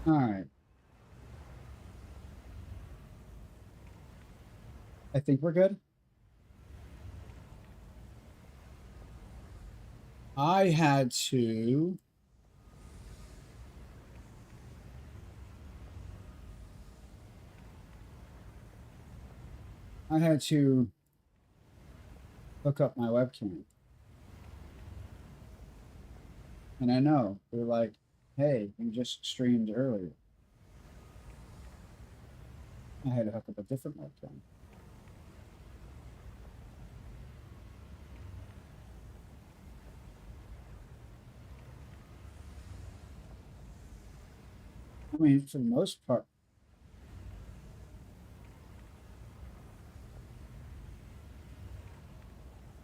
All right. I think we're good. I had to. I had to hook up my webcam. And I know they're like, hey, you just streamed earlier. I had to hook up a different webcam. I mean, for the most part,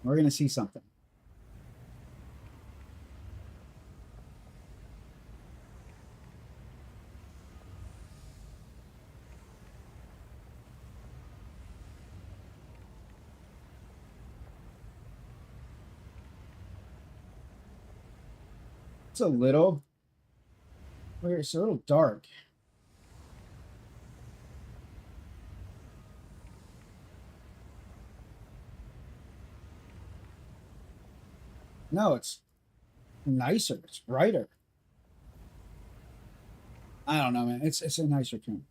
we're going to see something. It's a little weird. It's a little dark. No, it's nicer. It's brighter. I don't know, man. It's a nicer tune.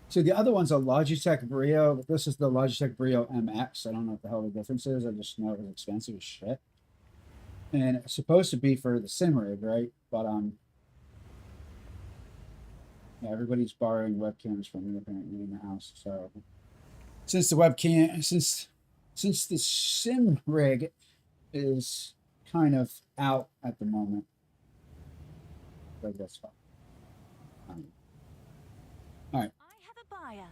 So the other one's a Logitech Brio, but this is the Logitech Brio MX. I don't know what the hell the difference is. I just know it was expensive as shit. And it's supposed to be for the sim rig, right? But yeah, everybody's borrowing webcams from me apparently in the house. So since the webcam, since the sim rig is kind of out at the moment, like that's fine. All right. I have a buyer.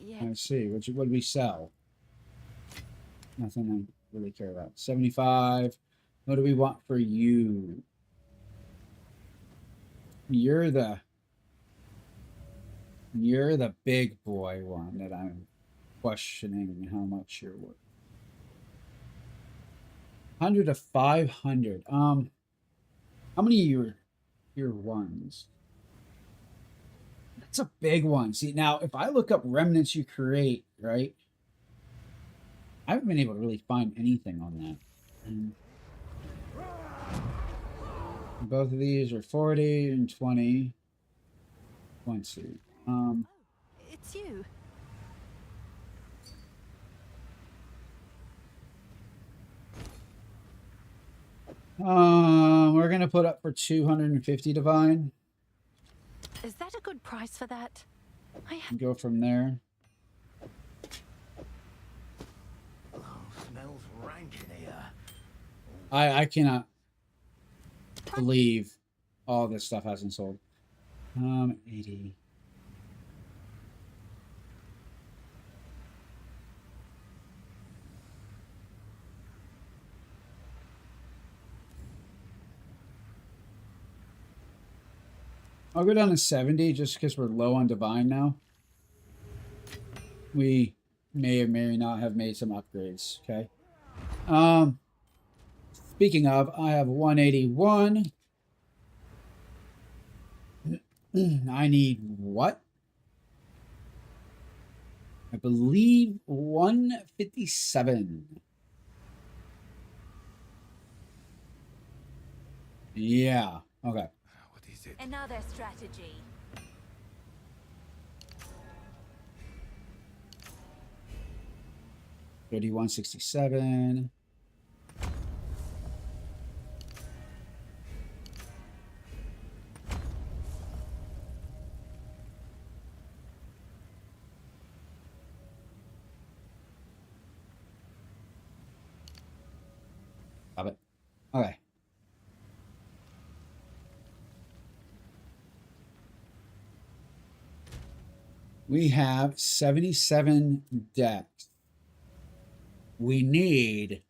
Yeah. Let's see. What do we sell? Nothing I really care about. 75. What do we want for you? You're the you're the big boy one that I'm questioning how much you're worth. 100 to 500. How many of your ones? That's a big one. See, now if I look up remnants you create, right? I haven't been able to really find anything on that. And both of these are 40 and 20. Let's see. Oh, it's you. We're gonna put up for 250 divine. Is that a good price for that? I have. And go from there. Oh, smells rank in here. I cannot believe all this stuff hasn't sold. 80. I'll go down to 70 just because we're low on divine now. We may or may not have made some upgrades. Okay. Speaking of, I have 181. I need what? I believe 157. Yeah. Okay. What is it? Another strategy. 3167. Stop it. Okay. We have 77 decks. We need.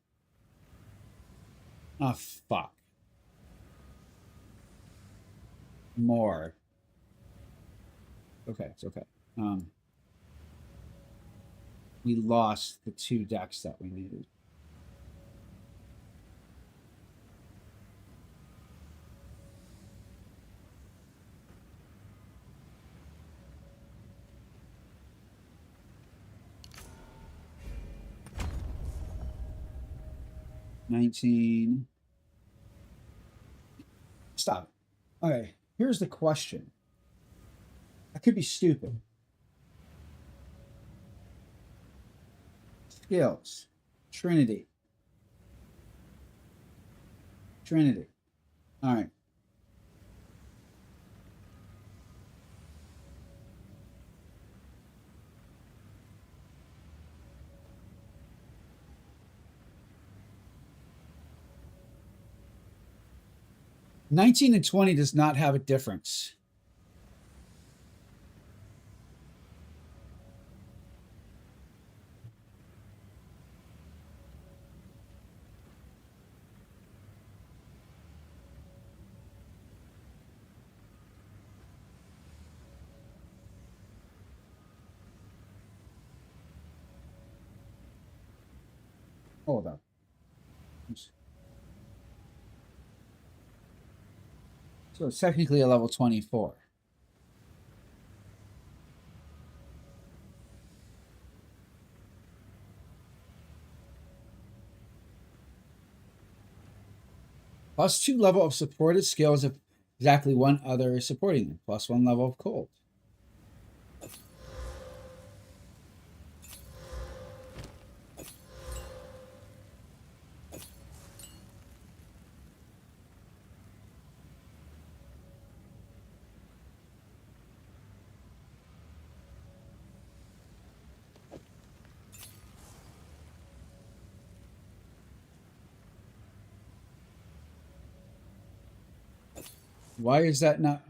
Oh, fuck. More. Okay, it's okay. We lost the 2 decks that we needed. 19. Stop it. Okay, here's the question. I could be stupid. Skills. Trinity. Trinity. All right. $19 and $20 does not have a difference. Hold on. So it's technically a level 24. +2 level of supported skills if exactly one other is supporting them. +1 level of cold. Why is that not?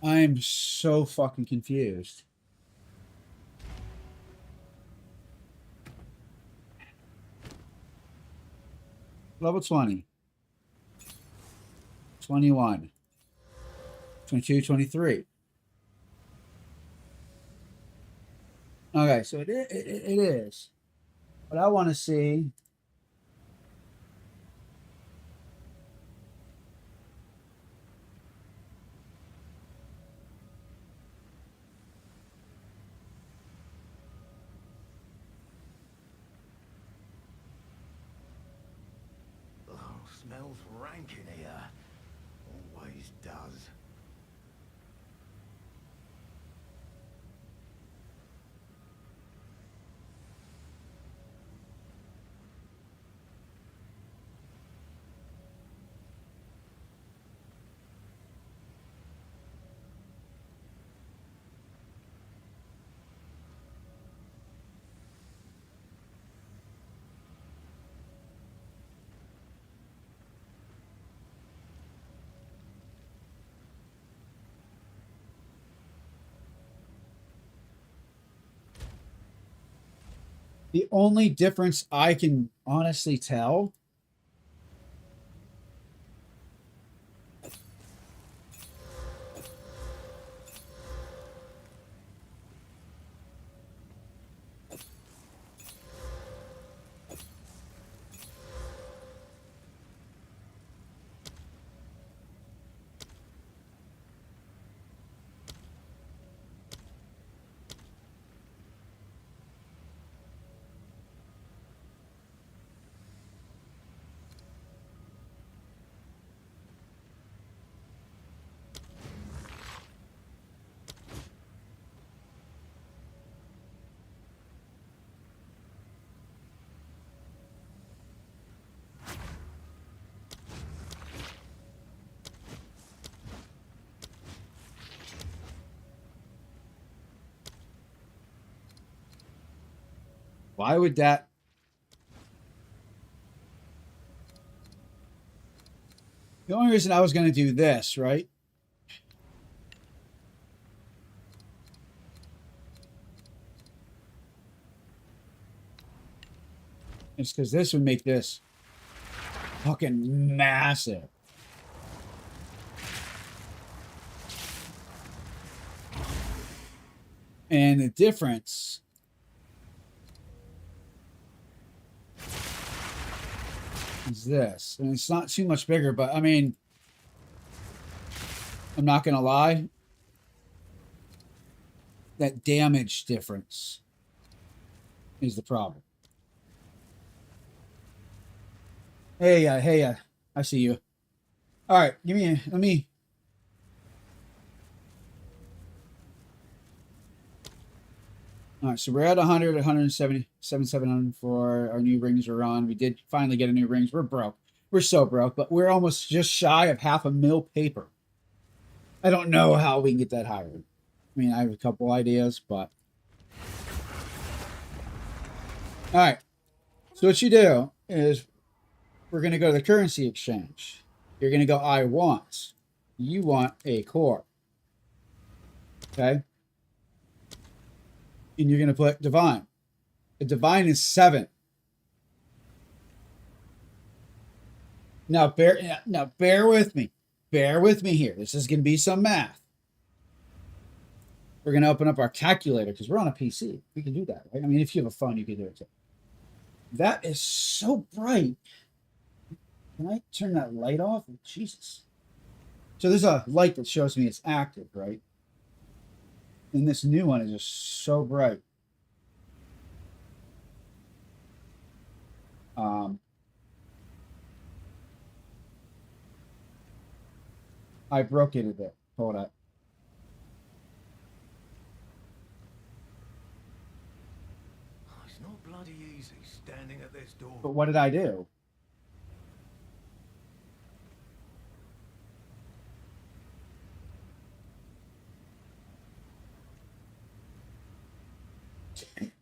I'm so fucking confused. Level 20. 21. 22, 23. Okay, so it is. But I want to see. Oh, smells rank in here. Always does. The only difference I can honestly tell why would that? The only reason I was going to do this, right? Is because this would make this fucking massive. And the difference is this. And it's not too much bigger, but I mean, I'm not going to lie. That damage difference is the problem. Hey, I see you. All right, let me. All right, so we're at 100, 170, 700 for our new rings are on. We did finally get a new rings. We're broke. We're so broke, but we're almost just shy of half a mil paper. I don't know how we can get that higher. I mean, I have a couple ideas, but all right. So what you do is we're going to go to the currency exchange. You're going to go, I want. You want a core. Okay. And you're going to put divine. The divine is 7. Now bear with me. Bear with me here. This is going to be some math. We're going to open up our calculator because we're on a PC. We can do that, right? I mean, if you have a phone, you can do it too. That is so bright. Can I turn that light off? Jesus. So there's a light that shows me it's active, right? And this new one is just so bright. I broke it a bit. Hold up. It's not bloody easy standing at this door. But what did I do?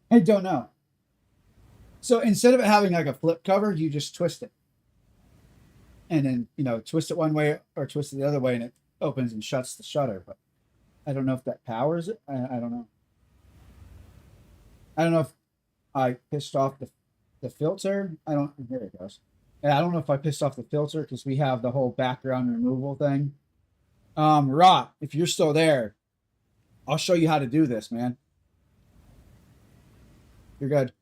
I don't know. So instead of it having like a flip cover, you just twist it. And then, you know, twist it one way or twist it the other way and it opens and shuts the shutter. But I don't know if that powers it. I don't know. I don't know if I pissed off the filter. Here it goes. And I don't know if I pissed off the filter because we have the whole background removal thing. Rot, if you're still there, I'll show you how to do this, man. You're good.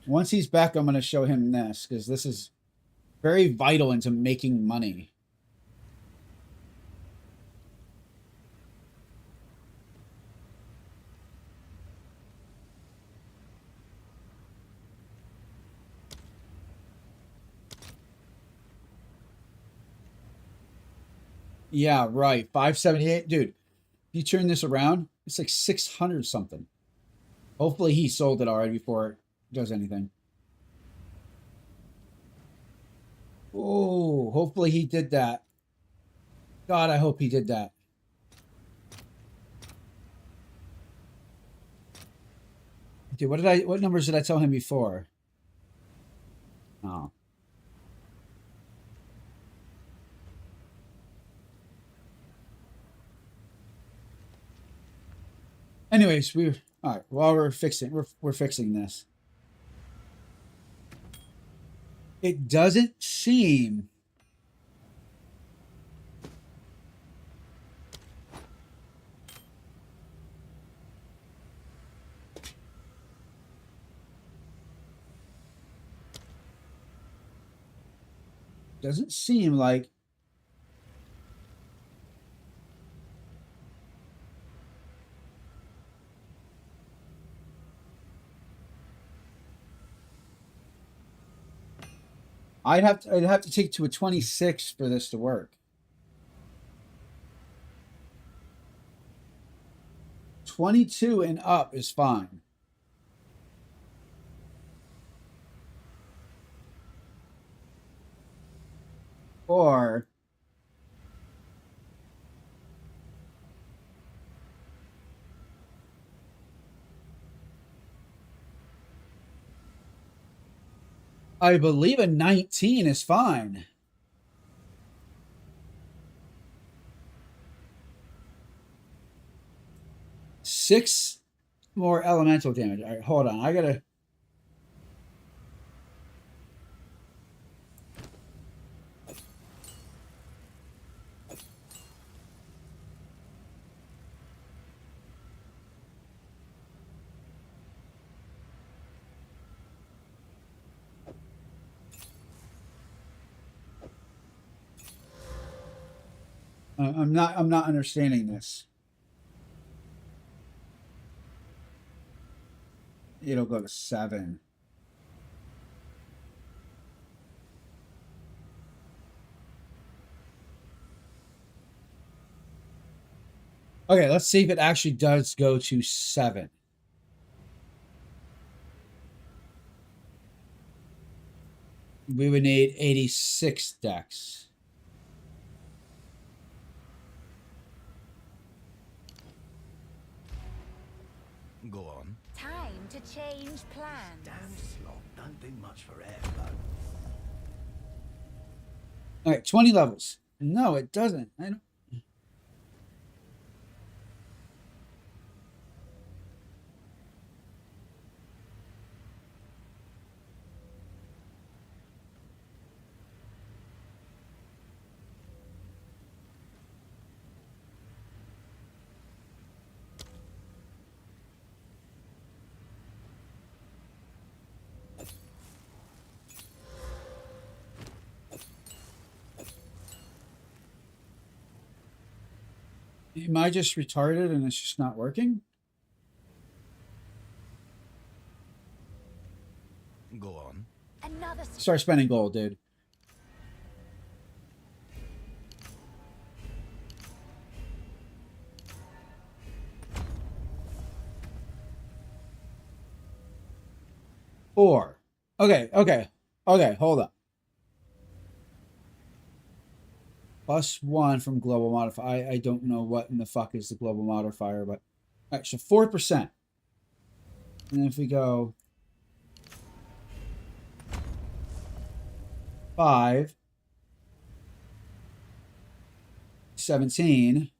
Once he's back, I'm going to show him this because this is very vital into making money. Yeah, right. 578. Dude, if you turn this around, it's like 600 something. Hopefully he sold it already before it does anything. Oh, hopefully he did that. God, I hope he did that. Dude, what numbers did I tell him before? Oh. Anyways, all right. While we're fixing this. It doesn't seem like I'd have to take to a 26 for this to work. 22 and up is fine. Or I believe a 19 is fine. Six more elemental damage. All right, hold on. I gotta. I'm not understanding this. it'll go to 7. Okay, let's see if it actually does go to 7. We would need 86 decks. Go on. Time to change plans. Damn slog. Don't do much for air flow. All right, 20 levels. No, it doesn't. I don't. Am I just retarded and it's just not working? Go on. Another Start spending gold, dude. Four. Okay, hold up. +1 from global modifier. I don't know what in the fuck is the global modifier, but all right, so 4%. And if we go 5, 17,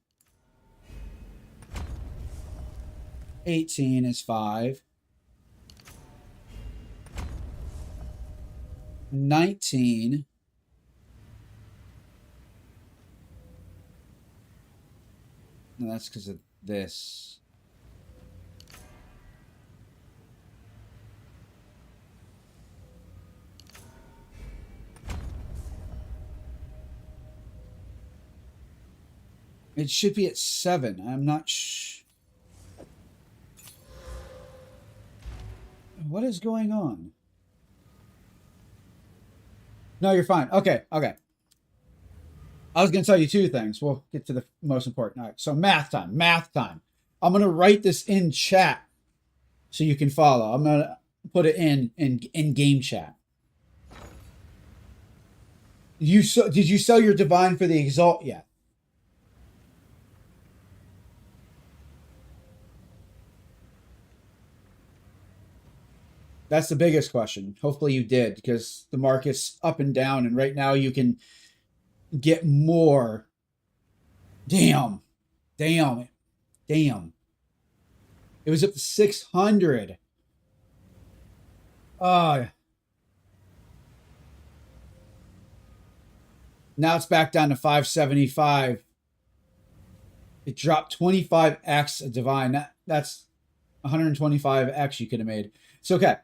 18 is 5, 19, no, that's because of this. It should be at 7. I'm not What is going on? No, you're fine. Okay. I was going to tell you 2 things. We'll get to the most important. All right, so math time. I'm going to write this in chat so you can follow. I'm going to put it in game chat. Did you sell your divine for the Exalt yet? That's the biggest question. Hopefully you did, because the market's up and down, and right now you can get more. Damn. It was up to 600. Now it's back down to 575. It dropped 25x a divine. That's 125x you could have made. It's okay.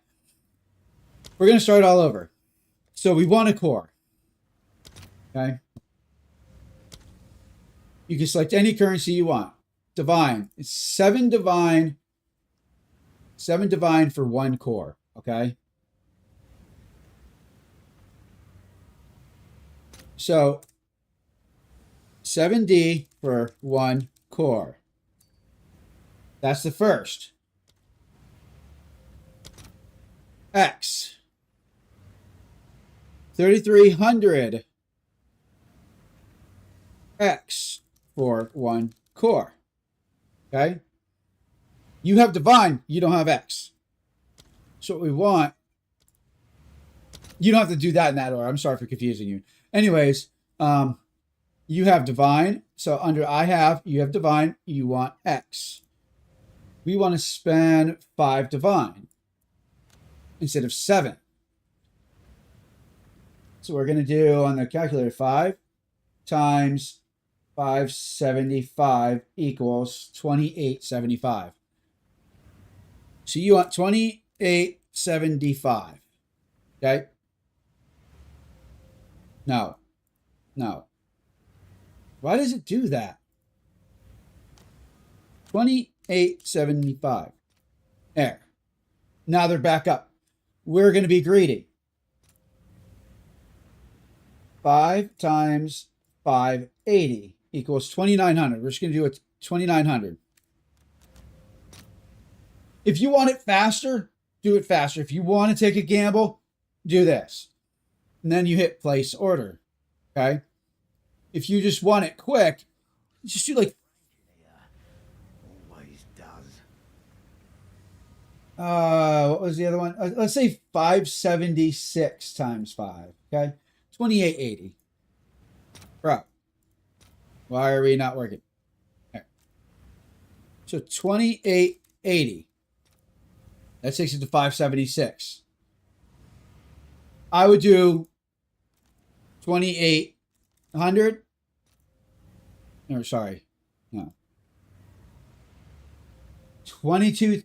We're going to start all over. So we want a core. Okay. You can select any currency you want. Divine. It's 7 divine. 7 divine for 1 core. Okay. So 7D for 1 core. That's the first. X. 3,300 X for 1 core. Okay? You have divine, you don't have X. So what we want, you don't have to do that in that order. I'm sorry for confusing you. Anyways, you have divine. So under you have divine, you want X. We want to spend 5 divine instead of 7. So we're going to do on the calculator 5 times 575 equals 2875. So you want 2875. Okay? No. Why does it do that? 2875. There. Now they're back up. We're going to be greedy. 5 times 580 equals 2,900. We're just going to do it 2,900. If you want it faster, do it faster. If you want to take a gamble, do this. And then you hit place order. Okay? If you just want it quick, just do like Always does. what was the other one? Let's say 576 times 5. Okay? 2880. Bro. Why are we not working? Okay. So 2880. That takes it to 576. I would do 2,800. Or sorry. No. 22.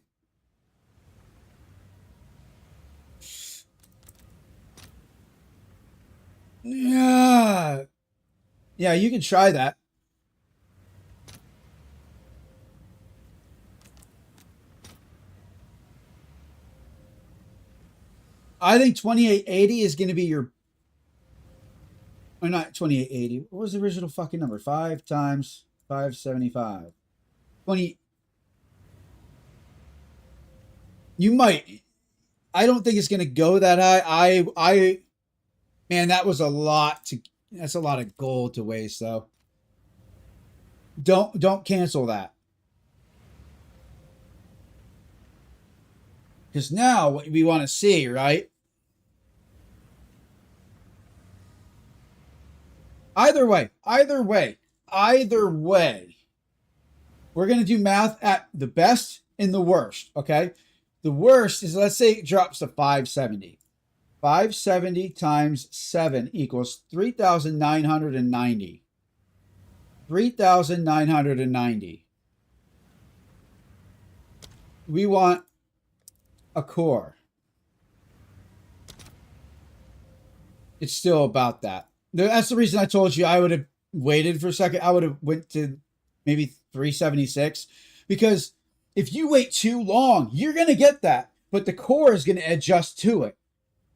Yeah. Yeah, you can try that. I think 2880 is going to be your. Or not 2880. What was the original fucking number? 5 times 575. 20. You might. I don't think it's going to go that high. Man, that was a lot to. That's a lot of gold to waste, though. Don't cancel that. Because now what we want to see, right? Either way, we're going to do math at the best and the worst, okay? The worst is, let's say it drops to 570. 570 times 7 equals 3,990. 3,990. We want a core. It's still about that. That's the reason I told you I would have waited for a second. I would have went to maybe 376, because if you wait too long, you're going to get that, but the core is going to adjust to it.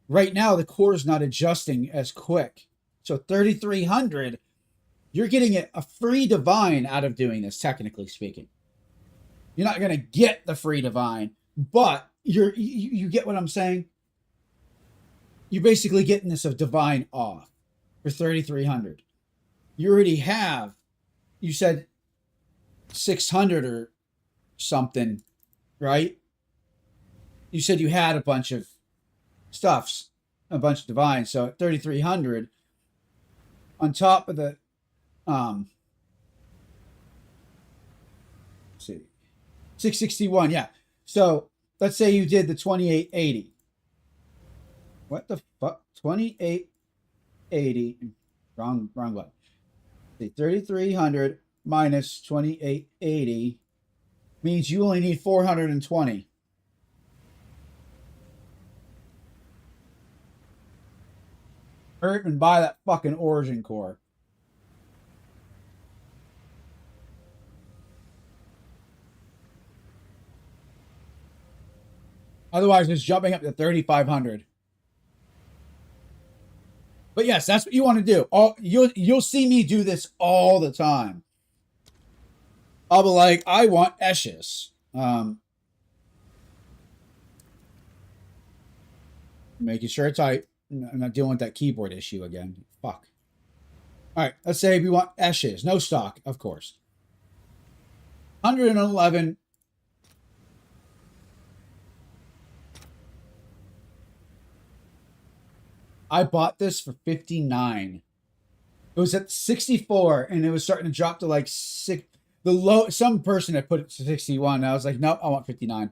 Right now, the core is not adjusting as quick. So 3,300, you're getting a free divine out of doing this, technically speaking. You're not going to get the free divine, but you get what I'm saying? You're basically getting this of divine off for 3,300. You already have, you said 600 or something, right? You said you had a bunch of stuffs, a bunch of divines. So at 3,300, on top of the, let's see, 661, yeah. So let's say you did the 2880. What the fuck? 2880. Wrong one. See, 3,300 minus 2880 means you only need 420. Hurt and buy that fucking origin core. Otherwise, it's jumping up to 3,500. But yes, that's what you want to do. You'll see me do this all the time. I'll be like, I want Eshes. Making sure it's tight. I'm not dealing with that keyboard issue again. Fuck. All right, let's say we want Eshes. No stock, of course. 111. I bought this for 59. It was at 64, and it was starting to drop to like 6. The low. Some person had put it to 61. And I was like, nope, I want 59.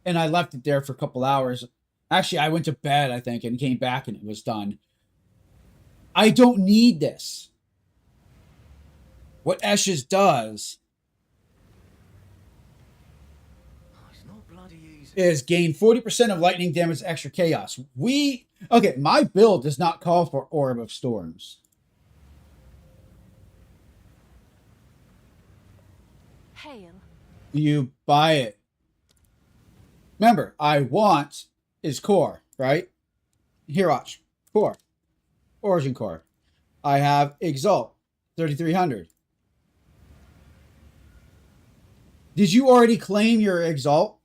And I left it there for a couple hours. Actually, I went to bed, I think, and came back, and it was done. I don't need this. What Eshes does is gain 40% of lightning damage extra chaos. Okay, my build does not call for Orb of Storms. Hail. You buy it. Remember, I want is core, right? Here, watch. Core. Origin core. I have Exalt, 3,300. Did you already claim your Exalt?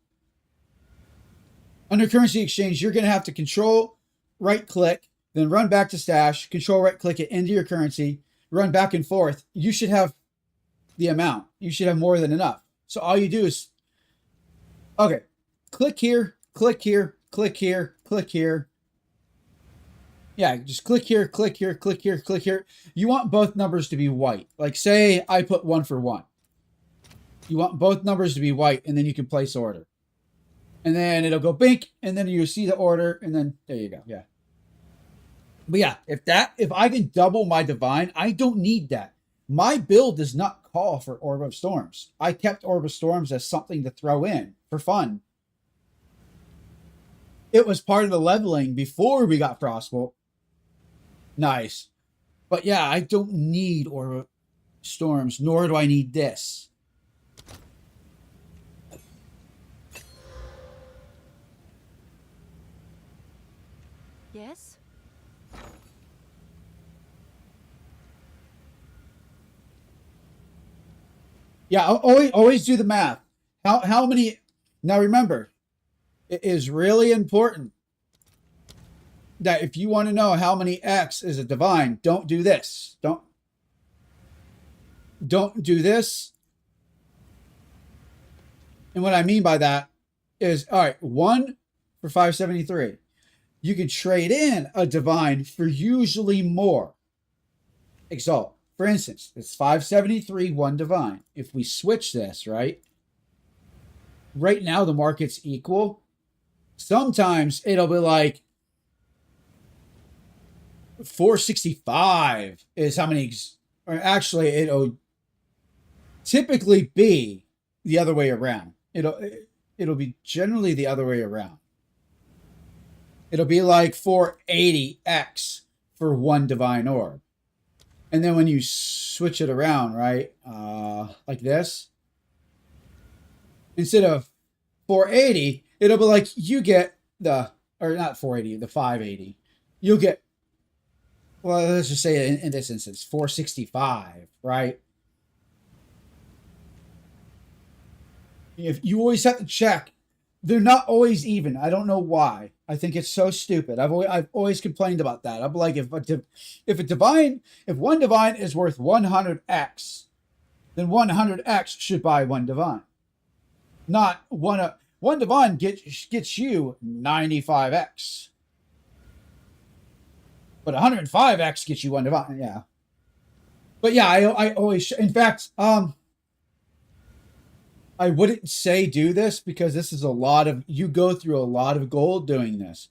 Under currency exchange, you're going to have to control right click, then run back to stash, control right click it into your currency, run back and forth. You should have the amount. You should have more than enough. So all you do is, okay, click here, click here, click here, click here. Yeah, just click here, click here, click here, click here. You want both numbers to be white. Like say I put 1 for 1. You want both numbers to be white, and then you can place order. And then it'll go bink, and then you see the order, and then there you go. Yeah. But yeah, if I can double my divine, I don't need that. My build does not call for Orb of Storms. I kept Orb of Storms as something to throw in for fun. It was part of the leveling before we got Frostbolt. Nice. But yeah, I don't need Orb of Storms, nor do I need this. Yes? Yeah, always do the math. How many? Now remember, it is really important that if you want to know how many X is a divine, don't do this. Don't do this. And what I mean by that is, all right, 1 for 573. You can trade in a divine for usually more. Exalt. For instance, it's 573, 1 divine. If we switch this, right? Right now the market's equal. Sometimes it'll be like 465 is how many, or actually it'll typically be the other way around. It'll be generally the other way around. It'll be like 480x for 1 divine orb. And then when you switch it around, right, like this, instead of 480, it'll be like you get the, or not 480, the 580. You'll get, well, let's just say in this instance, 465, right? If you always have to check, they're not always even. I don't know why. I think it's so stupid. I've always complained about that. I'm like, if one divine is worth 100x, then 100x should buy 1 divine. Not one divine gets you 95x, but 105x gets you 1 divine. Yeah, but yeah, I always, in fact, I wouldn't say do this because this is you go through a lot of gold doing this.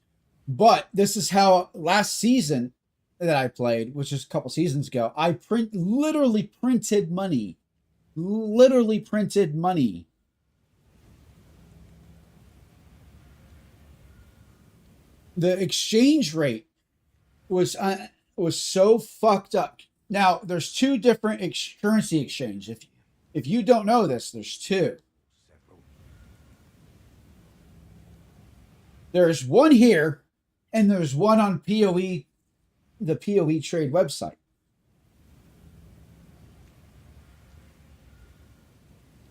But this is how last season that I played, which is a couple seasons ago, I literally printed money. Literally printed money. The exchange rate was so fucked up. Now, there's 2 different currency exchange. If you don't know this, there's 2. There's one here, and there's one on PoE, the PoE trade website.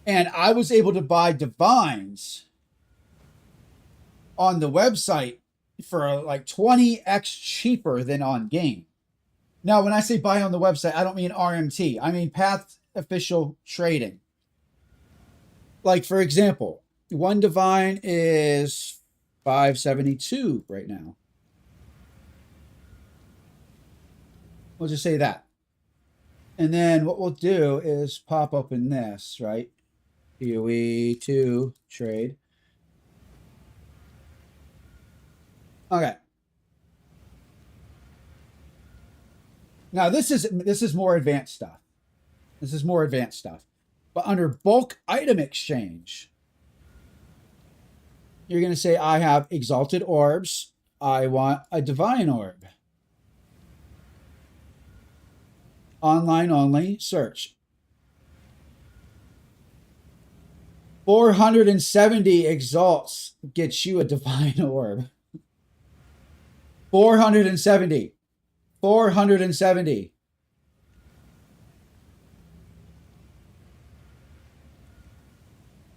And I was able to buy divines on the website for like 20x cheaper than on game. Now, when I say buy on the website, I don't mean RMT. I mean Path official trading. Like, for example, 1 divine is 572 right now. We'll just say that. And then what we'll do is pop open this, right? PoE 2 trade. Okay. Now this is more advanced stuff. This is more advanced stuff. But under bulk item exchange, you're going to say, I have exalted orbs. I want a divine orb. Online only, search. 470 exalts gets you a divine orb. 470. 470.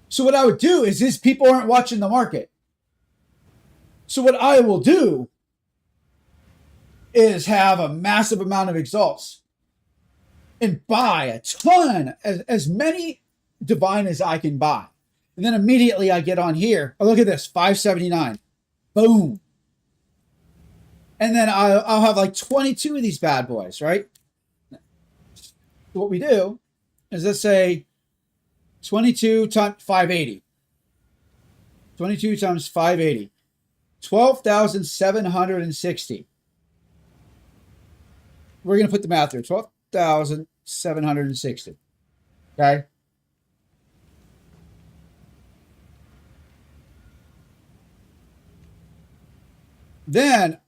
So what I would do is these people aren't watching the market. So what I will do is have a massive amount of exalts and buy a ton, as many divine as I can buy. And then immediately I get on here. Oh, look at this, 579. Boom. And then I'll have like 22 of these bad boys, right? What we do is, let's say 22 times 580. 22 times 580. 12,760. We're going to put the math here. 12,760. Okay? Then,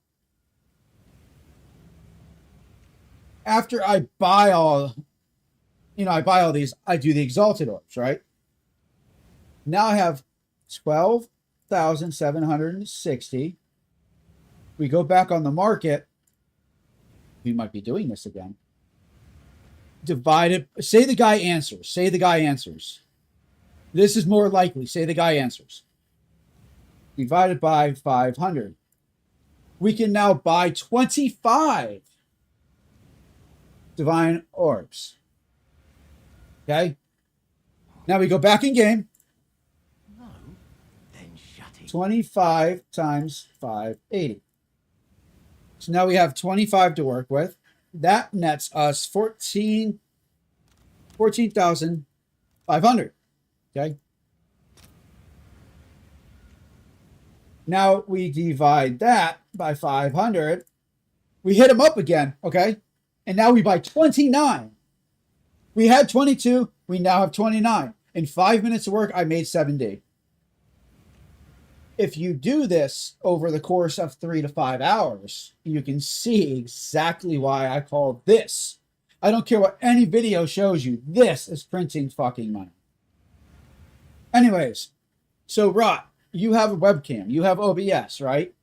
after I buy all, I buy all these, I do the exalted orbs, right? Now I have 12,760. We go back on the market. We might be doing this again. Divided, say the guy answers. Say the guy answers. This is more likely. Say the guy answers. Divided by 500. We can now buy 25 divine orbs. Okay? Now we go back in game. No, then shut it. 25 times 580. So now we have 25 to work with. That nets us 14,500. Okay? Now we divide that by 500. We hit them up again, okay? And now we buy 29. We had 22. We now have 29. In 5 minutes of work, I made 7D. If you do this over the course of 3 to 5 hours, you can see exactly why I call this. I don't care what any video shows you. This is printing fucking money. Anyways, so Rot, you have a webcam. You have OBS, right?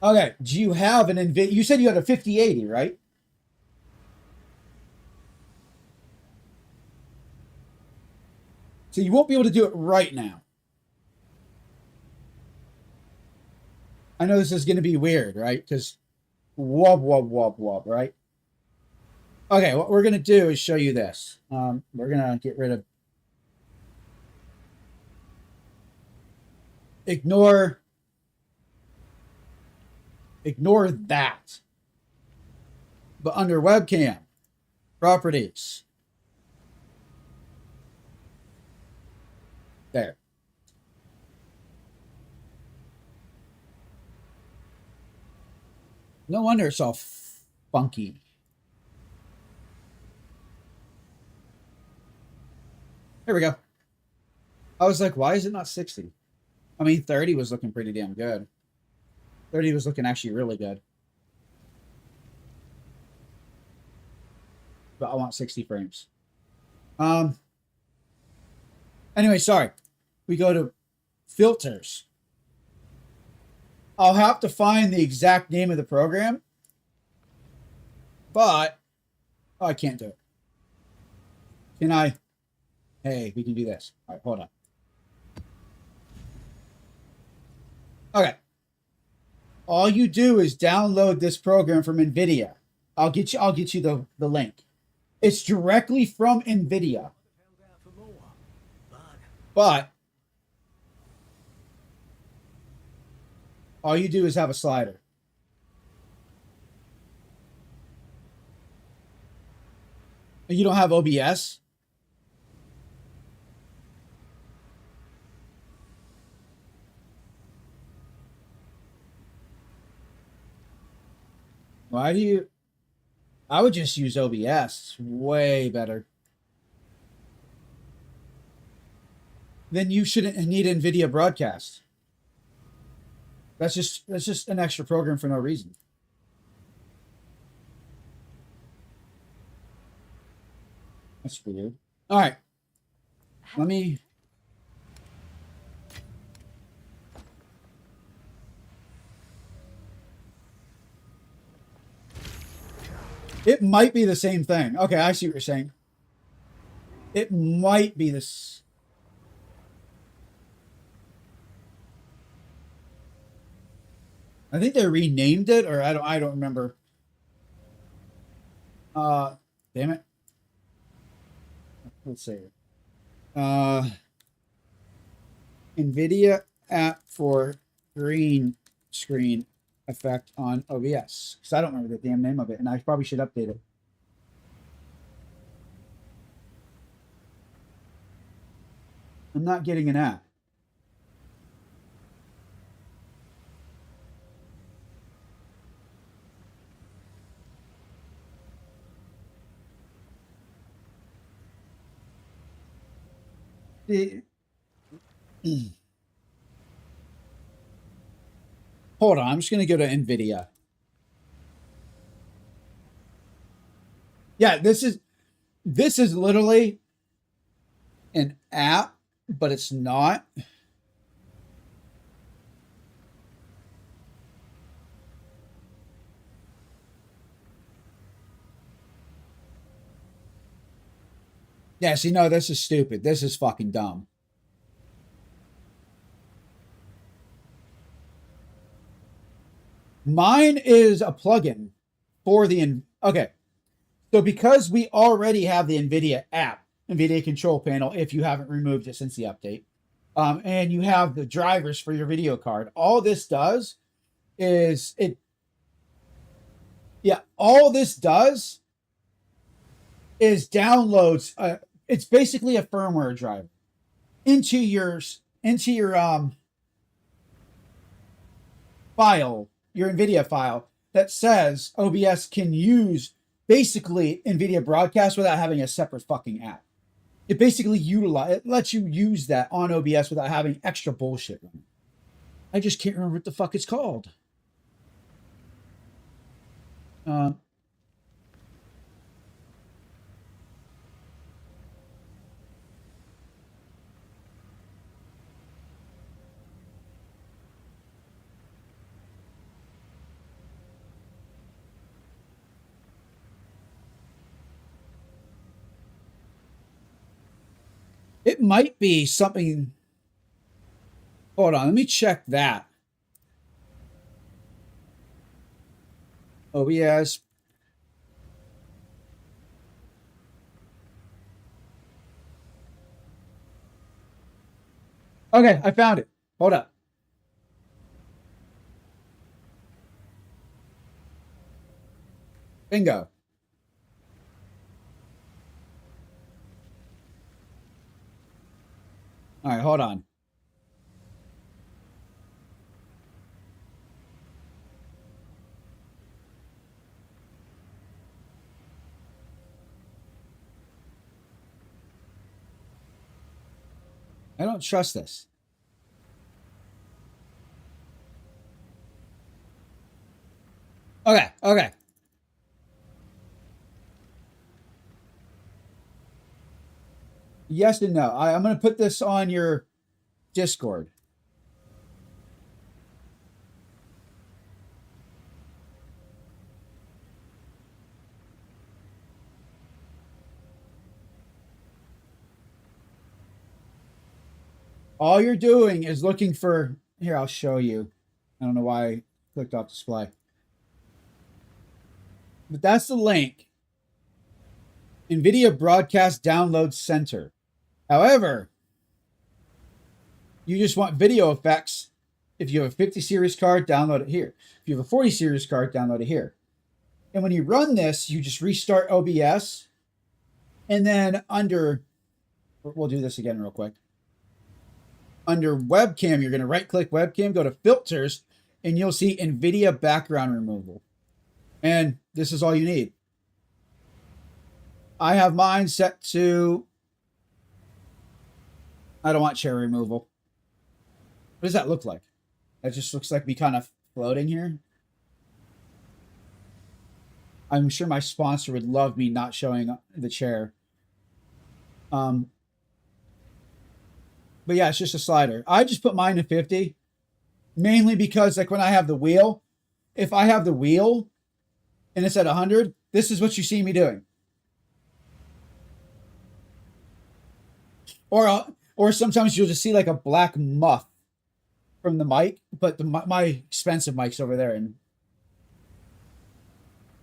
Okay. Do you have an NVIDIA? You said you had a 5080, right? So you won't be able to do it right now. I know this is going to be weird, right? Because wub, wub, wub, wub, right? Okay, what we're going to do is show you this. We're going to get rid of... Ignore that. But under webcam, properties. There. No wonder it's all funky. Here we go. I was like, why is it not 60? I mean, 30 was looking pretty damn good. 30 was looking actually really good. But I want 60 frames. Anyway, sorry. We go to filters. I'll have to find the exact name of the program. But I can't do it. Can I? Hey, we can do this. All right, hold on. Okay. All you do is download this program from NVIDIA. I'll get you the link. It's directly from NVIDIA. But all you do is have a slider. And you don't have OBS? Why do you... I would just use OBS. It's way better. Then you shouldn't need NVIDIA Broadcast. That's just an extra program for no reason. That's weird. All right. Let me. It might be the same thing. Okay, I see what you're saying. It might be this. I think they renamed it, or I don't remember. Damn it. Let's see. NVIDIA app for green screen effect on OBS. Because I don't remember the damn name of it, and I probably should update it. I'm not getting an app. Hold on, I'm just going to go to NVIDIA. Yeah, this is literally an app, but it's not. Yeah, see, no, this is stupid. This is fucking dumb. Mine is a plugin for the okay. So because we already have the NVIDIA app, NVIDIA control panel, if you haven't removed it since the update, and you have the drivers for your video card, all this does is all this does is downloads. It's basically a firmware driver into your file, your NVIDIA file that says OBS can use basically NVIDIA Broadcast without having a separate fucking app. It basically it lets you use that on OBS without having extra bullshit. I just can't remember what the fuck it's called. It might be something. Hold on, let me check that. OBS. Okay, I found it. Hold up. Bingo. All right, hold on. I don't trust this. Okay, okay. Yes and no. I'm going to put this on your Discord. All you're doing is looking for... Here, I'll show you. I don't know why I clicked off display. But that's the link. NVIDIA Broadcast Download Center. However, you just want video effects. If you have a 50 series card, download it here. If you have a 40 series card, download it here. And when you run this, you just restart OBS. And then under... We'll do this again real quick. Under webcam, you're going to right-click webcam, go to filters, and you'll see NVIDIA background removal. And this is all you need. I have mine set to... I don't want chair removal. What does that look like? That just looks like me kind of floating here. I'm sure my sponsor would love me not showing the chair. Um, but yeah, it's just a slider. I just put mine to 50, mainly because like when I have the wheel, if I have the wheel and it's at 100, this is what you see me doing. Or sometimes you'll just see like a black muff from the mic, but my expensive mic's over there, and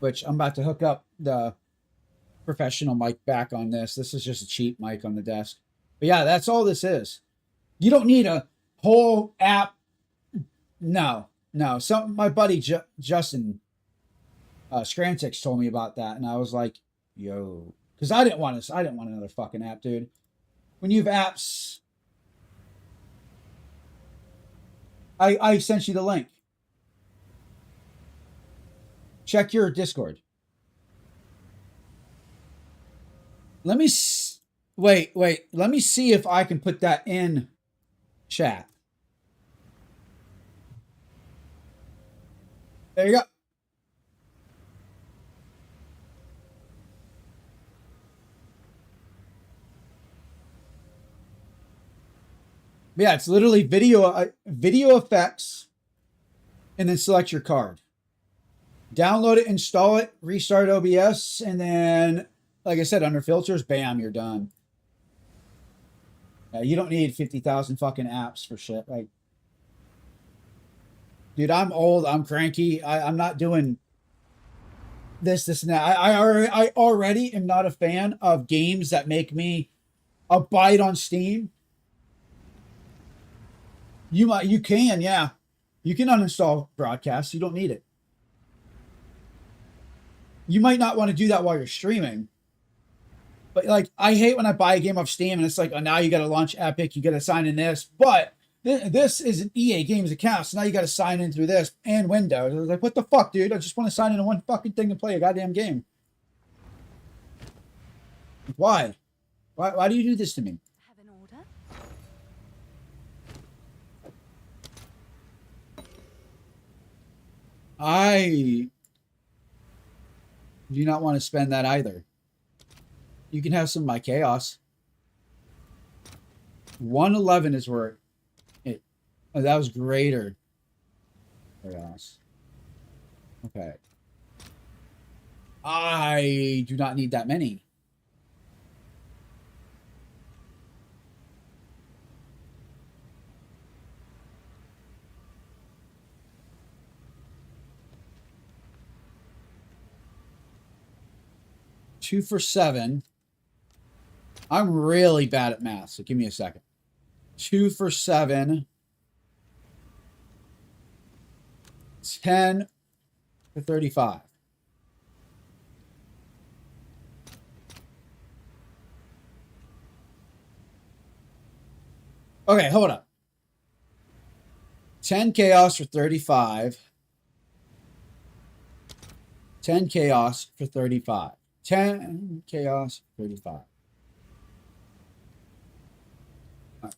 which I'm about to hook up the professional mic back on this. This is just a cheap mic on the desk. But yeah, that's all this is. You don't need a whole app. No. My buddy Justin Scrantix told me about that, and I was like, yo, because I didn't want another fucking app, dude. When you have apps, I sent you the link. Check your Discord. Let me wait. Let me see if I can put that in chat. There you go. Yeah, it's literally video effects, and then select your card. Download it, install it, restart OBS, and then, like I said, under filters, bam, you're done. You don't need 50,000 fucking apps for shit. Like, dude, I'm old. I'm cranky. I'm not doing this, and that. I already am not a fan of games that make me a bite on Steam. You can, yeah. You can uninstall broadcasts. You don't need it. You might not want to do that while you're streaming. But like, I hate when I buy a game off Steam and it's like, oh, now you got to launch Epic, you got to sign in this. But this is an EA Games account, so now you got to sign in through this and Windows. I was like, what the fuck, dude? I just want to sign into one fucking thing and play a goddamn game. Why? Why do you do this to me? Have an order? I do not want to spend that either. You can have some of my chaos. 111 is where it. Oh, that was greater chaos. Okay. I do not need that many. Two for 7. I'm really bad at math, so give me a second. 2 for 7. 10 for 35. Okay, hold up. 10 chaos for 35. 10 chaos for 35. 10 chaos, 35.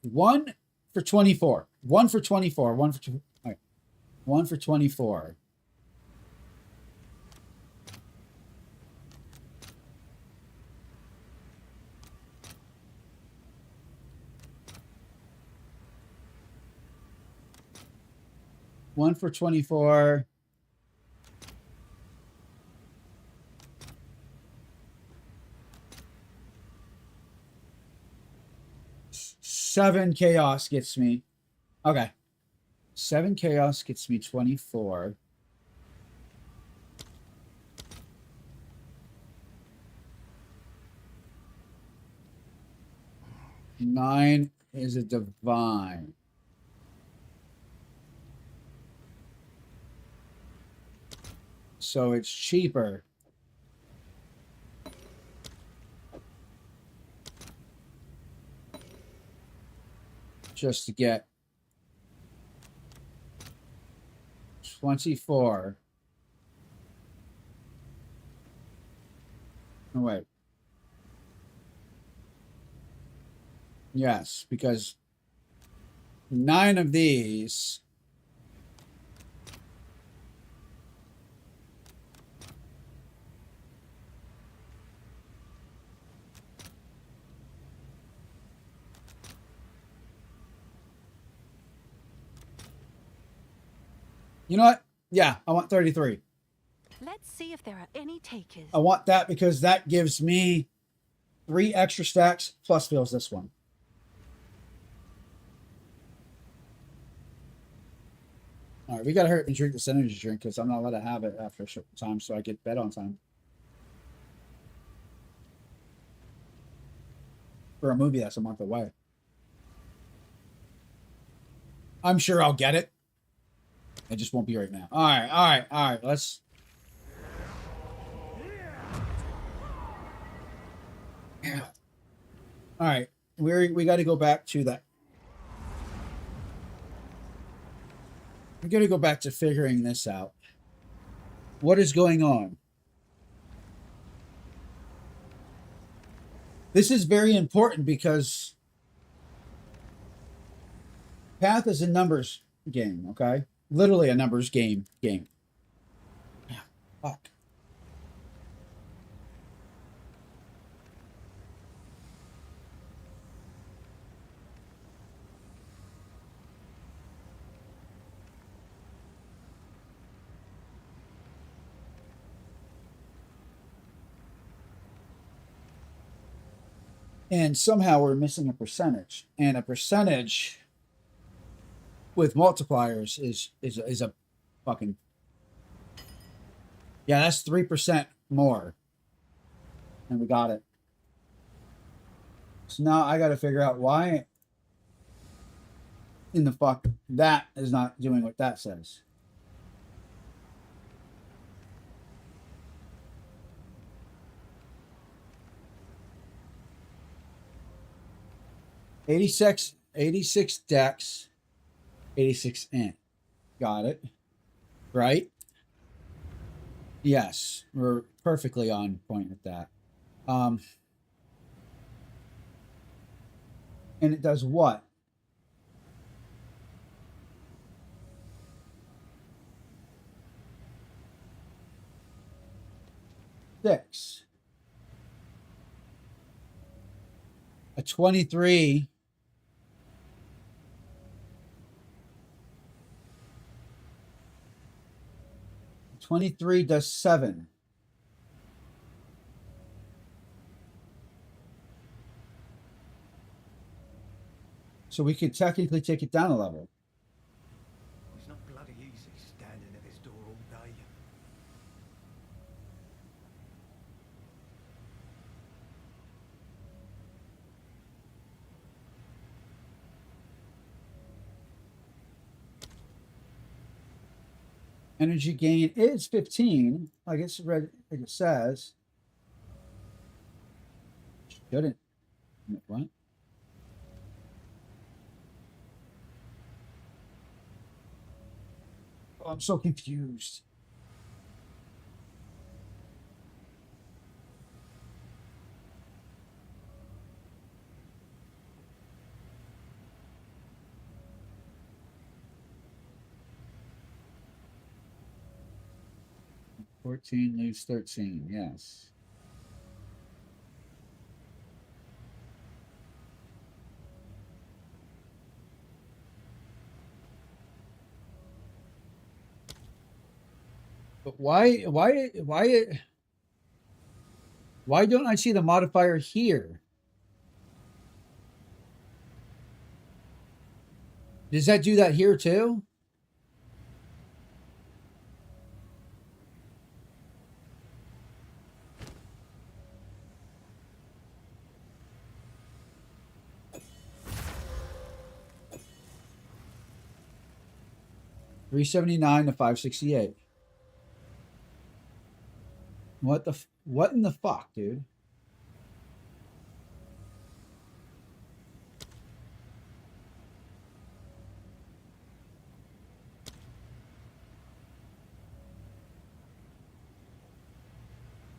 1 for 24. 1 for 24. 1 for all right. 1 for 24. One for 24. Seven chaos gets me. Okay. 7 chaos gets me 24. Nine is a divine. So it's cheaper. Just to get 24. Oh, wait. Yes, because 9 of these. You know what? Yeah, I want 33. Let's see if there are any takers. I want that because that gives me 3 extra stacks plus fills this one. All right, we got to hurry up and drink this energy drink because I'm not allowed to have it after a certain time so I get bed on time. For a movie that's a month away. I'm sure I'll get it. It just won't be right now. All right. Let's... Yeah. All right. We got to go back to that. We got to go back to figuring this out. What is going on? This is very important because Path is a numbers game, okay? Literally a numbers game. Yeah, fuck. And somehow we're missing a percentage. And a percentage with multipliers is a fucking... Yeah, that's 3% more. And we got it. So now I got to figure out why in the fuck that is not doing what that says. $86 decks, 86 int. Got it. Right? Yes, we're perfectly on point with that. And it does what? Six. A 23. A 23 does 7. So we could technically take it down a level. It's not bloody easy standing at this door all day. Energy gain is 15. Like it's read, like it says. Shouldn't. What? Oh, I'm so confused. $14 leaves 13. Yes. But why don't I see the modifier here? Does that do that here too? $379 to $568. What in the fuck, dude?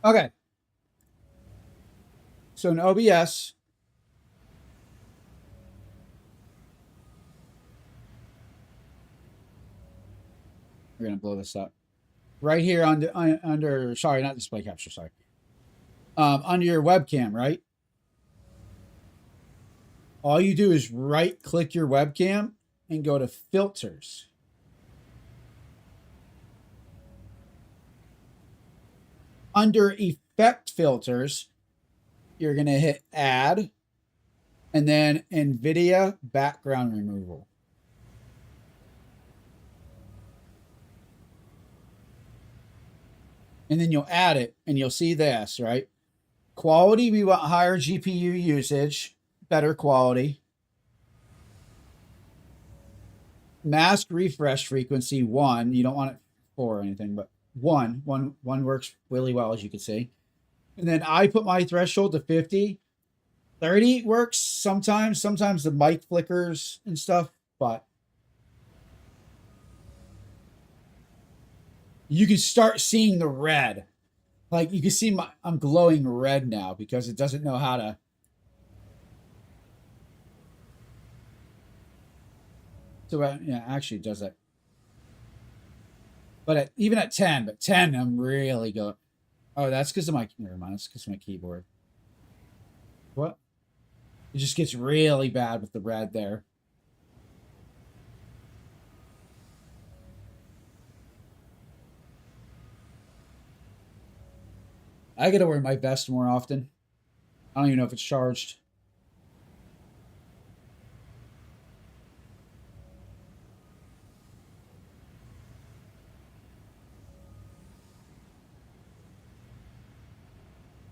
Okay. So in OBS, we're gonna blow this up. Right here under sorry, not display capture, sorry. Under your webcam, right? All you do is right click your webcam and go to filters. under effect filters, you're going to hit add and then NVIDIA background removal. And then you'll add it and you'll see this, right? Quality, we want higher GPU usage, better quality. Mask refresh frequency 1. You don't want it 4 or anything, but 1 works really well, as you can see. And then I put my threshold to 50. 30 works sometimes. Sometimes the mic flickers and stuff, but you can start seeing the red. Like you can see I'm glowing red now because it doesn't know how to. So yeah, actually it does that. But even at 10, but 10, I'm really going. Oh, that's because of my. Never mind. That's because of my keyboard. What? It just gets really bad with the red there. I gotta wear my vest more often. I don't even know if it's charged.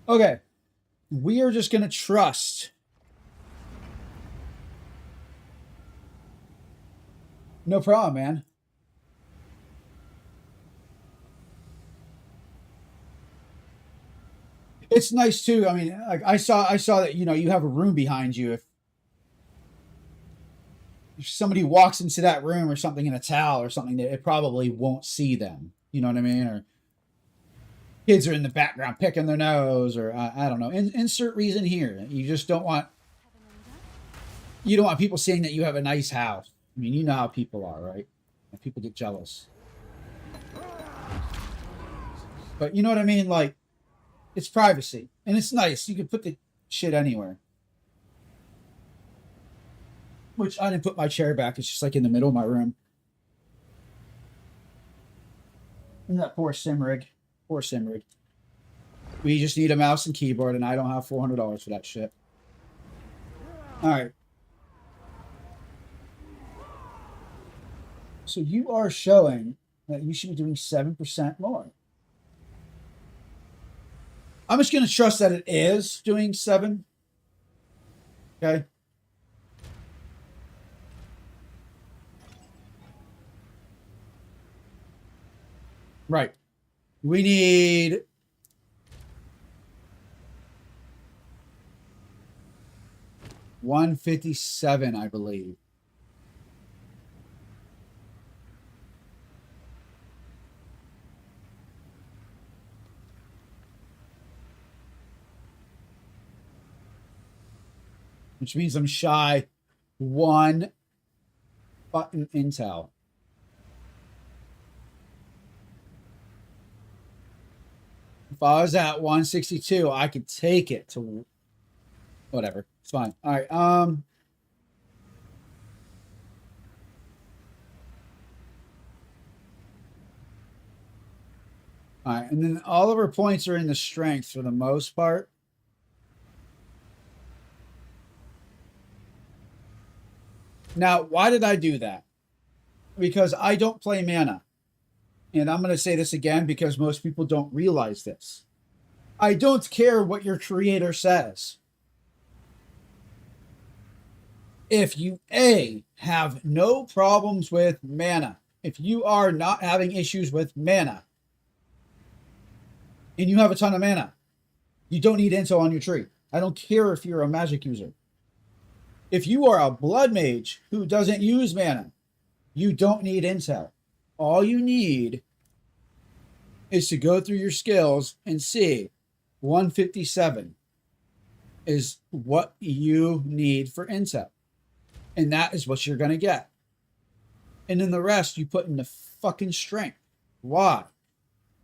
Okay. We are just gonna trust. No problem, man. It's nice too. I mean, like I saw that you have a room behind you. If somebody walks into that room or something in a towel or something, that it probably won't see them. You know what I mean? Or kids are in the background picking their nose, or I don't know. Insert reason here. You just don't want. You don't want people seeing that you have a nice house. I mean, you know how people are, right? And people get jealous. But you know what I mean? Like, it's privacy. And it's nice. You can put the shit anywhere. Which I didn't put my chair back. It's just like in the middle of my room. And that poor Simrig. Poor Simrig. We just need a mouse and keyboard, and I don't have $400 for that shit. Alright. So you are showing that you should be doing 7% more. I'm just going to trust that it is doing 7. Okay. Right. We need 157, I believe. Which means I'm shy 1 button intel. If I was at 162, I could take it to whatever. It's fine. All right. All right, and then all of our points are in the strength for the most part. Now, why did I do that? Because I don't play mana. And I'm going to say this again because most people don't realize this. I don't care what your creator says. If you, A, have no problems with mana, if you are not having issues with mana, and you have a ton of mana, you don't need intel on your tree. I don't care if you're a magic user. If you are a blood mage who doesn't use mana, you don't need intel. All you need is to go through your skills and see 157 is what you need for intel. And that is what you're going to get. And then the rest you put in the fucking strength. Why?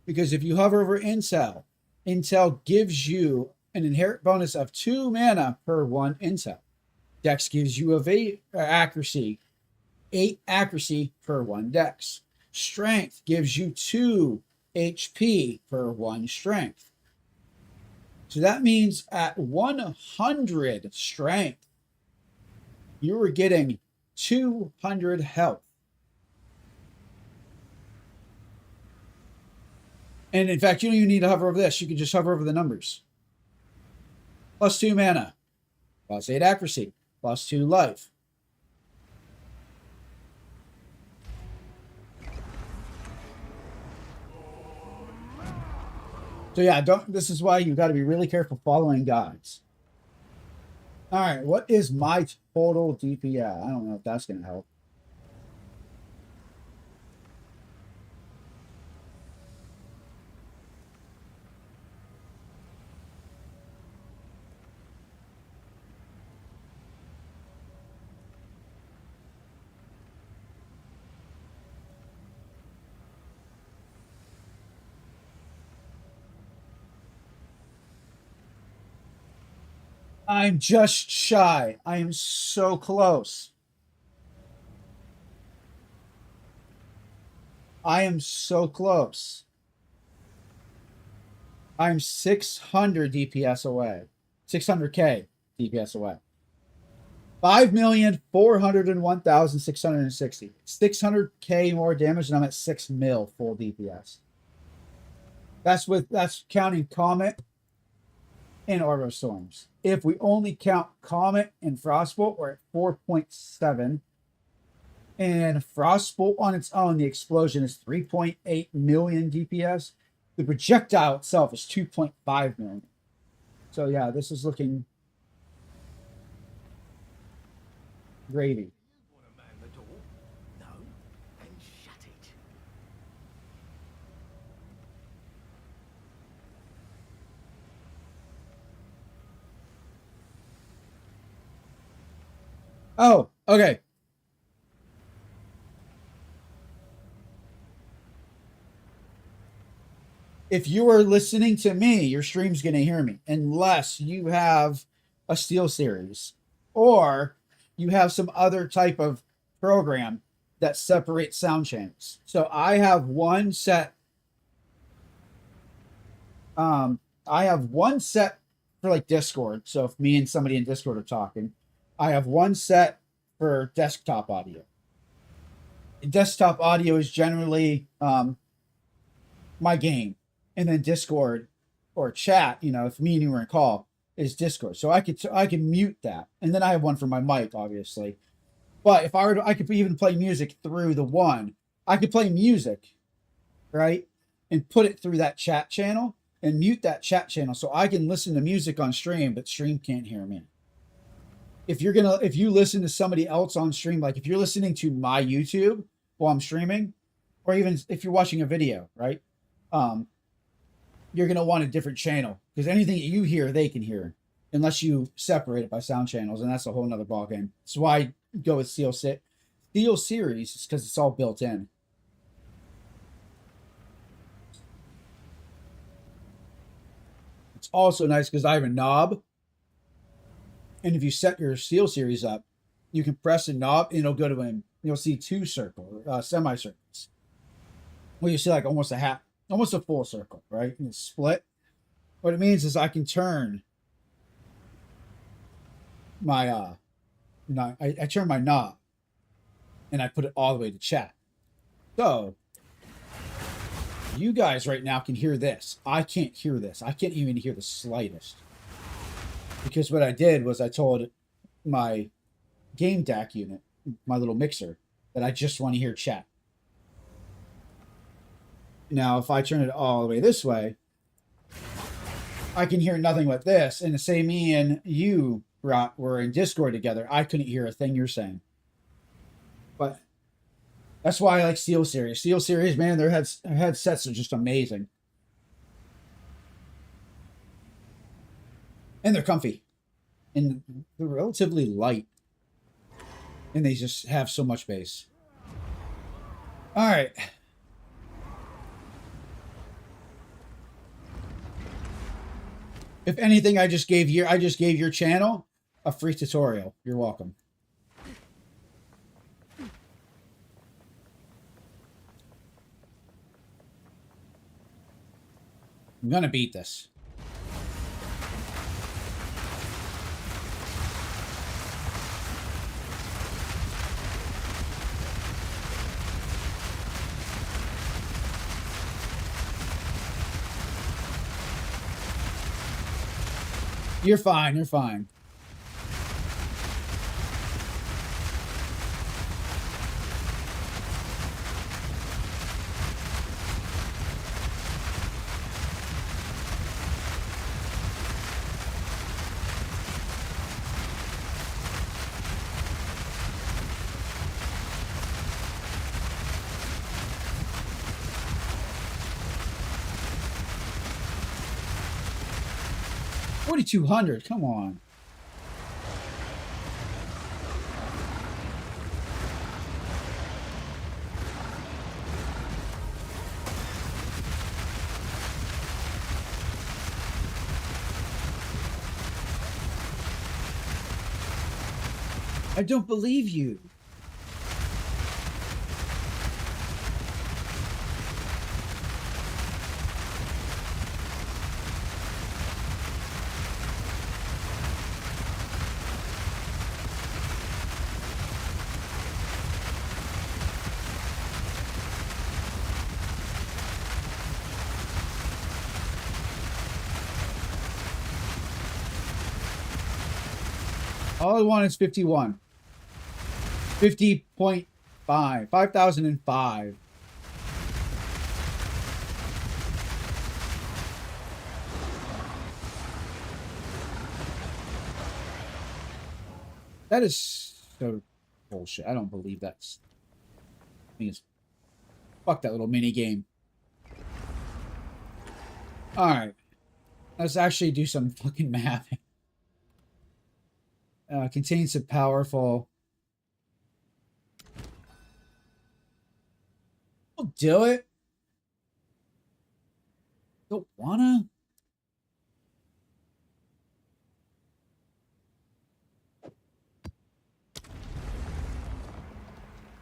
Because if you hover over intel, intel gives you an inherent bonus of 2 mana per 1 intel. Dex gives you accuracy, 8 accuracy per 1 dex. Strength gives you 2 HP per 1 strength. So that means at 100 strength, you were getting 200 health. And in fact, you don't even need to hover over this. You can just hover over the numbers. +2 mana, +8 accuracy, +2 life. So yeah, this is why you got to be really careful following guides. All right, what is my total DPS? I don't know if that's going to help. I'm just shy. I am so close. I am so close. I'm 600 DPS away. 600k DPS away. 5,401,660. 600k more damage, and I'm at 6 mil full DPS. That's counting Comet and Orbital Storms. If we only count Comet and Frostbolt, we're at 4.7. And Frostbolt on its own, the explosion is 3.8 million DPS. The projectile itself is 2.5 million. So yeah, this is looking gravy. You want to man the door? No, then shut it. Oh, okay. If you are listening to me, your stream's going to hear me, unless you have a Steel Series or you have some other type of program that separates sound channels. So I have one set. I have one set for like Discord. So if me and somebody in Discord are talking, I have one set for desktop audio. Desktop audio is generally my game. And then Discord or chat, you know, if me and you were in call, is Discord. So I can mute that. And then I have one for my mic, obviously. But if I were to, I could even play music through the one. I could play music, right? And put it through that chat channel and mute that chat channel so I can listen to music on stream, but stream can't hear me. If you listen to somebody else on stream, like if you're listening to my YouTube while I'm streaming, or even if you're watching a video, right? You're going to want a different channel because anything that you hear, they can hear unless you separate it by sound channels. And that's a whole nother ballgame. That's why I go with Steel Series is because it's all built in. It's also nice because I have a knob. And if you set your Steel Series up, you can press a knob and it'll go to you'll see two semicircles. Well, you see like almost a full circle, right? And it's split. What it means is I can turn my I turn my knob and I put it all the way to chat. So you guys right now can hear this. I can't hear this. I can't even hear the slightest. Because what I did was I told my game DAC unit, my little mixer, that I just want to hear chat. Now, if I turn it all the way this way, I can hear nothing but this. And the same me and you were in Discord together. I couldn't hear a thing you're saying. But that's why I like Steel Series. Steel Series, man, their headsets are just amazing. And they're comfy. And they're relatively light. And they just have so much bass. All right. If anything, I just gave your channel a free tutorial. You're welcome. I'm gonna beat this. You're fine. You're fine. $4,200. Come on. I don't believe you. All I want is 51. 50.5. 5,005. That is so bullshit. I don't believe that's... I think it's... Fuck that little mini game. Alright. Let's actually do some fucking math. Contains a powerful... We'll do it. Don't wanna.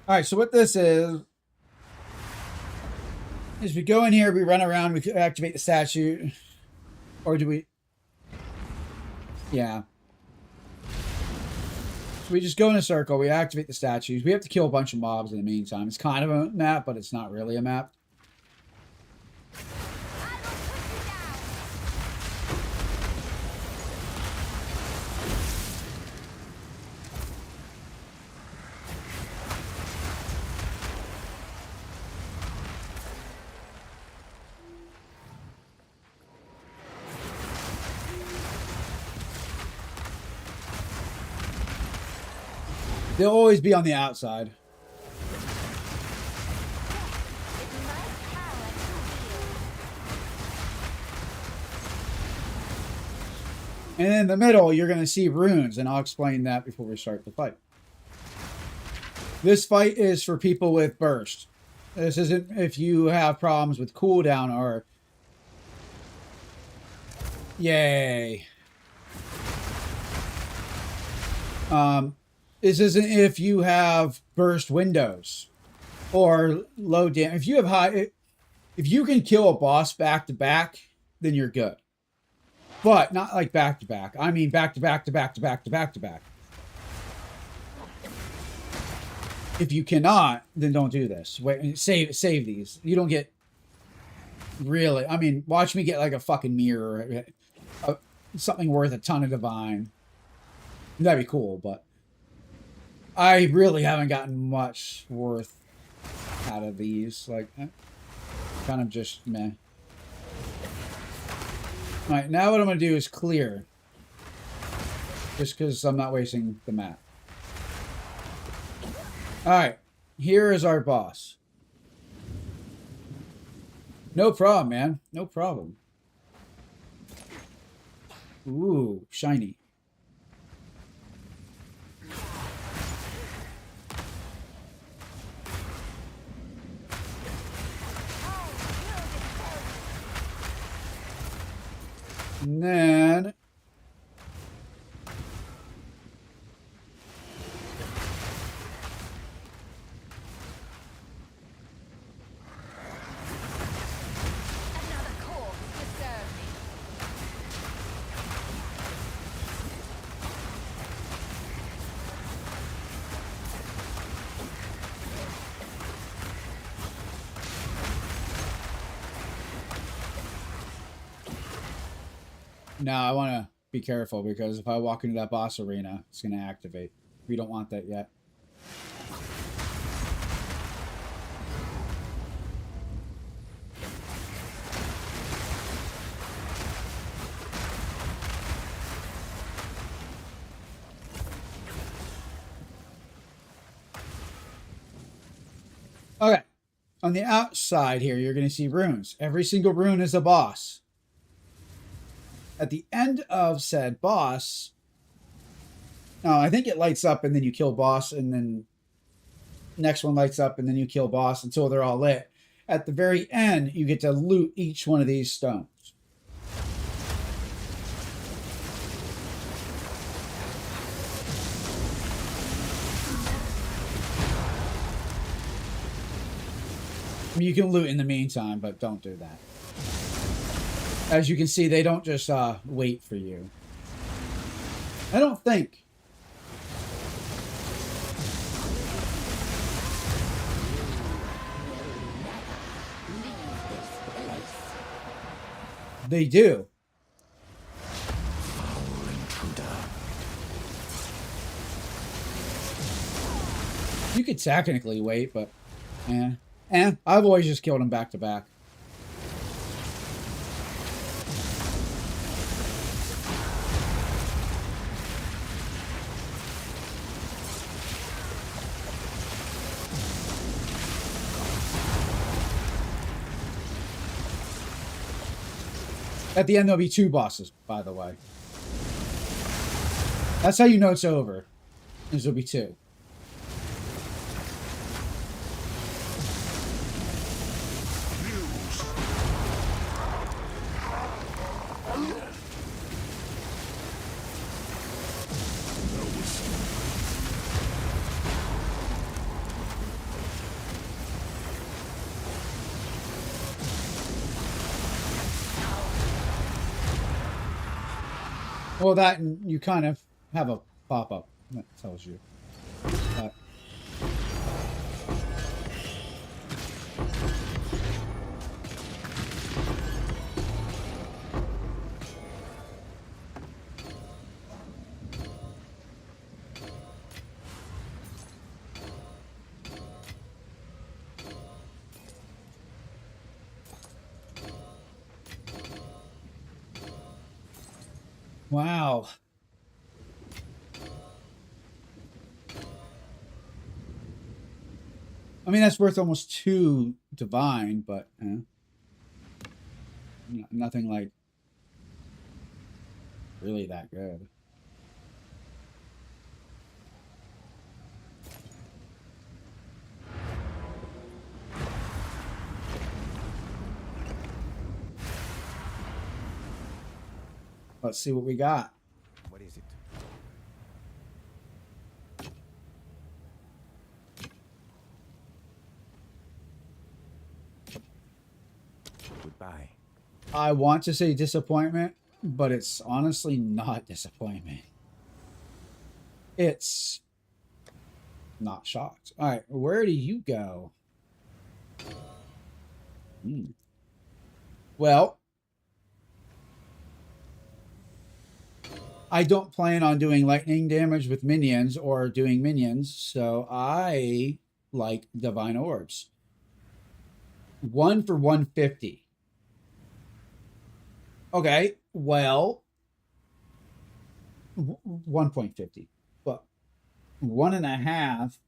Alright, so what this is we go in here, we run around, we activate the statue. Or do we... Yeah. So we just go in a circle, we activate the statues. We have to kill a bunch of mobs in the meantime. It's kind of a map, but it's not really a map. They'll always be on the outside. And in the middle, you're going to see runes, and I'll explain that before we start the fight. This fight is for people with burst. This isn't if you have problems with cooldown or... Yay. This isn't if you have burst windows or low damage. If you have high... If you can kill a boss back to back, then you're good. But not like back to back. I mean back to back to back to back to back to back. If you cannot, then don't do this. Wait, save these. You don't get really. I mean, watch me get like a fucking mirror, something worth a ton of divine. That'd be cool, but I really haven't gotten much worth out of these. Like, kind of just meh. Alright, now what I'm going to do is clear. Just because I'm not wasting the map. Alright, here is our boss. No problem, man. No problem. Ooh, shiny. And then... Another corpse disturbed me. No, I want to be careful, because if I walk into that boss arena, it's going to activate. We don't want that yet. Okay. On the outside here, you're going to see runes. Every single rune is a boss. At the end of said boss, I think it lights up and then you kill boss, and then next one lights up and then you kill boss until they're all lit. At the very end, you get to loot each one of these stones. I mean, you can loot in the meantime, but don't do that. As you can see, they don't just wait for you. I don't think. They do. You could technically wait, but I've always just killed them back to back. At the end, there'll be 2 bosses, by the way. That's how you know it's over. There'll be 2. Well, that, and you kind of have a pop-up that tells you. Wow. I mean, that's worth almost 2 divine, but nothing like really that good. Let's see what we got. What is it? Goodbye. I want to say disappointment, but it's honestly not disappointment. It's not shocked. All right, where do you go? Well, I don't plan on doing lightning damage with minions or doing minions, so I like divine orbs. 1 for 150. Okay, well, 1.50, but 1.5.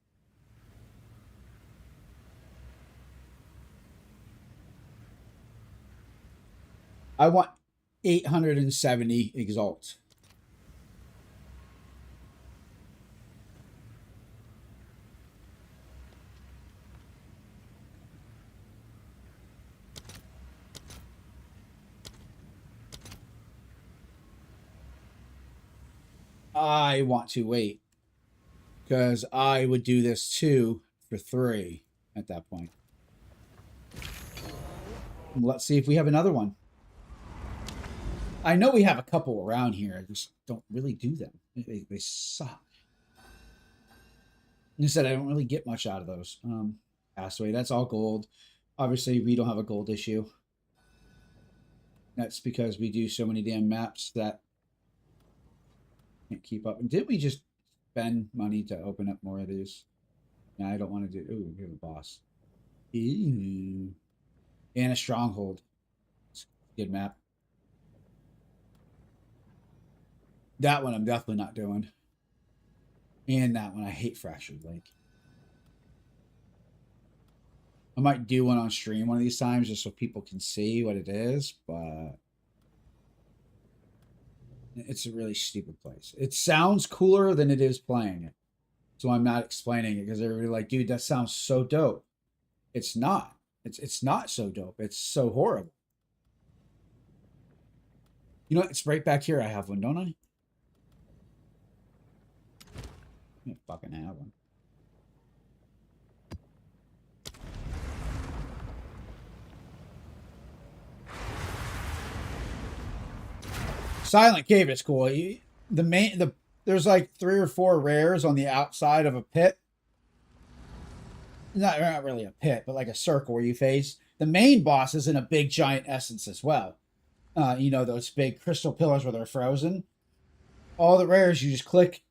I want 870 exalt. I want to wait, because I would do this 2 for 3 at that point. Let's see if we have another one. I know we have a couple around here. I just don't really do them. They suck. Instead, I don't really get much out of those. Passway, that's all gold. Obviously, we don't have a gold issue. That's because we do so many damn maps that Can't keep up. And didn't we just spend money to open up more of these? No, I don't want to do. Ooh, we have a boss. Ooh. And a stronghold. Good map. That one I'm definitely not doing. And that one I hate Fractured Lake. I might do one on stream one of these times just so people can see what it is, but it's a really stupid place. It sounds cooler than it is playing it. So I'm not explaining it because everybody's like, dude, that sounds so dope. It's not. It's not so dope. It's so horrible. You know what? It's right back here. I have one, don't I? I fucking have one. Silent Cave is cool. There's like 3 or 4 rares on the outside of a pit. Not really a pit, but like a circle where you face. The main boss is in a big giant essence as well. You know, those big crystal pillars where they're frozen. All the rares, you just click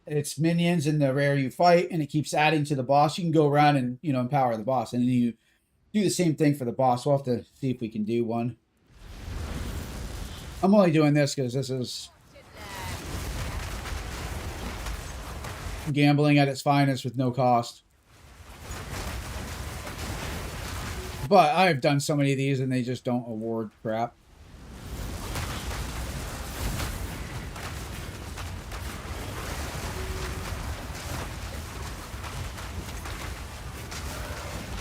its minions in the rare you fight, and it keeps adding to the boss. You can go around and, you know, empower the boss. And then you do the same thing for the boss. We'll have to see if we can do one. I'm only doing this because this is gambling at its finest with no cost. But I've done so many of these and they just don't award crap.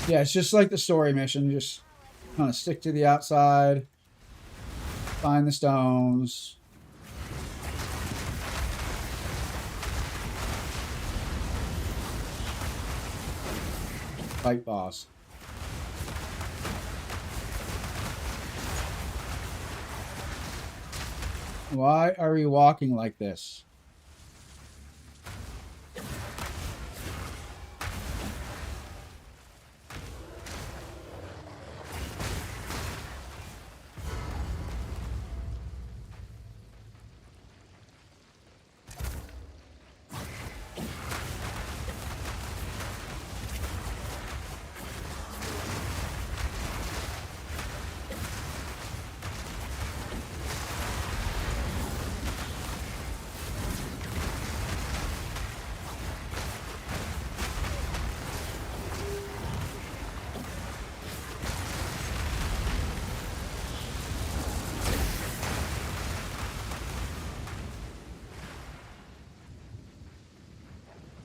Yeah, it's just like the story mission. Just kind of stick to the outside. Find the stones. Fight boss. Why are we walking like this?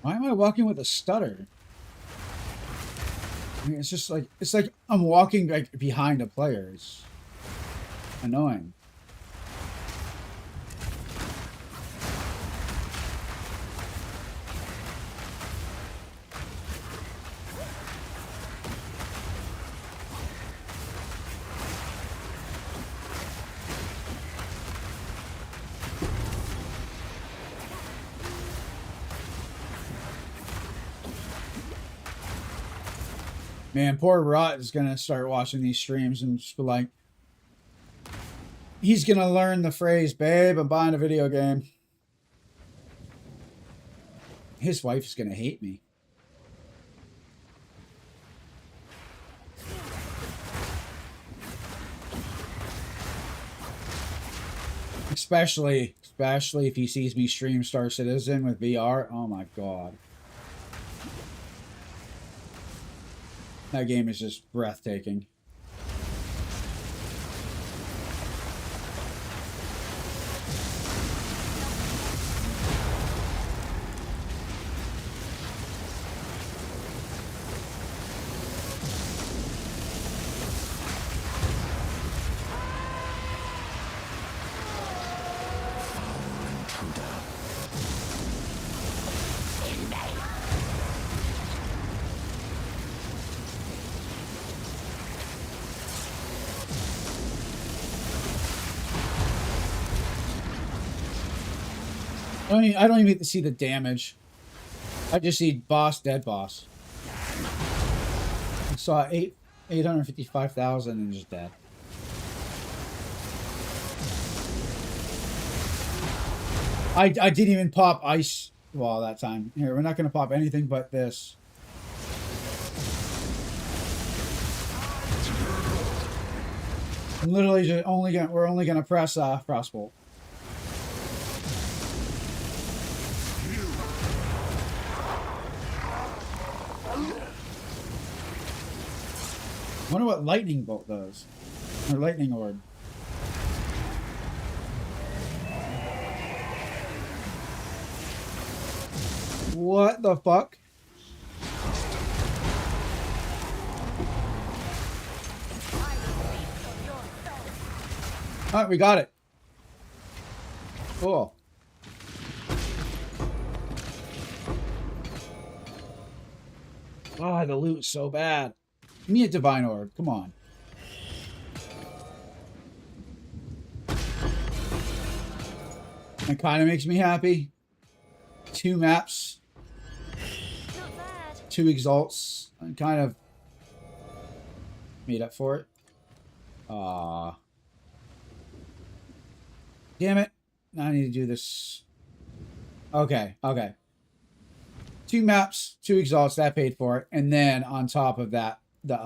Why am I walking with a stutter? I mean, it's like I'm walking like behind a player. It's annoying. Man, poor Rot is going to start watching these streams and just be like, he's going to learn the phrase, babe, I'm buying a video game. His wife's going to hate me. Especially if he sees me stream Star Citizen with VR. Oh my god. That game is just breathtaking. I don't even get to see the damage. I just see boss, dead boss. I saw 855,000 and just dead. I I didn't even pop ice wall that time. Here, we're not going to pop anything but this. Literally, just we're only gonna press Frostbolt. Wonder what lightning bolt does, or lightning orb. What the fuck? Alright, we got it. Cool. Oh, the loot's so bad. Give me a divine orb. Come on. It kind of makes me happy. 2 maps. Not bad. 2 exalts. I kind of made up for it. Damn it. Now I need to do this. Okay, okay. 2 maps, 2 exalts, that paid for it. And then on top of that, the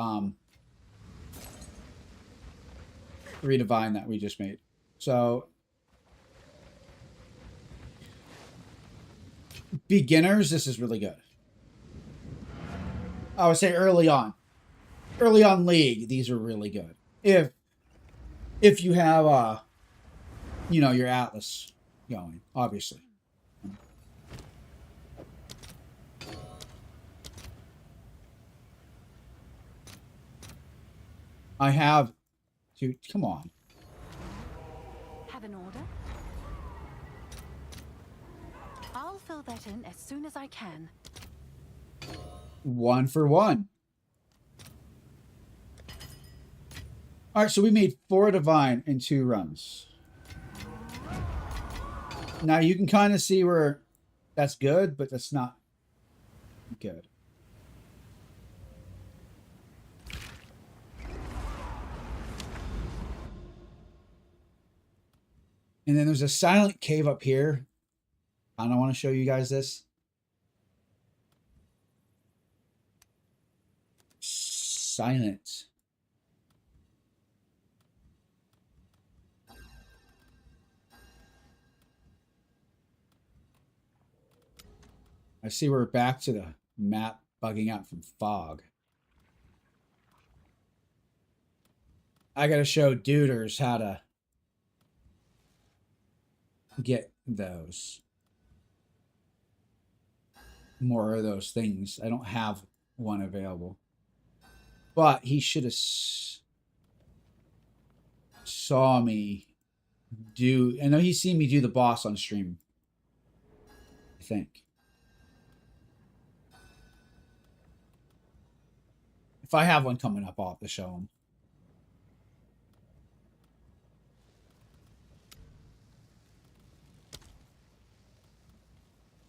3 divine that we just made. So beginners, this is really good. I would say early on. Early on league, these are really good. If you have you know, your Atlas going, obviously. I have to, come on. Have an order? I'll fill that in as soon as I can. 1 for 1. All right, so we made 4 divine in 2 runs. Now you can kind of see where that's good, but that's not good. And then there's a silent cave up here. I don't want to show you guys this. Silent. I see we're back to the map bugging out from fog. I gotta show duders how to get those. More of those things. I don't have one available. But he should have saw me do... I know he's seen me do the boss on stream. I think. If I have one coming up, I'll have to show him.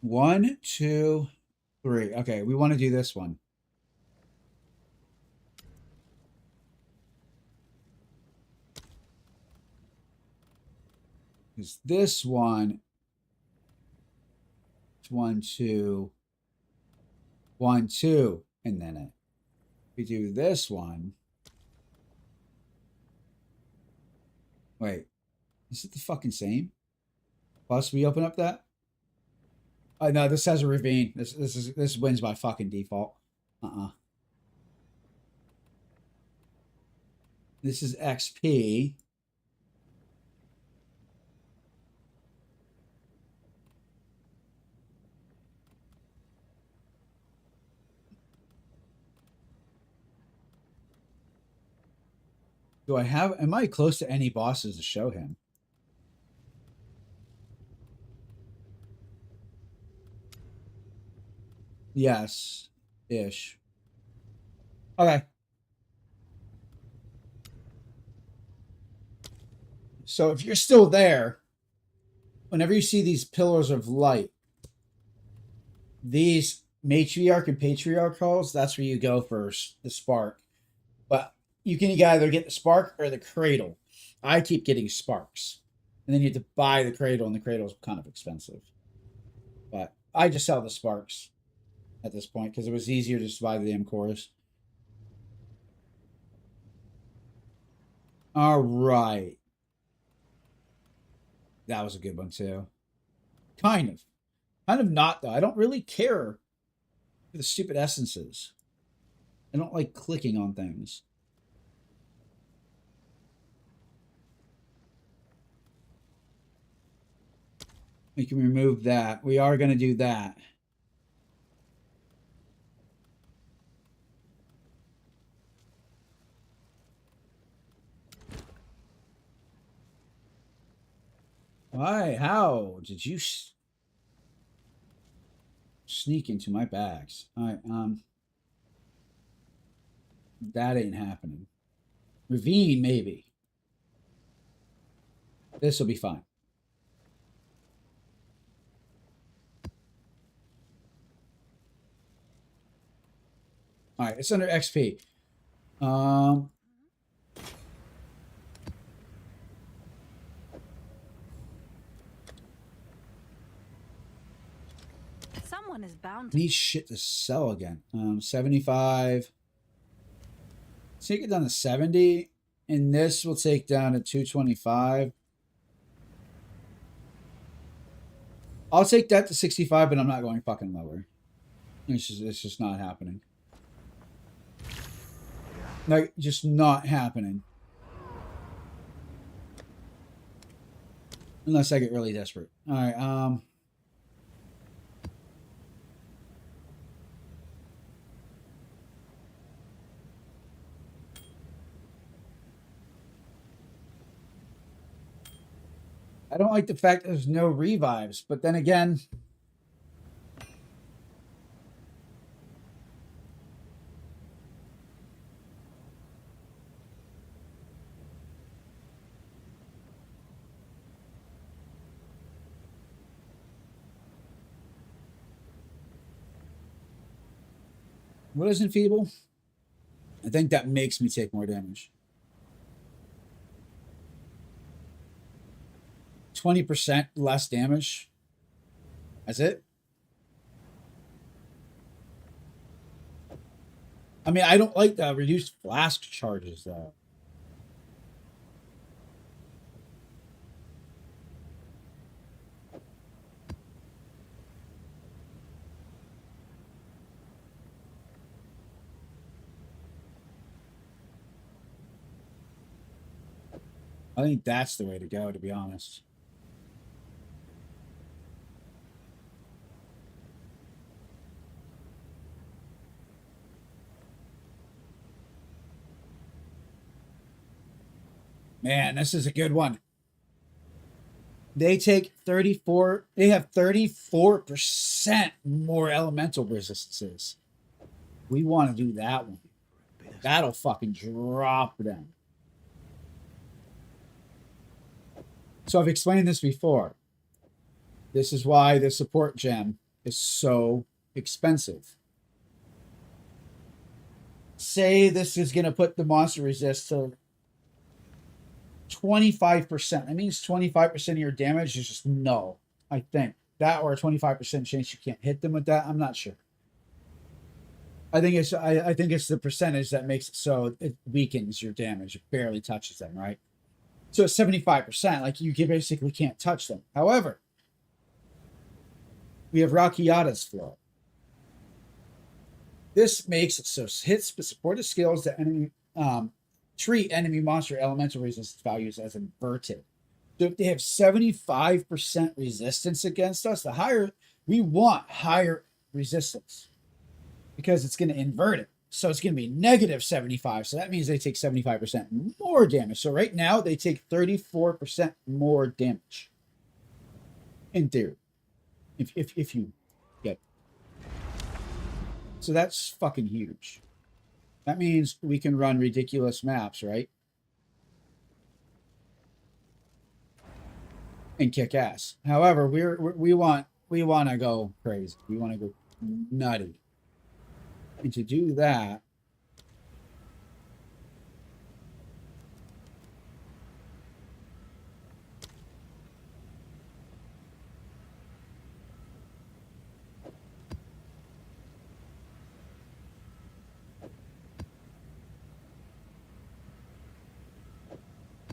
One, 2, 3. Okay, we want to do this one. Because this one... 1, 2... 1, 2, and then it. We do this one. Wait, is it the fucking same? Plus, we open up that. Oh no, this has a ravine. This wins by fucking default. This is XP. Do I have... Am I close to any bosses to show him? Yes. Ish. Okay. So if you're still there, whenever you see these pillars of light, these matriarch and patriarch calls, that's where you go for the spark. But you can either get the spark or the cradle. I keep getting sparks. And then you have to buy the cradle, and the cradle is kind of expensive. But I just sell the sparks at this point because it was easier to just buy the damn cores. All right. That was a good one too. Kind of. Kind of not, though. I don't really care for the stupid essences. I don't like clicking on things. We can remove that. We are going to do that. Why? How did you sneak into my bags? All right. That ain't happening. Ravine, maybe. This will be fine. All right, it's under XP. Someone is bound to. Need shit to sell again. 75. Take it down to 70, and this will take down to 225. I'll take that to 65, but I'm not going fucking lower. It's just not happening. Like, just not happening. Unless I get really desperate. All right, I don't like the fact there's no revives, but then again, what is enfeeble? I think that makes me take more damage. 20% less damage. That's it. I mean, I don't like the reduced flask charges, though. I think that's the way to go, to be honest. Man, this is a good one. They take 34, they have 34% more elemental resistances. We want to do that one. That'll fucking drop them. So I've explained this before. This is why the support gem is so expensive. Say this is going to put the monster resist to 25%. That means 25% of your damage is just null. I think that, or a 25% chance you can't hit them with that. I'm not sure. I think it's the percentage that makes it so it weakens your damage. It barely touches them, right? So it's 75%. Like you basically can't touch them. However, we have Rakiata's Flow. This makes it so hits supported skills that enemy treat enemy monster elemental resistance values as inverted. So if they have 75% resistance against us, the higher we want higher resistance because it's going to invert it. So it's going to be negative 75. So that means they take 75% more damage. So right now they take 34% more damage. In theory. If you get. So that's fucking huge. That means we can run ridiculous maps, right? And kick ass. However, we want to go crazy. We want to go nutty. And to do that,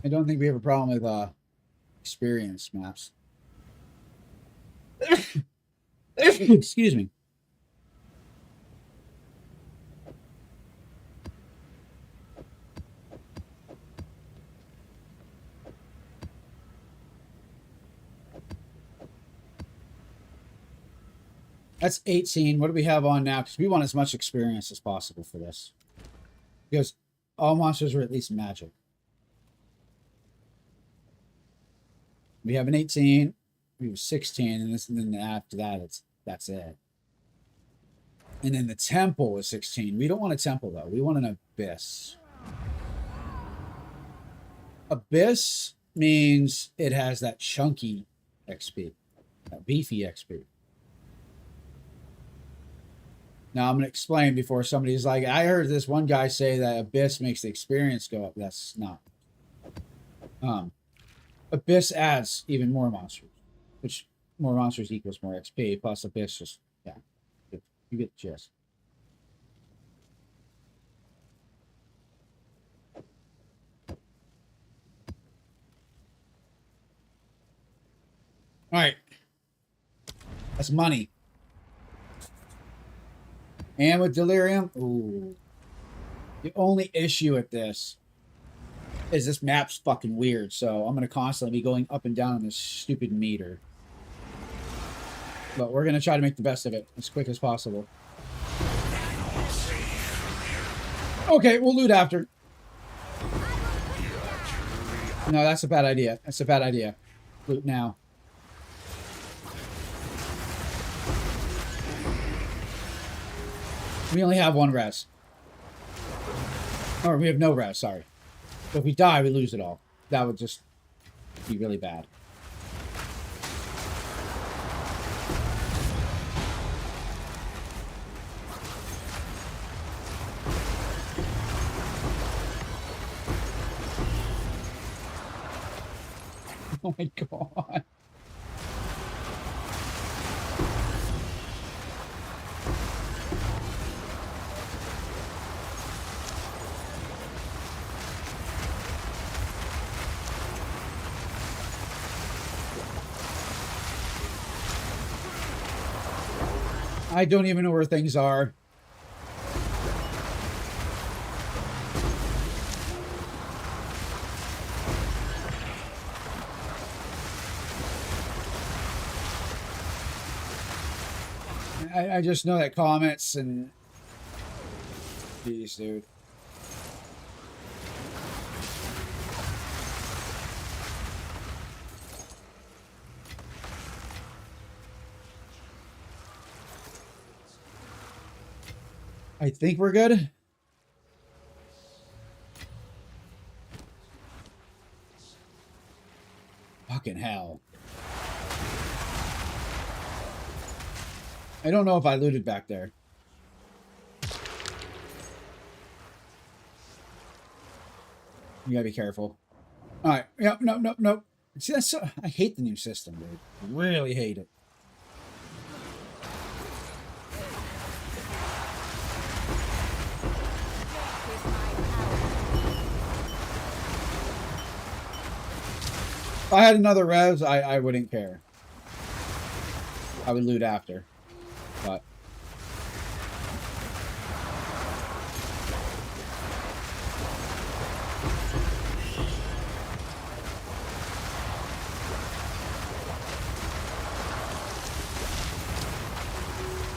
I don't think we have a problem with experience maps. Excuse me. That's 18. What do we have on now? Because we want as much experience as possible for this. Because all monsters are at least magic. We have an 18. We have 16. And then after that, that's it. And then the temple is 16. We don't want a temple, though. We want an abyss. Abyss means it has that chunky XP. That beefy XP. Now, I'm going to explain before somebody's like, I heard this one guy say that Abyss makes the experience go up. That's not. Abyss adds even more monsters, which more monsters equals more XP, plus Abyss just, yeah, you get the gist. All right. That's money. And with Delirium, ooh. The only issue with this is this map's fucking weird, so I'm going to constantly be going up and down on this stupid meter. But we're going to try to make the best of it as quick as possible. Okay, we'll loot after. No, that's a bad idea. That's a bad idea. Loot now. We only have one res. Or we have no res, sorry. So if we die, we lose it all. That would just be really bad. Oh my god. I don't even know where things are. I just know that comments and... Jeez, dude. I think we're good. Fucking hell. I don't know if I looted back there. You gotta be careful. Alright. Yep, no. See, that's so... I hate the new system, dude. I really hate it. If I had another res, I wouldn't care. I would loot after. But...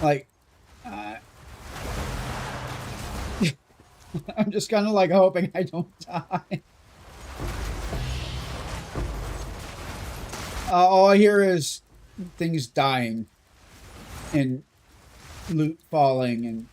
like... I'm just kind of like hoping I don't die. All I hear is things dying and loot falling and...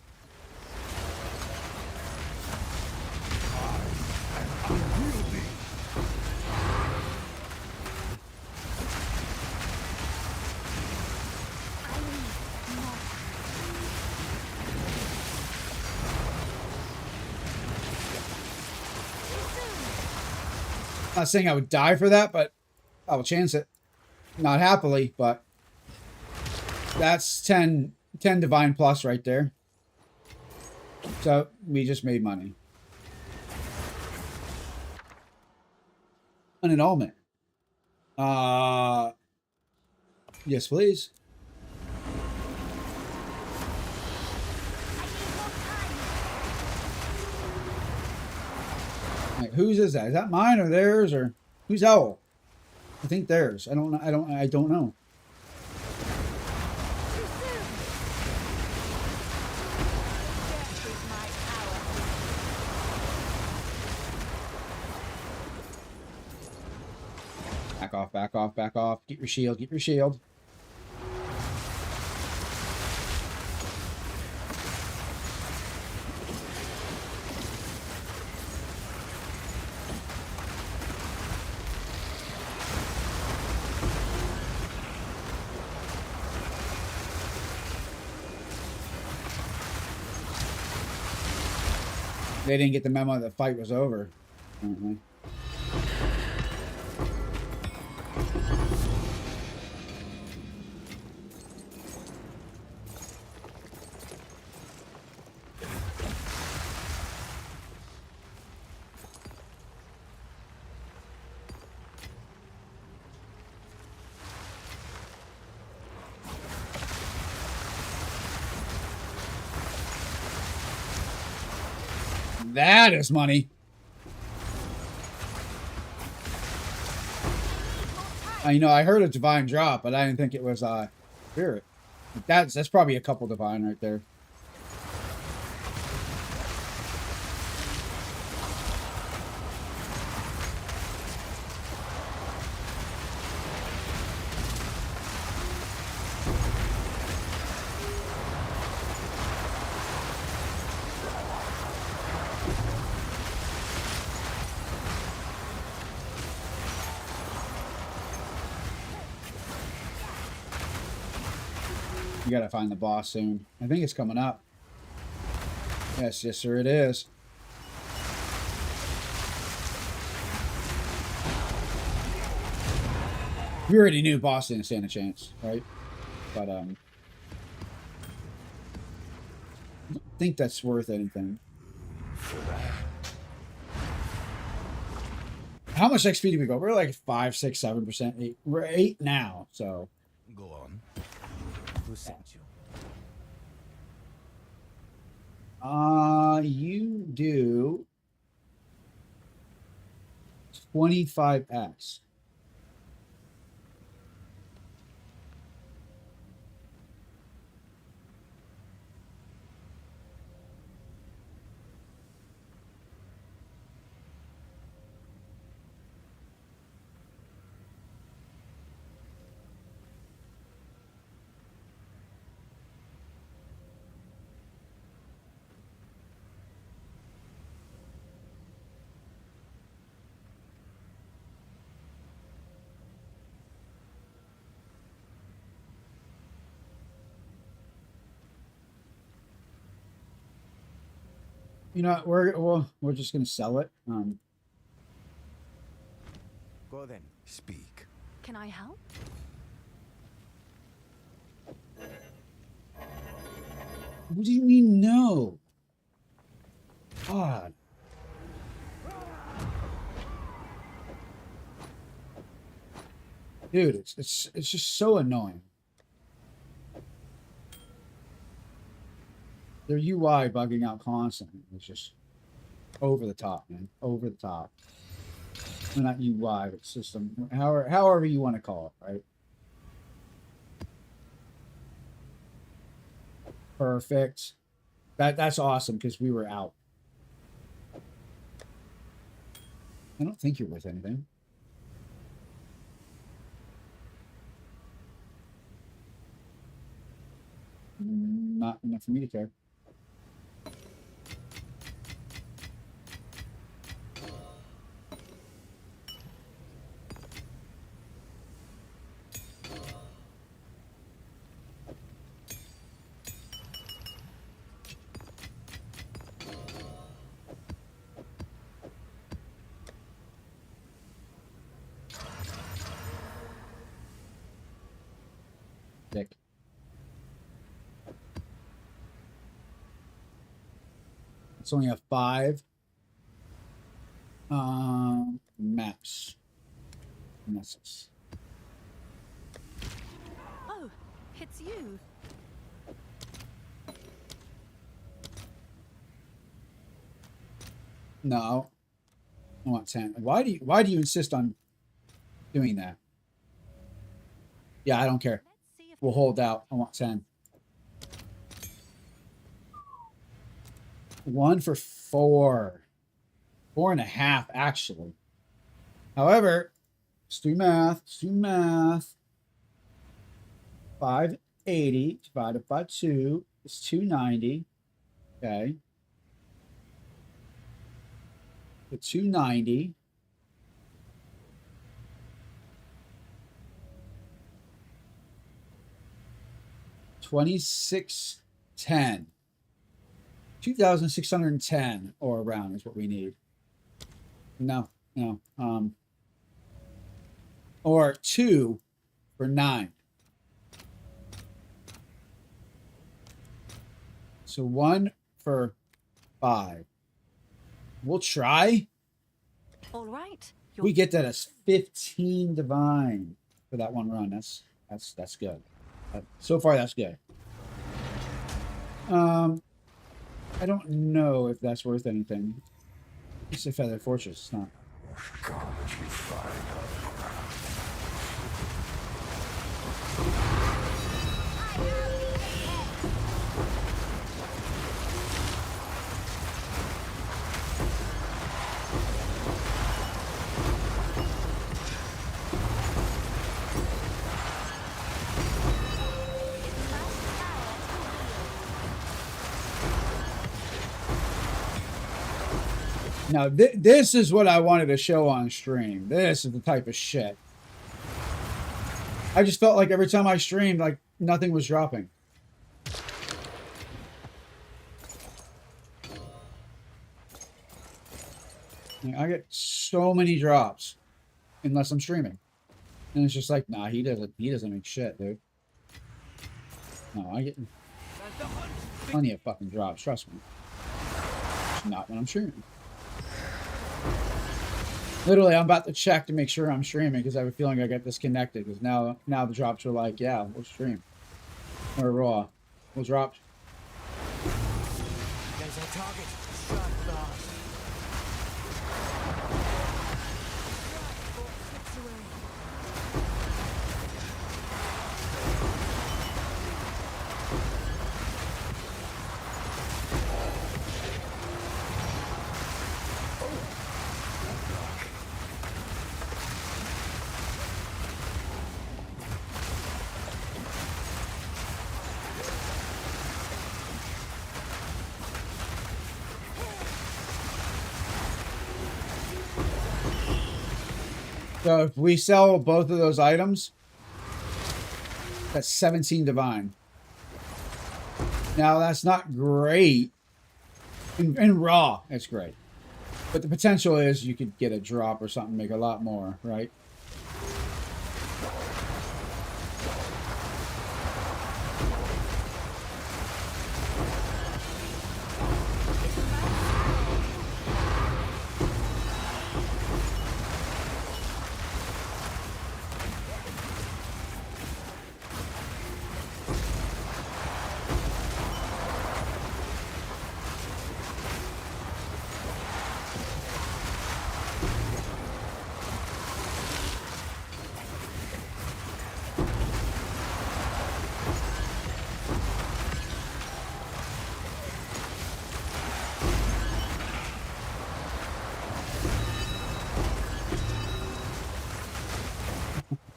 I'm not saying I would die for that, but I will chance it. Not happily, but that's 10 divine plus right there. So we just made money. An annulment. Yes, please. Like, whose is that? Is that mine or theirs or who's Owl? I think theirs. I don't know. I don't know. Back off, back off, back off. Get your shield, get your shield. They didn't get the memo that the fight was over. Apparently. That is money. I heard a divine drop, but I didn't think it was spirit. That's probably a couple divine right there. You gotta find the boss soon. I think it's coming up. Yes, yes, sir, it is. We already knew boss didn't stand a chance, right? But I don't think that's worth anything. How much XP did we go? We're like 5, 6, 7%. 8. We're 8 now, so. Go on. Who sent you? You do 25x. You know, we're just gonna sell it. Go then. Speak. Can I help? What do you mean no? God. Dude, it's just so annoying. Their UI bugging out constantly. It's just over the top, man. Over the top. Well, not UI, but system. However you want to call it, right? Perfect. That's awesome because we were out. I don't think you're worth anything. Not enough for me to care. Dick. It's only a 5 maps. asses. Oh, it's you. No. I want 10. Why do you insist on doing that? Yeah, I don't care. Let's see if We'll hold out. I want 10. 1 for 4. 4.5, actually. However, let's do math. 580 divided by 2 is 290. Okay. The 290. $2,610. 2,610 or around is what we need. No. Or 2 for 9. So 1 for 5. We'll try. all right. We get that as 15 divine for that one run. That's good. So far, that's good. I don't know if that's worth anything. It's a Feather Fortress. It's not. Now, this is what I wanted to show on stream. This is the type of shit. I just felt like every time I streamed, like, nothing was dropping. I get so many drops unless I'm streaming. And it's just like, nah, he doesn't make shit, dude. No, I get plenty of fucking drops, trust me. Just not when I'm streaming. Literally, I'm about to check to make sure I'm streaming because I have a feeling I got disconnected because now the drops are like, yeah, we'll stream. Or raw. We'll drop. There's our target. Strike fast. So if we sell both of those items, that's 17 divine. Now that's not great. In raw, it's great. But the potential is you could get a drop or something, make a lot more, right?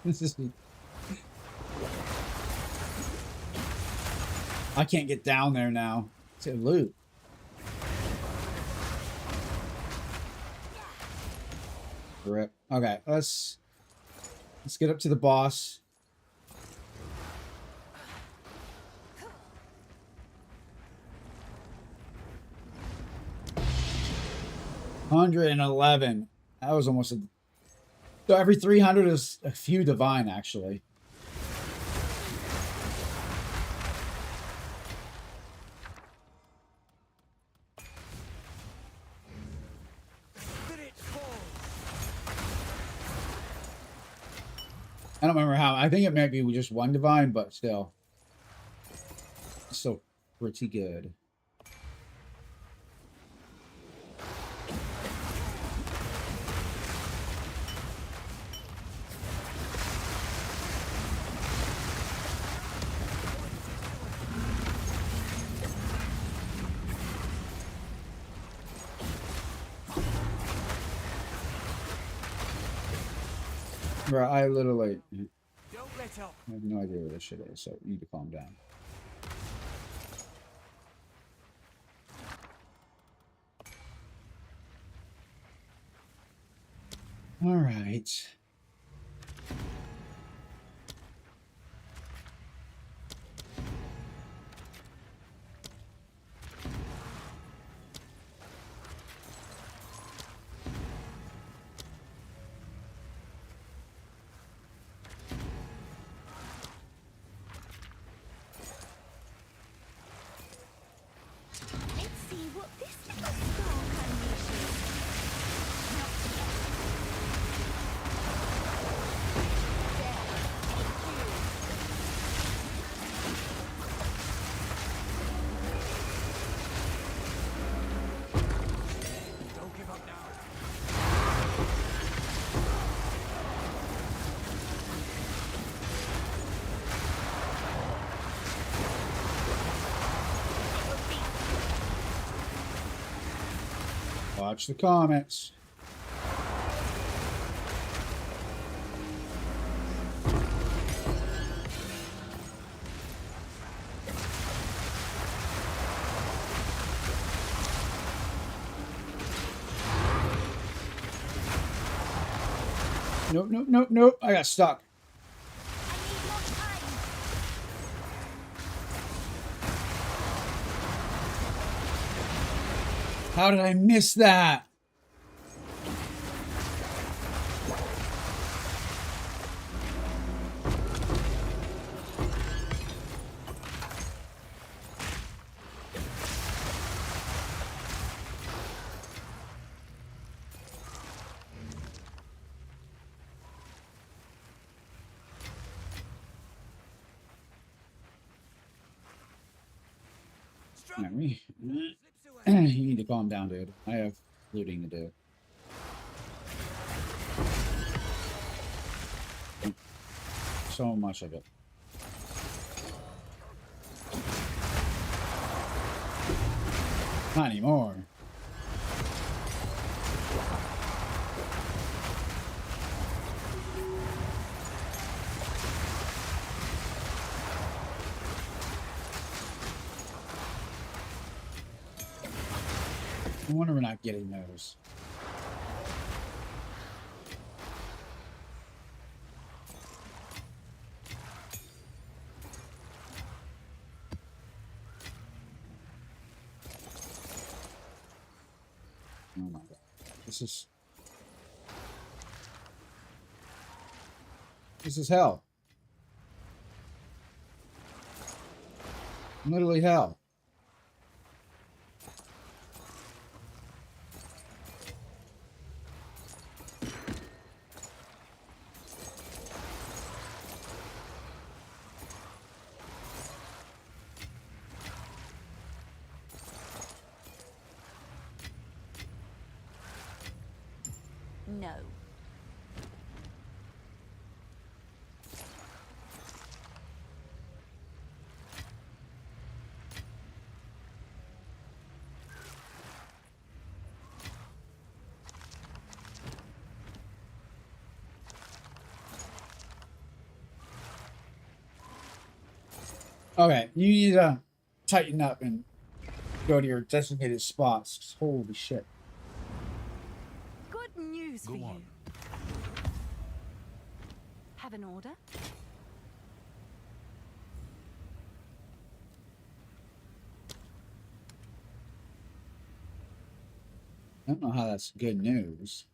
This is. I can't get down there now to loot. Rip. Okay, let's get up to the boss. $111. That was almost a. So every 300 is a few divine, actually. I don't remember how. I think it might be just one divine, but still. Still pretty good. Bro, I literally Don't let up. I have no idea what this shit is, so you need to calm down. All right. Let's see what this little spark unleashes. Don't give up now. Watch the comments. Nope, nope, nope, nope. I got stuck. I need more time. How did I miss that? Yeah, me. You need to calm down, dude. I have looting to do. So much of it. Not anymore. I wonder we're not getting those. Oh my god. This is hell. Literally hell. No. Okay, you need to tighten up and go to your designated spots. Holy shit. Good news Go for on. you. Have an order? I don't know how that's good news.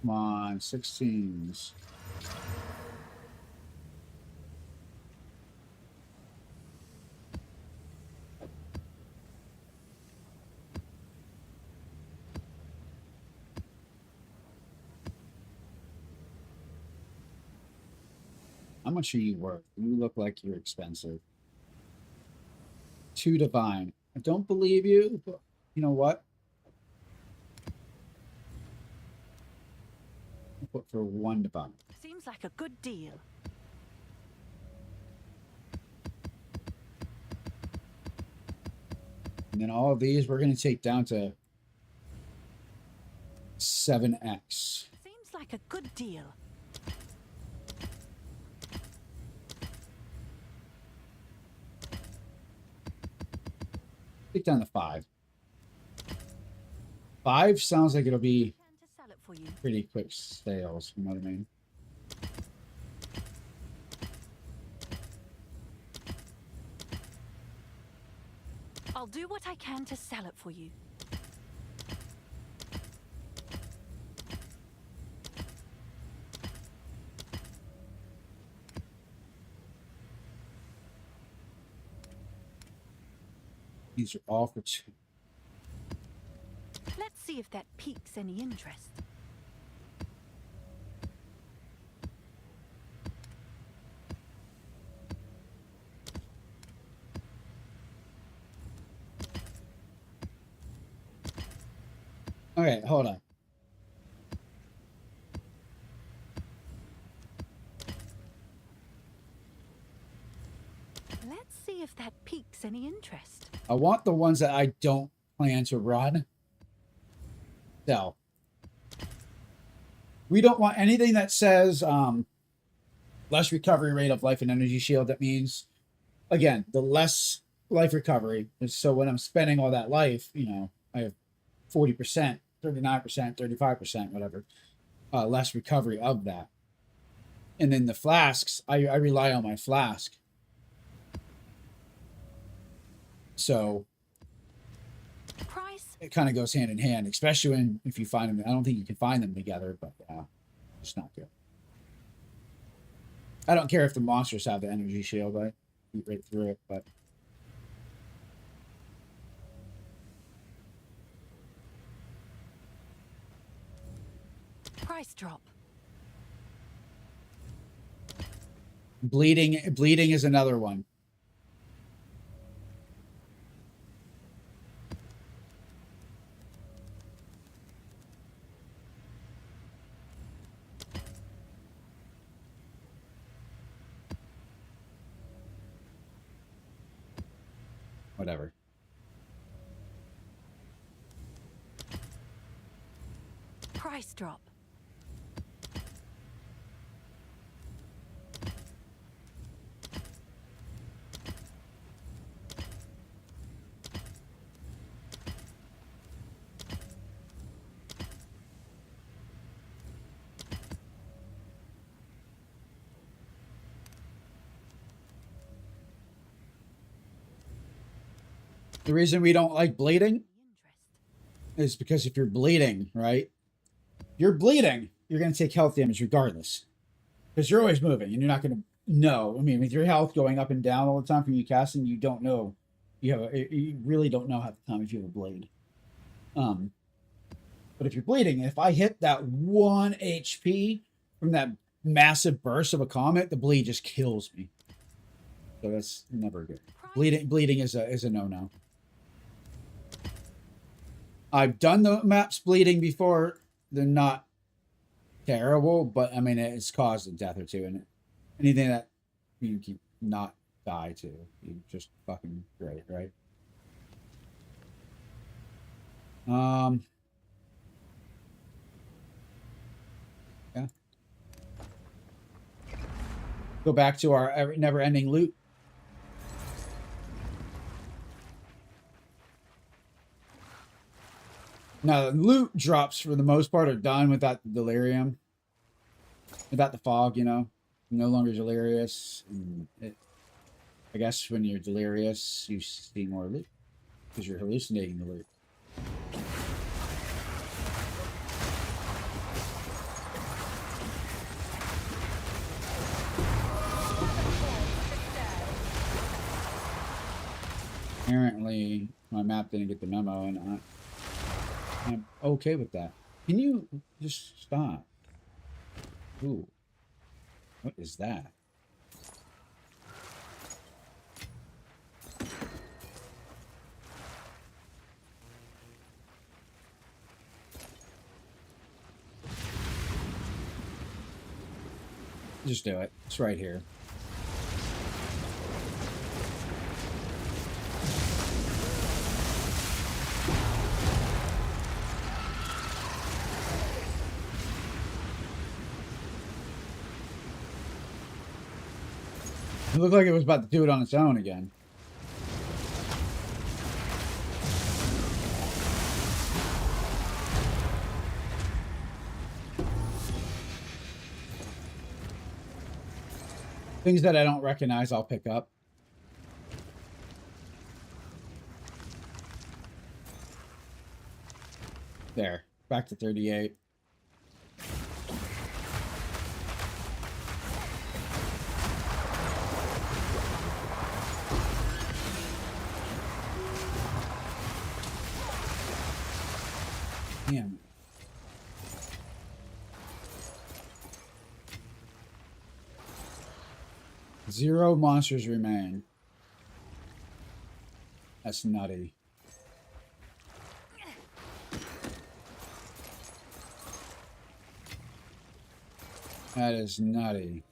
Come on, 16s. How much are you worth? You look like you're expensive. 2 divine. I don't believe you, but you know what? I'll put for 1 divine. Seems like a good deal. And then all of these we're going to take down to 7x. Seems like a good deal. Take down to 5. 5 sounds like it'll be Can to sell it for you. pretty quick sales, you know what I mean? I'll do what I can to sell it for you. These are all for 2. Let's see if that piques any interest. Okay, hold on. Let's see if that piques any interest. I want the ones that I don't plan to run. So we don't want anything that says less recovery rate of life and energy shield. That means, again, the less life recovery. So when I'm spending all that life, you know, I have 40%, 39%, 35%, whatever, less recovery of that. And then the flasks, I rely on my flask. So Price? it kind of goes hand in hand, especially when if you find them. I don't think you can find them together, but it's not good. I don't care if the monsters have the energy shield. I eat right through it, but Price drop. bleeding is another one. Whatever. Price drop. The reason we don't like bleeding Interest. is because if you're bleeding, right? You're bleeding, you're going to take health damage regardless. Because you're always moving and you're not going to know. I mean, with your health going up and down all the time from you casting, you don't know. You really don't know half the time if you have a blade. But if you're bleeding, if I hit that 1 HP from that massive burst of a comet, the bleed just kills me. So that's never good. Bleeding is a no-no. I've done the maps bleeding before. They're not terrible, but I mean it's caused a death or two, and anything that you can not die to, you just fucking great, right? Yeah. Go back to our never-ending loot. Now, the loot drops for the most part are done without the delirium. Without the fog, you know. You're no longer delirious. And I guess when you're delirious, you see more loot. Because you're hallucinating the loot. Apparently, my map didn't get the memo, and I'm okay with that. Can you just stop? Ooh. What is that? Just do it. It's right here. It looked like it was about to do it on its own again. Things that I don't recognize, I'll pick up. There. Back to 38. Damn. Zero monsters remain. That's nutty. That is nutty.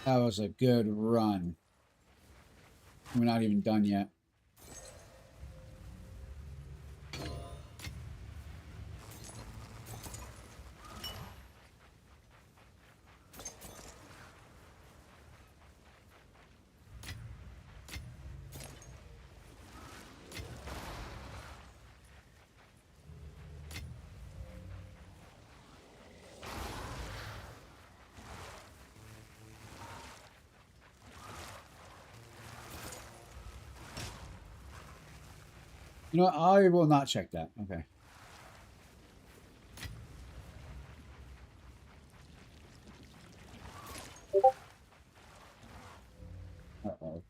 That was a good run. We're not even done yet. You know what? I will not check that. Okay. Uh-oh.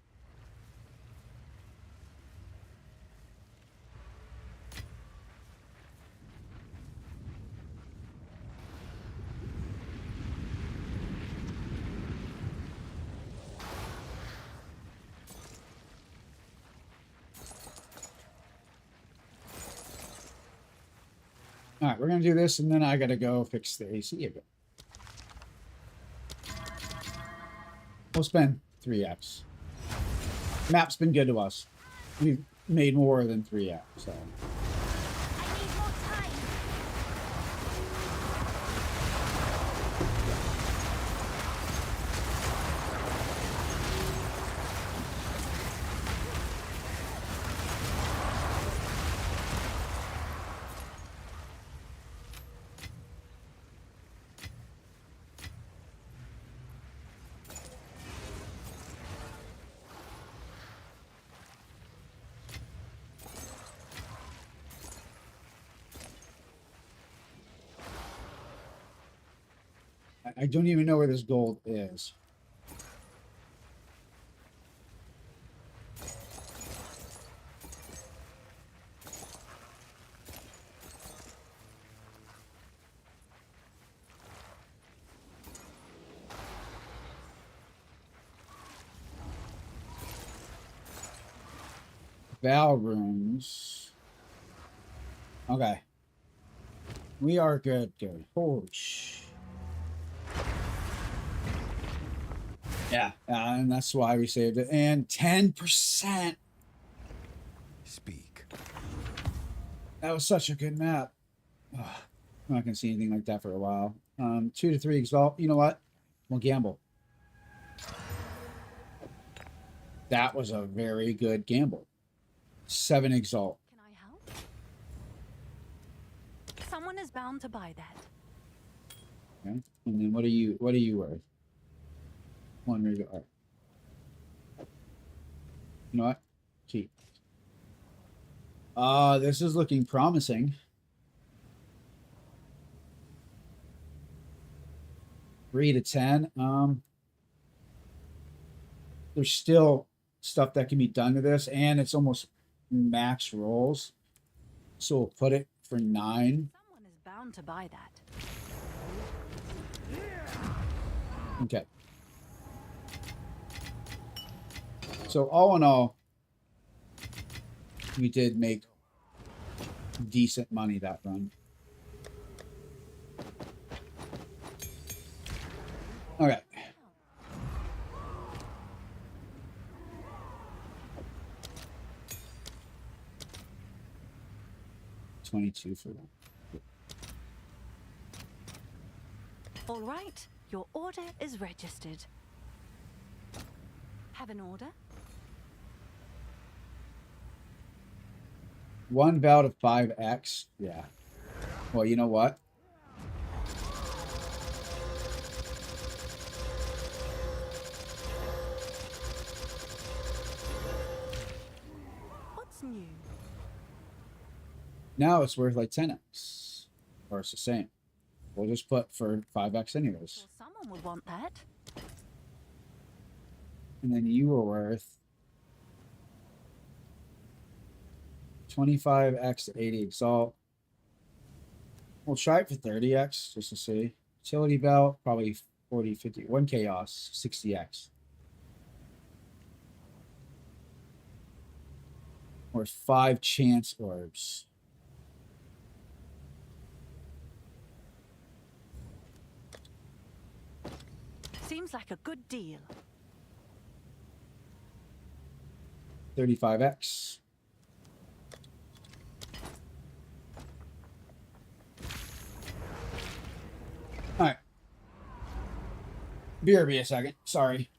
All right, we're going to do this, and then I got to go fix the AC a bit. We'll spend 3x. Map's been good to us. We've made more than 3x, so... I need more time. I don't even know where this gold is. Val rooms. Okay. We are good. Holy sh. Yeah, and that's why we saved it. And 10%. Speak. That was such a good map. Ugh, I'm not going to see anything like that for a while. 2 to 3 Exalt. You know what? We'll gamble. That was a very good gamble. 7 Exalt. Can I help? Someone is bound to buy that. Okay. And then what are you worth? 1 regard. You know what? Keep. This is looking promising. 3 to 10. There's still stuff that can be done to this, and it's almost max rolls. So we'll put it for 9. Someone is bound to buy that. Okay. So all in all, we did make decent money that run. Okay. $22 for that. All right, your order is registered. Have an order? 1 bout of 5x. Yeah. Well, you know what? What's new? Now it's worth like 10x. Or it's the same. We'll just put for 5x anyways. Well, someone would want that. And then you were worth 25x to 80 Exalt. We'll try it for 30x just to see. Utility belt, probably 40, 50. 1 chaos, 60x. Or 5 chance orbs. Seems like a good deal. 35x. All right. BRB a second. Sorry.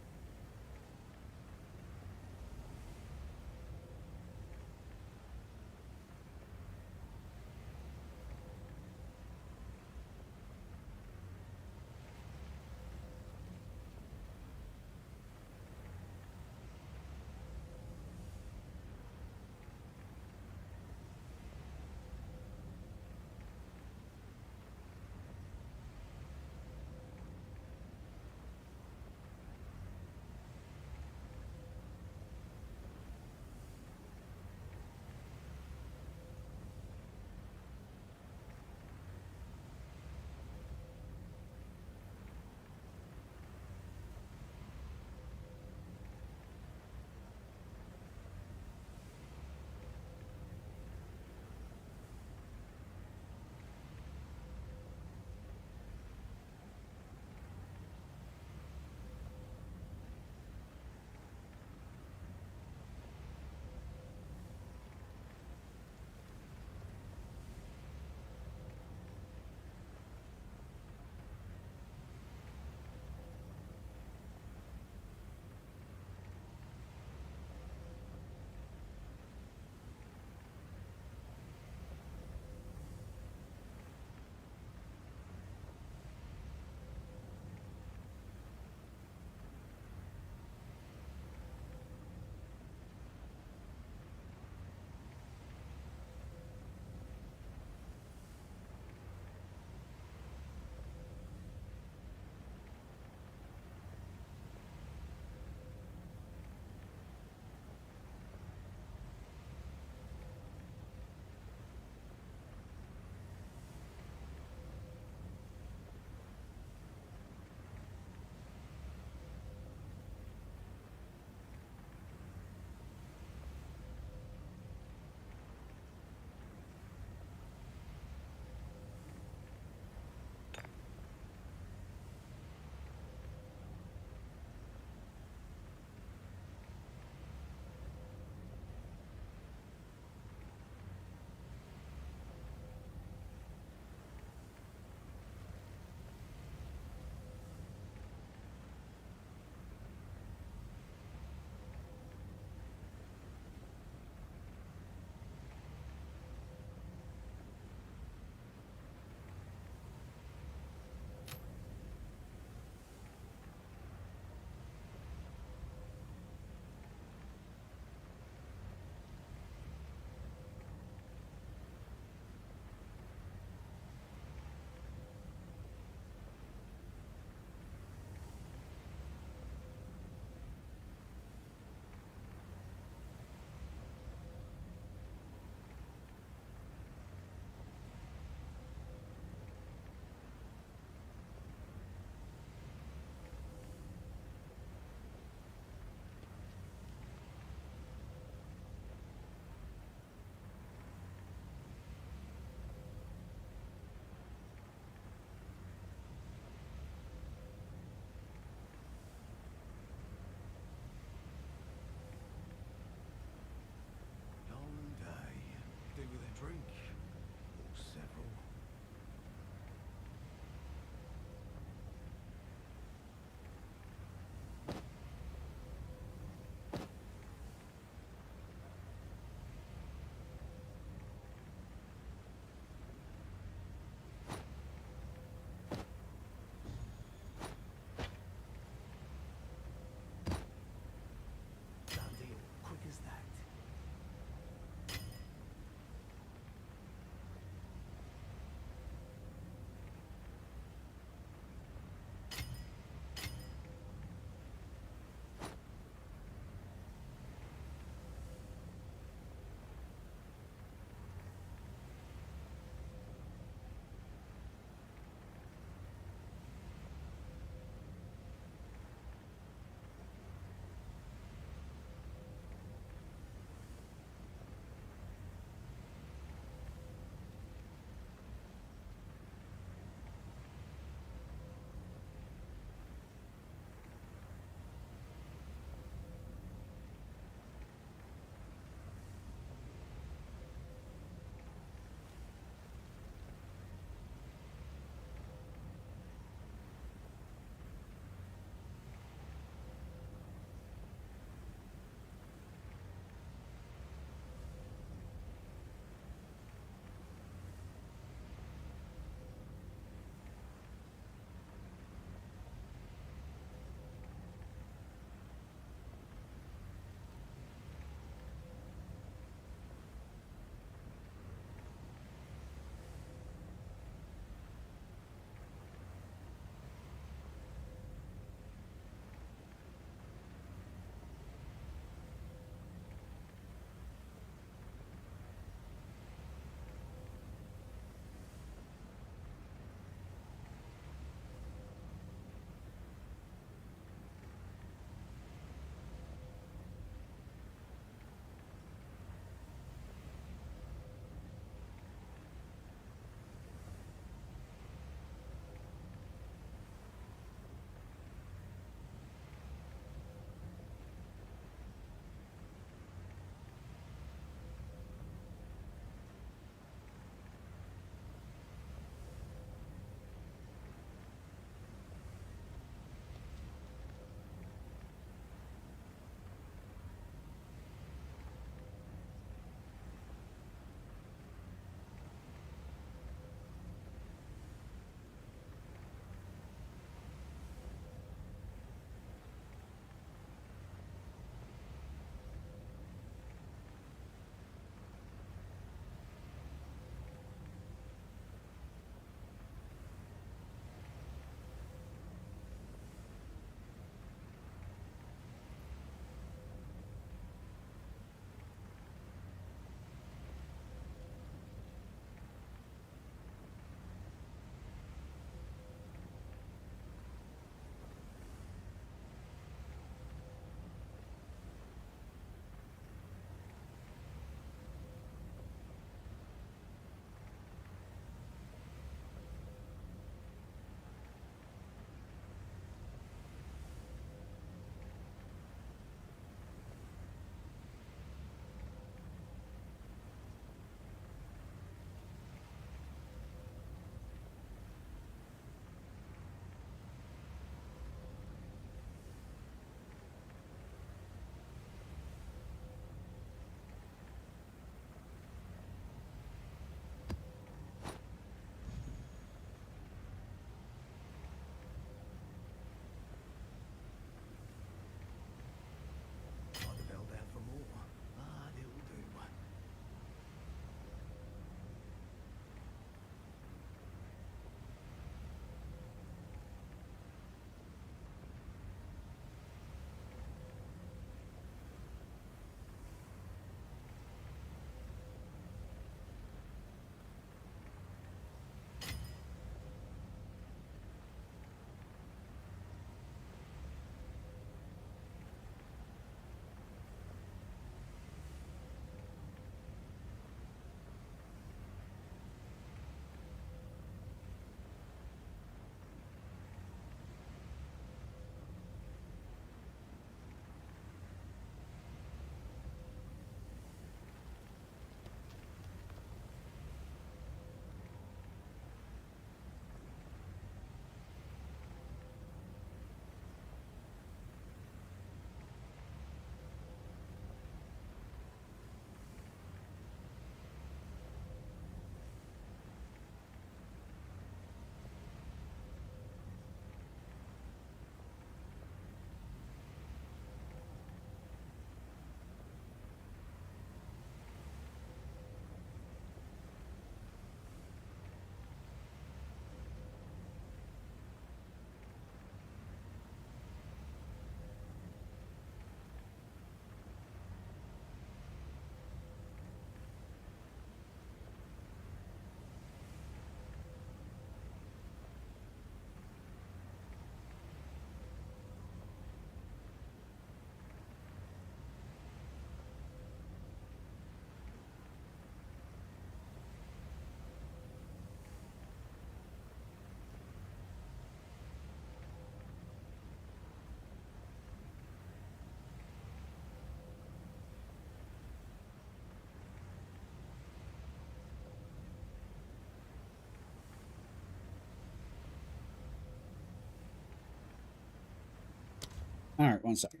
All right, 1 second.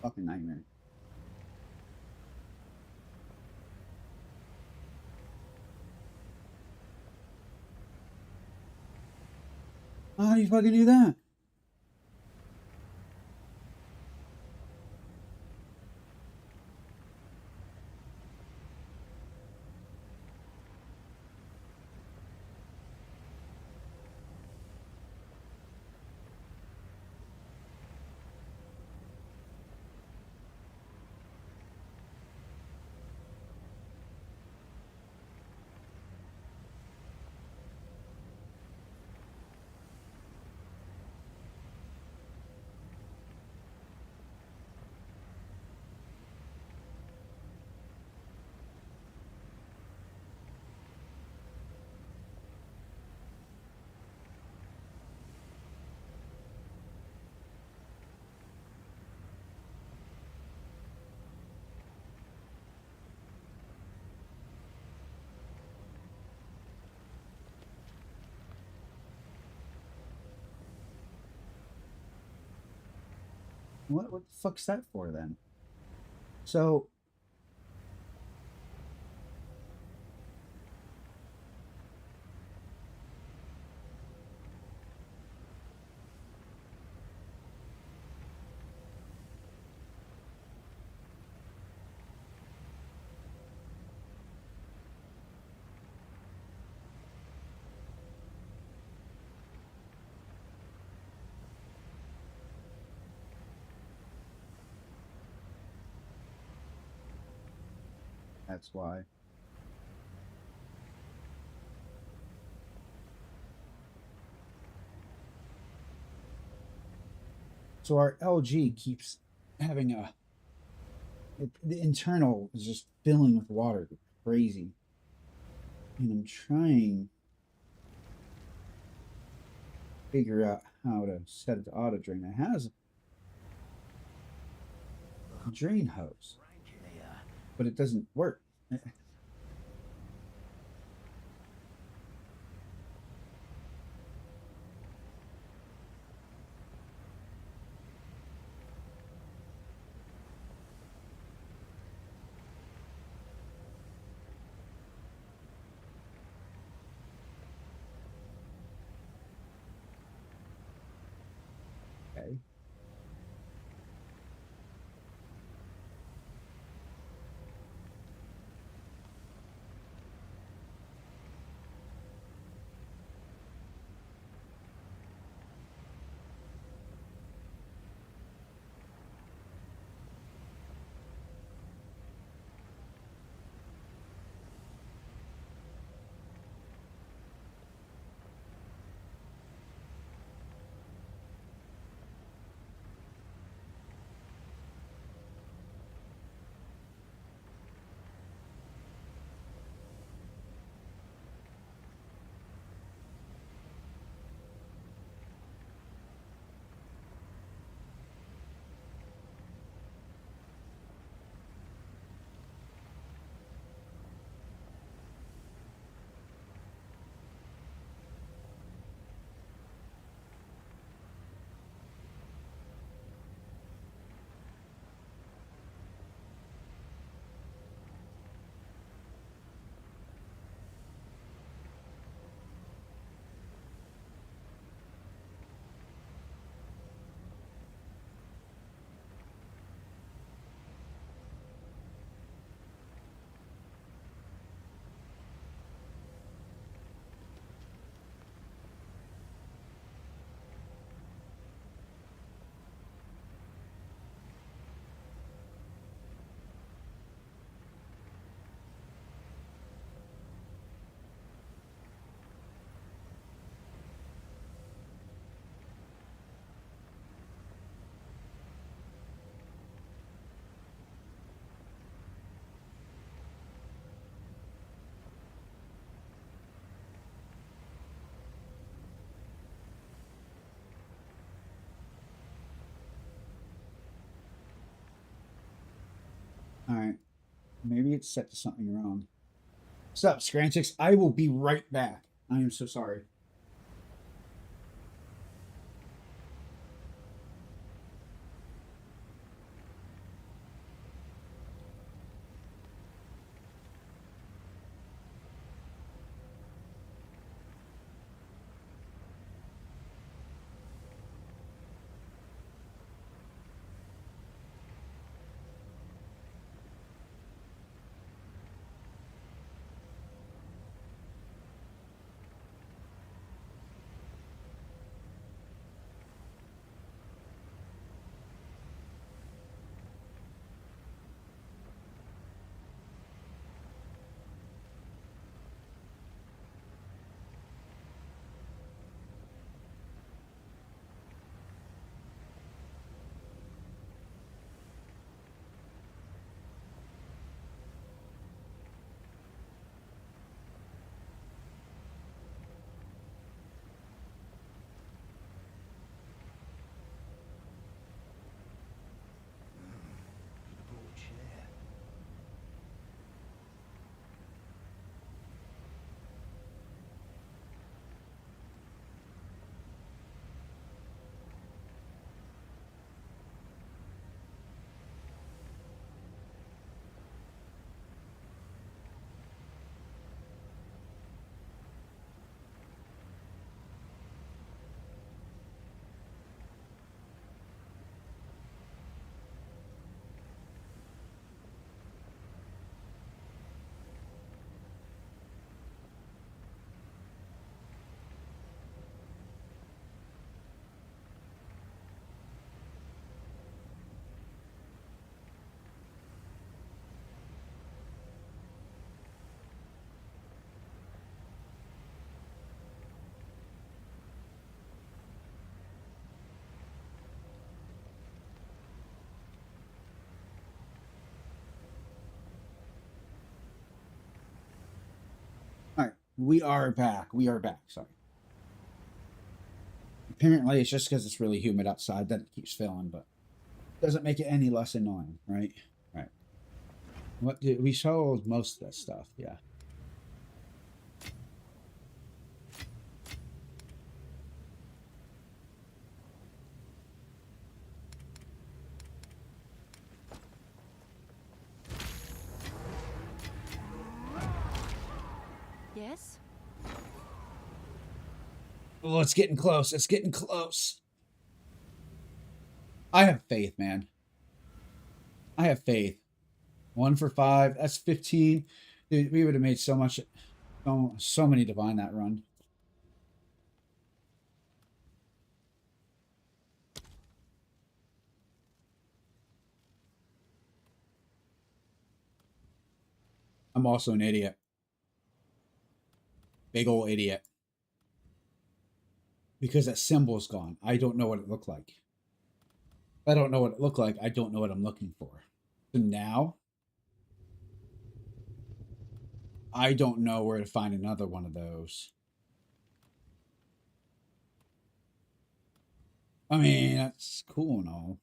Fucking nightmare. How do you fucking do that? What the fuck's that for then? So that's why. So our LG keeps having the internal is just filling with water, crazy. And I'm trying to figure out how to set it to auto drain. It has a drain hose, but it doesn't work. Okay. Maybe it's set to something wrong. What's up, Scrantix? I will be right back. I am so sorry. Brought chair. All right, we are back. We are back. Sorry. Apparently, it's just because it's really humid outside that it keeps filling, but doesn't make it any less annoying, right? Right. What did we sold most of that stuff? Yeah. Yes? Oh, it's getting close. It's getting close. I have faith, man. I have faith. 1 for 5. That's 15. Dude, we would have made so much, so many divine that run. I'm also an idiot. Big old idiot. Because that symbol's gone. I don't know what it looked like. If I don't know what it looked like, I don't know what I'm looking for. So now, I don't know where to find another one of those. I mean, that's cool and all.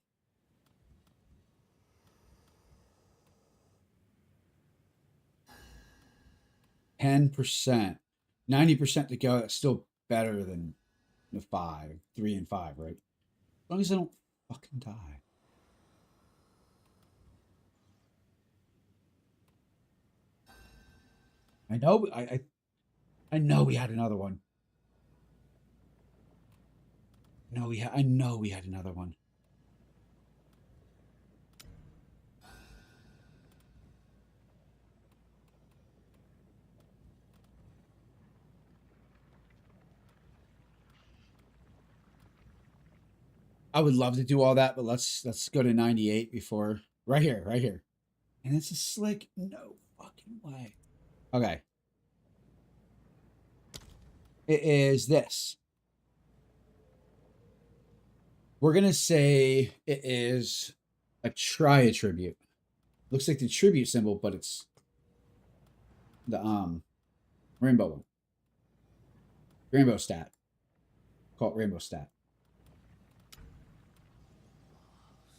%, 90% to go. That's still better than the 5, 3 and 5, right? As long as I don't fucking die. I know. I know we had another one. No, we had. I know we had another one. I would love to do all that, but let's go to 98 before. Right here, right here. And it's a slick. No fucking way. Okay. It is this. We're gonna say it is a tri-attribute. Looks like the tribute symbol, but it's the rainbow one. Rainbow stat. Call it rainbow stat.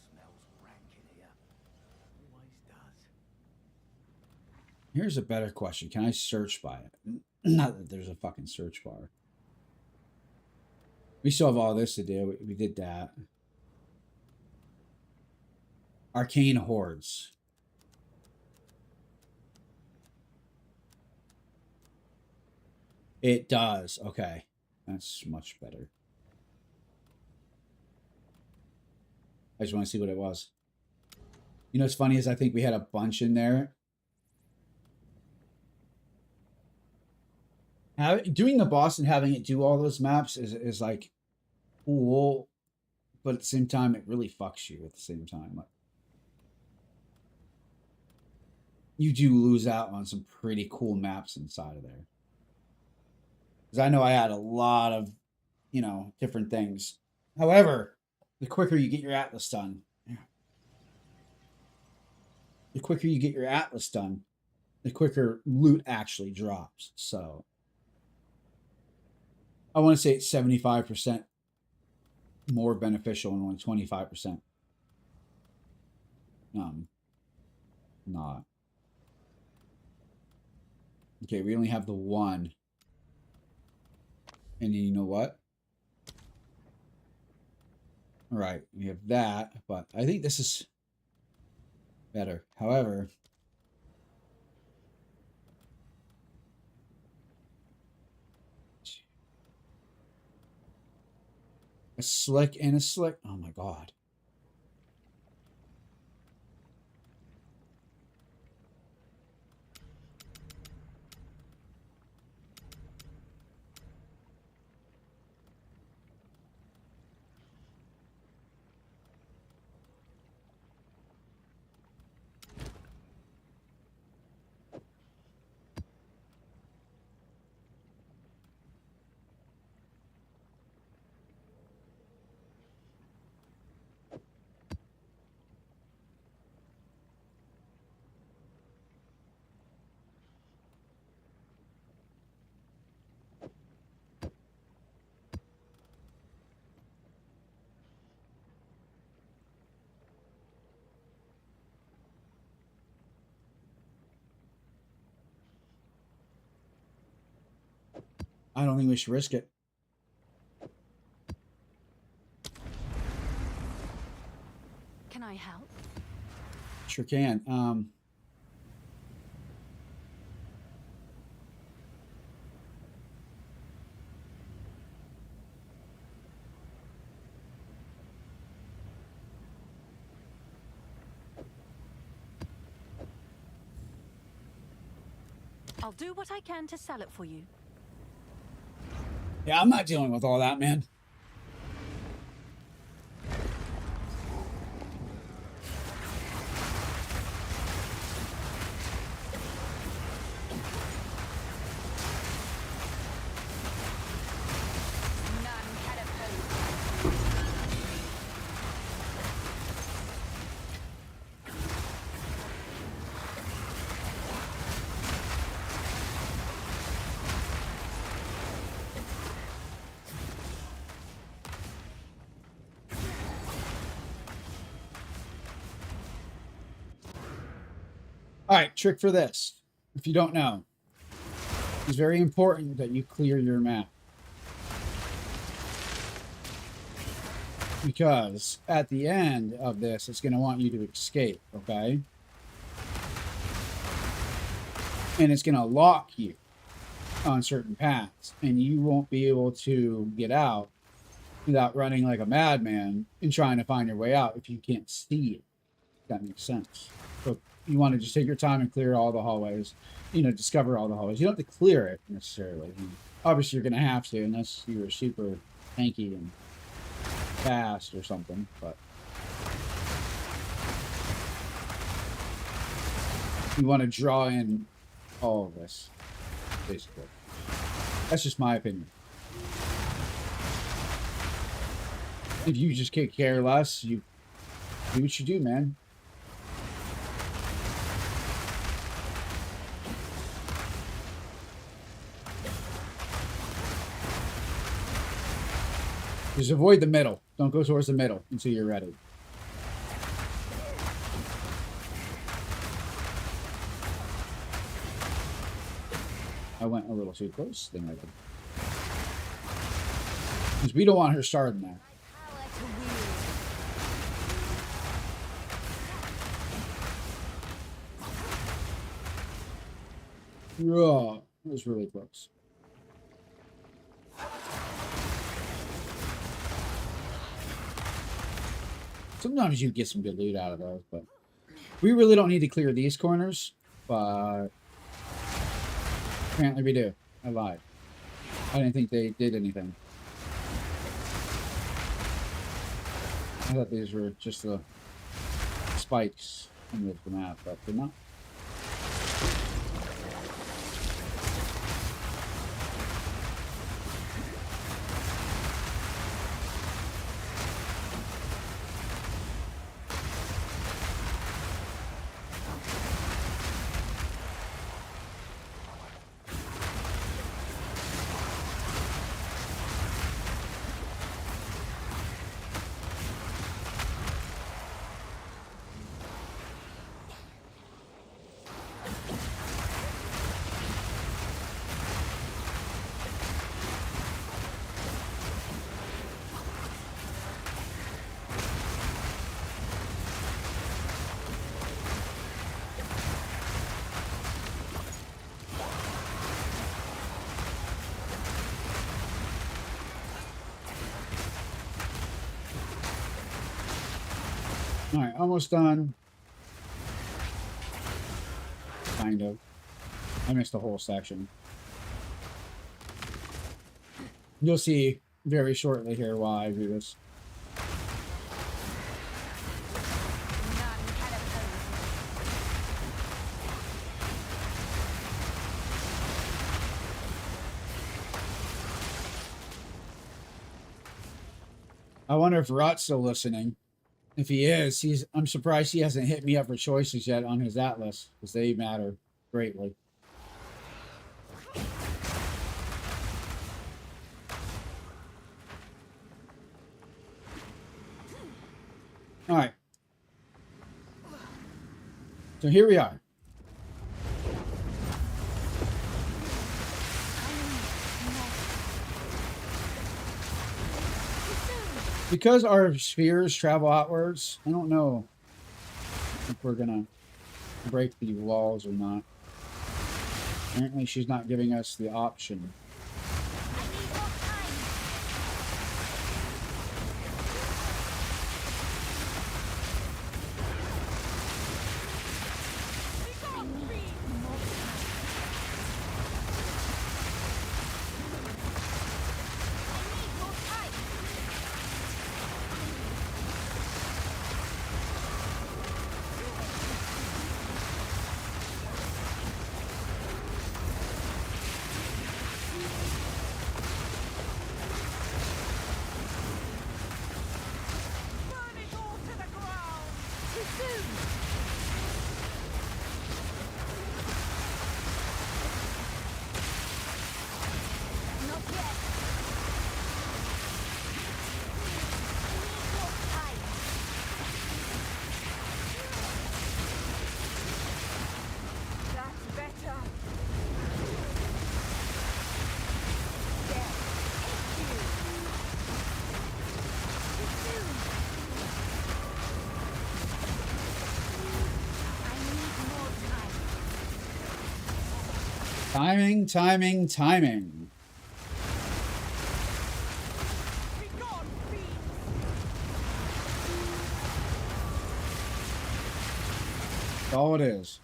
Smells rank in here. Always does. Here's a better question. Can I search by it? Not that there's a fucking search bar. We still have all this to do. We did that. Arcane Hordes. It does. Okay. That's much better. I just want to see what it was. You know what's funny is I think we had a bunch in there. Doing the boss and having it do all those maps is like cool, but at the same time, it really fucks you at the same time. Like, you do lose out on some pretty cool maps inside of there. Because I know I had a lot of, you know, different things. However, the quicker you get your Atlas done, the quicker you get your Atlas done, the quicker loot actually drops. So I want to say it's 75% more beneficial and only 25% not. Okay, we only have the one. And you know what? All right, we have that, but I think this is better. However, a slick and a slick. Oh my god. I don't think we should risk it. Can I help? Sure can. I'll do what I can to sell it for you. Yeah, I'm not dealing with all that, man. None can oppose. All right, trick for this. If you don't know, it's very important that you clear your map. Because at the end of this, it's going to want you to escape, okay? And it's going to lock you on certain paths. And you won't be able to get out without running like a madman and trying to find your way out if you can't see it. If that makes sense. So you want to just take your time and clear all the hallways. You know, discover all the hallways. You don't have to clear it necessarily. Obviously, you're going to have to unless you're super tanky and fast or something, but you want to draw in all of this, basically. That's just my opinion. If you just can't care less, you do what you do, man. Just avoid the middle. Don't go towards the middle until you're ready. I went a little too close. Then I did. Because we don't want her starting there. Power to wield. Oh, that was really close. Sometimes you get some good loot out of those, but we really don't need to clear these corners, but apparently we do. I lied. I didn't think they did anything. I thought these were just the spikes in the map, but they're not. Alright, almost done. Kind of. I missed a whole section. You'll see very shortly here why I do this. None can oppose I wonder if Rot's still listening. If he is, I'm surprised he hasn't hit me up for choices yet on his Atlas, because they matter greatly. Alright. So here we are. Because our spheres travel outwards, I don't know if we're gonna break the walls or not. Apparently she's not giving us the option. I need more time. I need more time. I need more time. Burn it all to the ground. Too soon. Not yet. Need more time. That's better. There. Thank you. Too soon. I need more time. Timing, timing, timing. Be gone, fiends! That's all it is.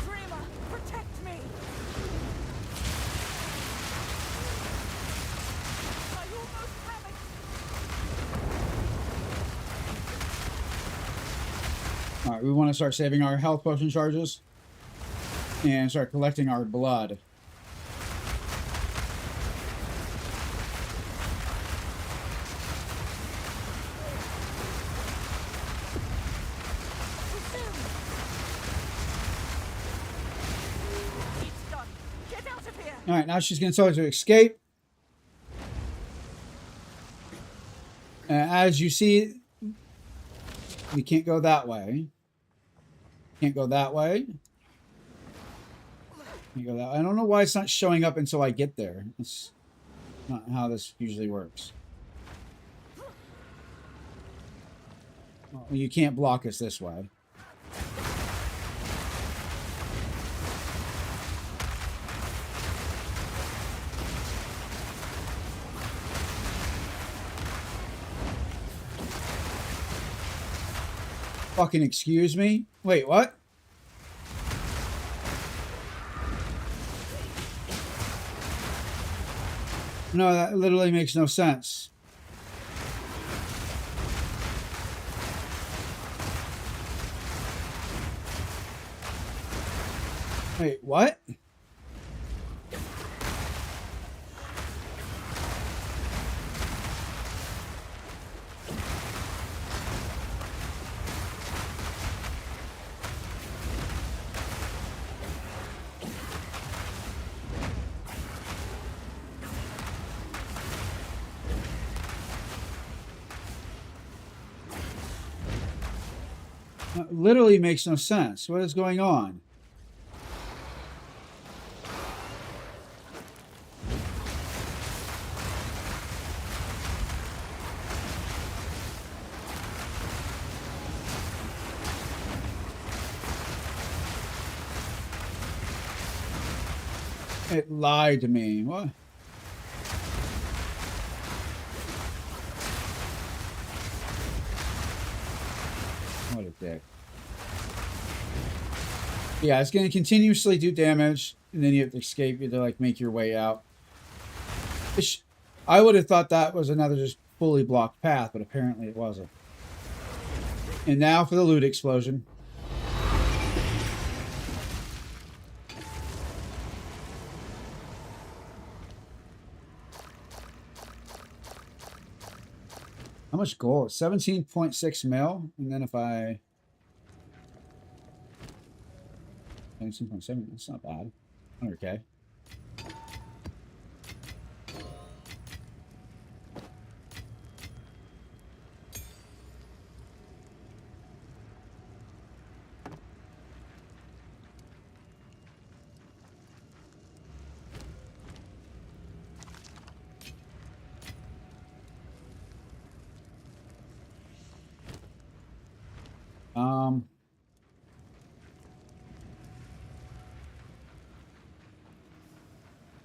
Dreamer, protect me! I almost have it! Alright, we want to start saving our health potion charges and start collecting our blood. Too soon! It's done! Get out of here! Alright, now she's going to tell us to escape. As you see, we can't go that way. Can't go that way. Can't go that way. I don't know why it's not showing up until I get there. It's not how this usually works. Well, you can't block us this way. Fucking excuse me? Wait, what? No, that literally makes no sense. Wait, what? That literally makes no sense. What is going on? It lied to me. What? What a dick. Yeah, it's going to continuously do damage, and then you have to escape. You have to, like, make your way out. I would have thought that was another just fully blocked path, but apparently it wasn't. And now for the loot explosion. How much gold? 17.6 mil. And then if I... 17.7, that's not bad. 100k.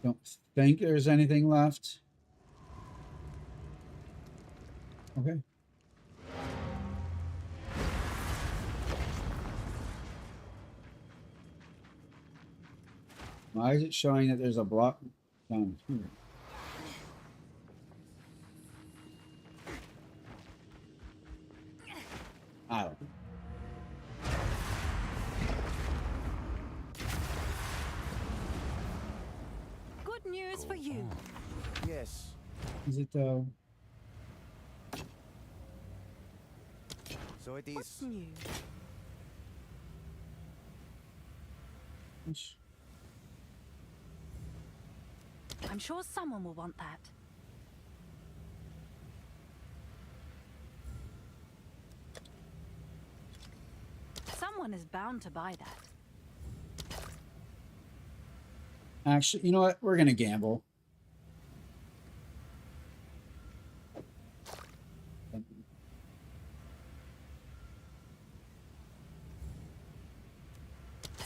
Don't think there's anything left. Okay. Why is it showing that there's a block down here? I don't know. Good news for you. Yes. Is it though? So it is. What's new? I'm sure someone will want that. Someone is bound to buy that. Actually, you know what? We're gonna gamble.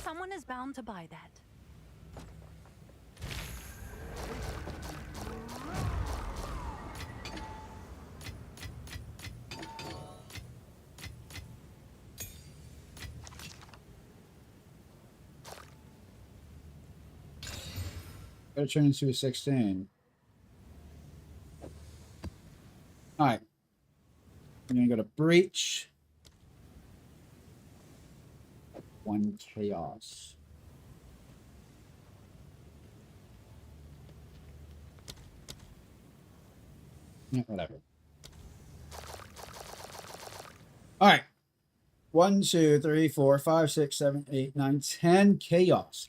Someone is bound to buy that. Gotta turn into a 16. Alright. I'm gonna go to breach. 1 chaos. Yeah, whatever. Alright. 1, 2, 3, 4, 5, 6, 7, 8, 9, 10 chaos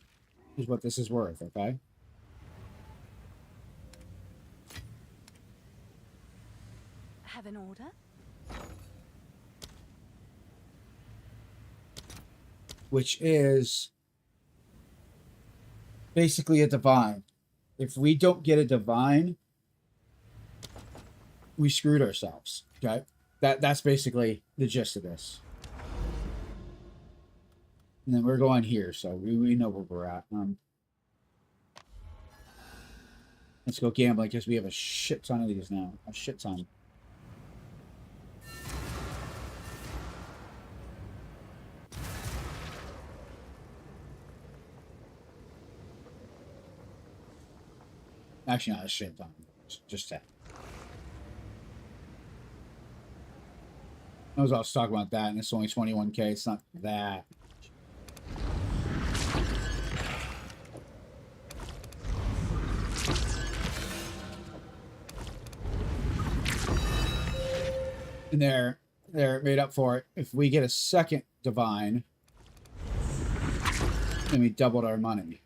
is what this is worth, okay? Have Have an order? which is basically a divine. If we don't get a divine, we screwed ourselves. Okay, that's basically the gist of this. And then we're going here, so we know where we're at. Let's go gambling because we have a shit ton of these now. A shit ton. Actually, not a shit ton. Just 10. I was talking about that, and it's only 21K. It's not that. And they're made up for it. If we get a second divine, then we doubled our money.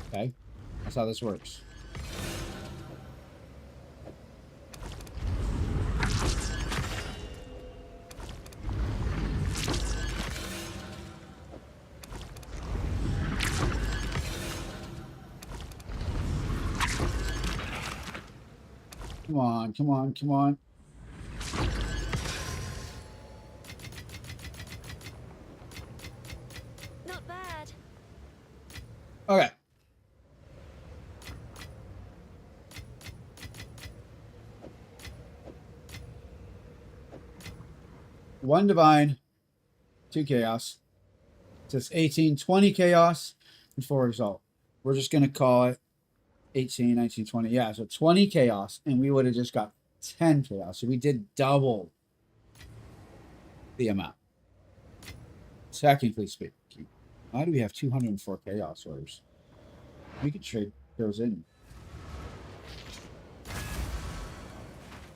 Okay? That's how this works. Come on, come on, come on. Not bad. Okay. One divine, 2 chaos. It says 18, 20 chaos, and 4 exalt. We're just going to call it 18, 19, 20. Yeah, so 20 chaos, and we would have just got 10 chaos. So we did double the amount. Technically speaking. Why do we have 204 chaos orders? We could trade those in.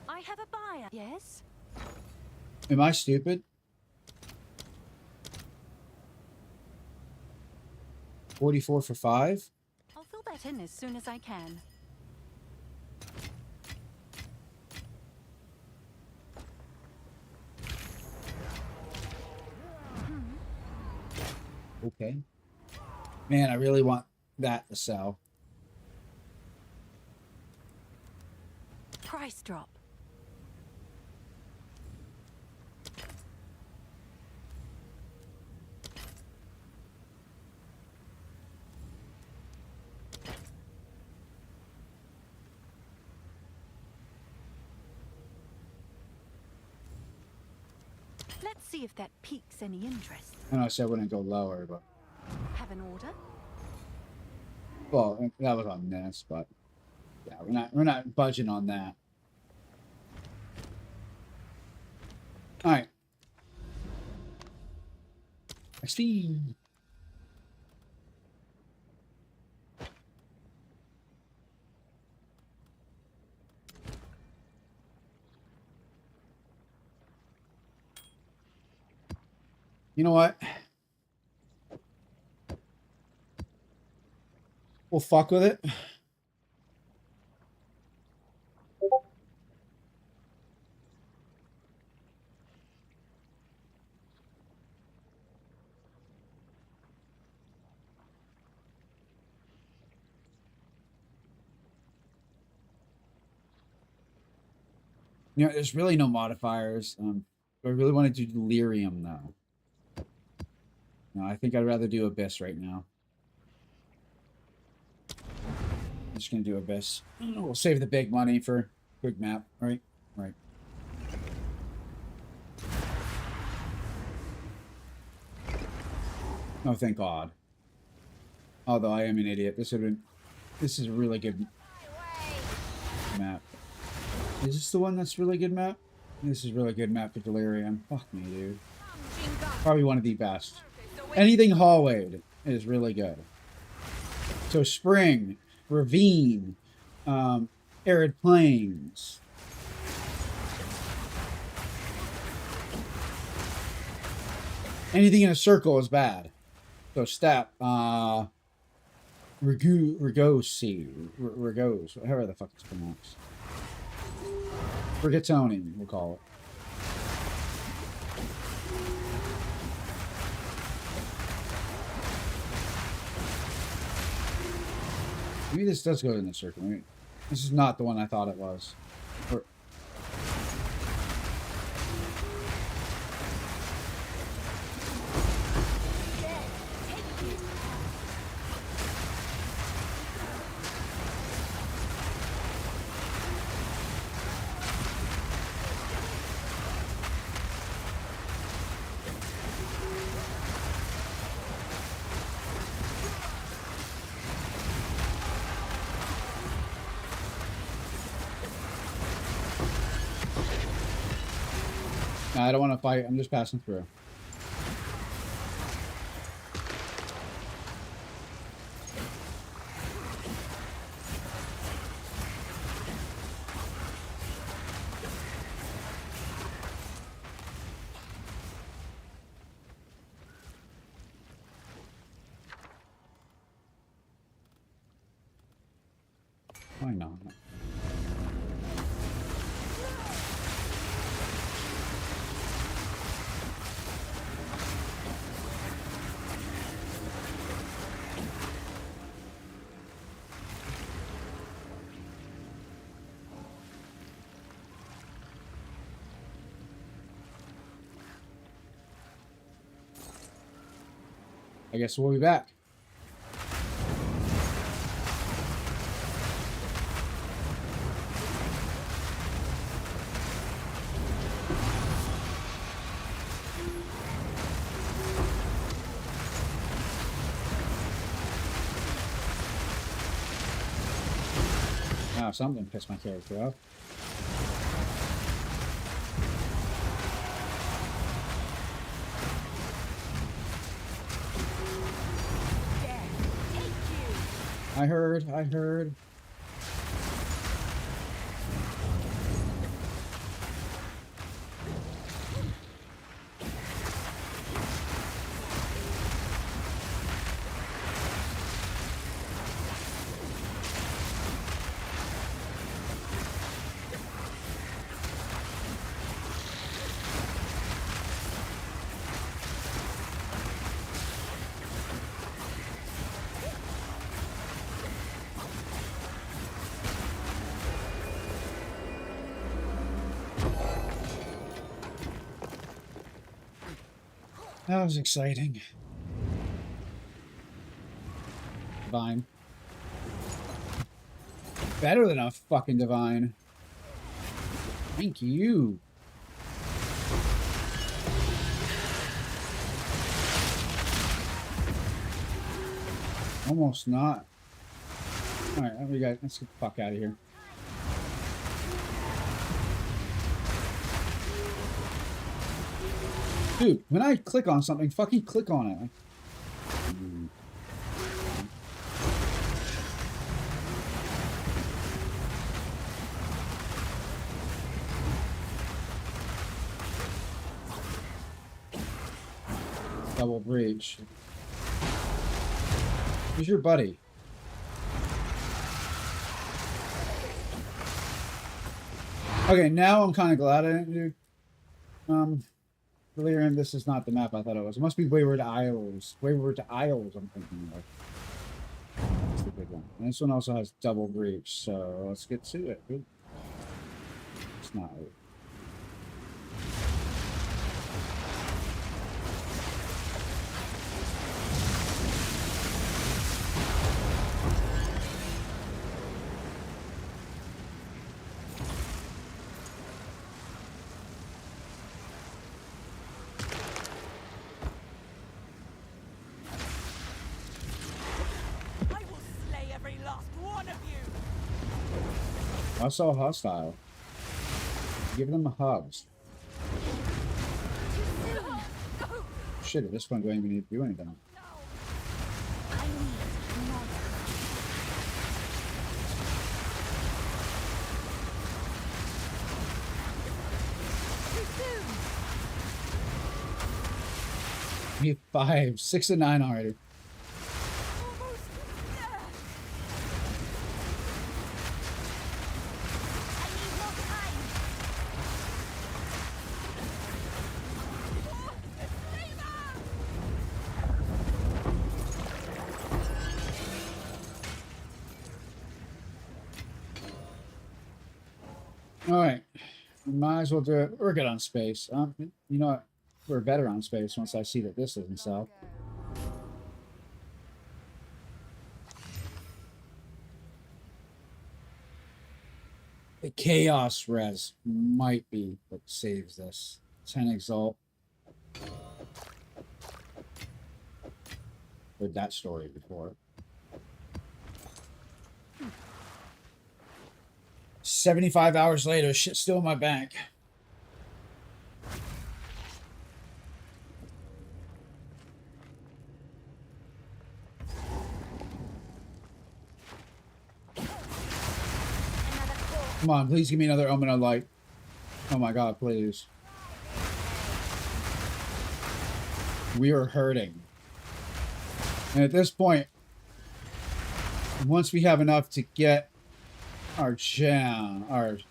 I have a buyer. Yes? Am I stupid? 44 for 5? I'll fill that in as soon as I can. Okay. Man, I really want that to sell. Price drop. Let's see if that piques any interest. I know I said I wouldn't go lower, but Have an order? well, that was on this, but yeah, we're not budging on that. All right. I see. You know what? We'll fuck with it. You know, there's really no modifiers. I really want to do delirium though. No, I think I'd rather do Abyss right now. I'm just gonna do Abyss. We'll save the big money for quick map, right? Right. Oh, thank God. Although I am an idiot. This is a really good map. Is this the one that's really good map? This is really good map for Delirium. Fuck me, dude. Probably one of the best. Anything hallwayed is really good. So Spring, Ravine, Arid Plains. Anything in a circle is bad. So Step, Regos, however the fuck it's pronounced. Rigatoni, we'll call it. Maybe this does go in the circle. Maybe this is not the one I thought it was. Or, no, I don't want to fight. I'm just passing through. Why not? I guess we'll be back. Wow, something pissed my character off. I heard. That was exciting. Divine. Better than a fucking divine. Thank you. Almost not. Alright, we got. Let's get the fuck out of here. Dude, when I click on something, fucking click on it. Double breach. Who's your buddy? Okay, now I'm kind of glad I didn't do. Delirium, this is not the map I thought it was. It must be Wayward Isles. Wayward Isles, I'm thinking of. That's the good one. And this one also has double breach, so let's get to it. Ooh. It's not. I saw hostile. Give them hugs. Shit, at this point, we don't even need to do anything. We have 5, 6, and 9 already. All right. We might as well do it. We're good on space. You know what? We're better on space once I see that this doesn't sell. The Chaos Res might be what saves this. 10 Exalt. Heard that story before. 75 hours later, shit's still in my bank. Come on, please give me another Omen of Light. Oh my god, please. We are hurting. And at this point, once we have enough to get our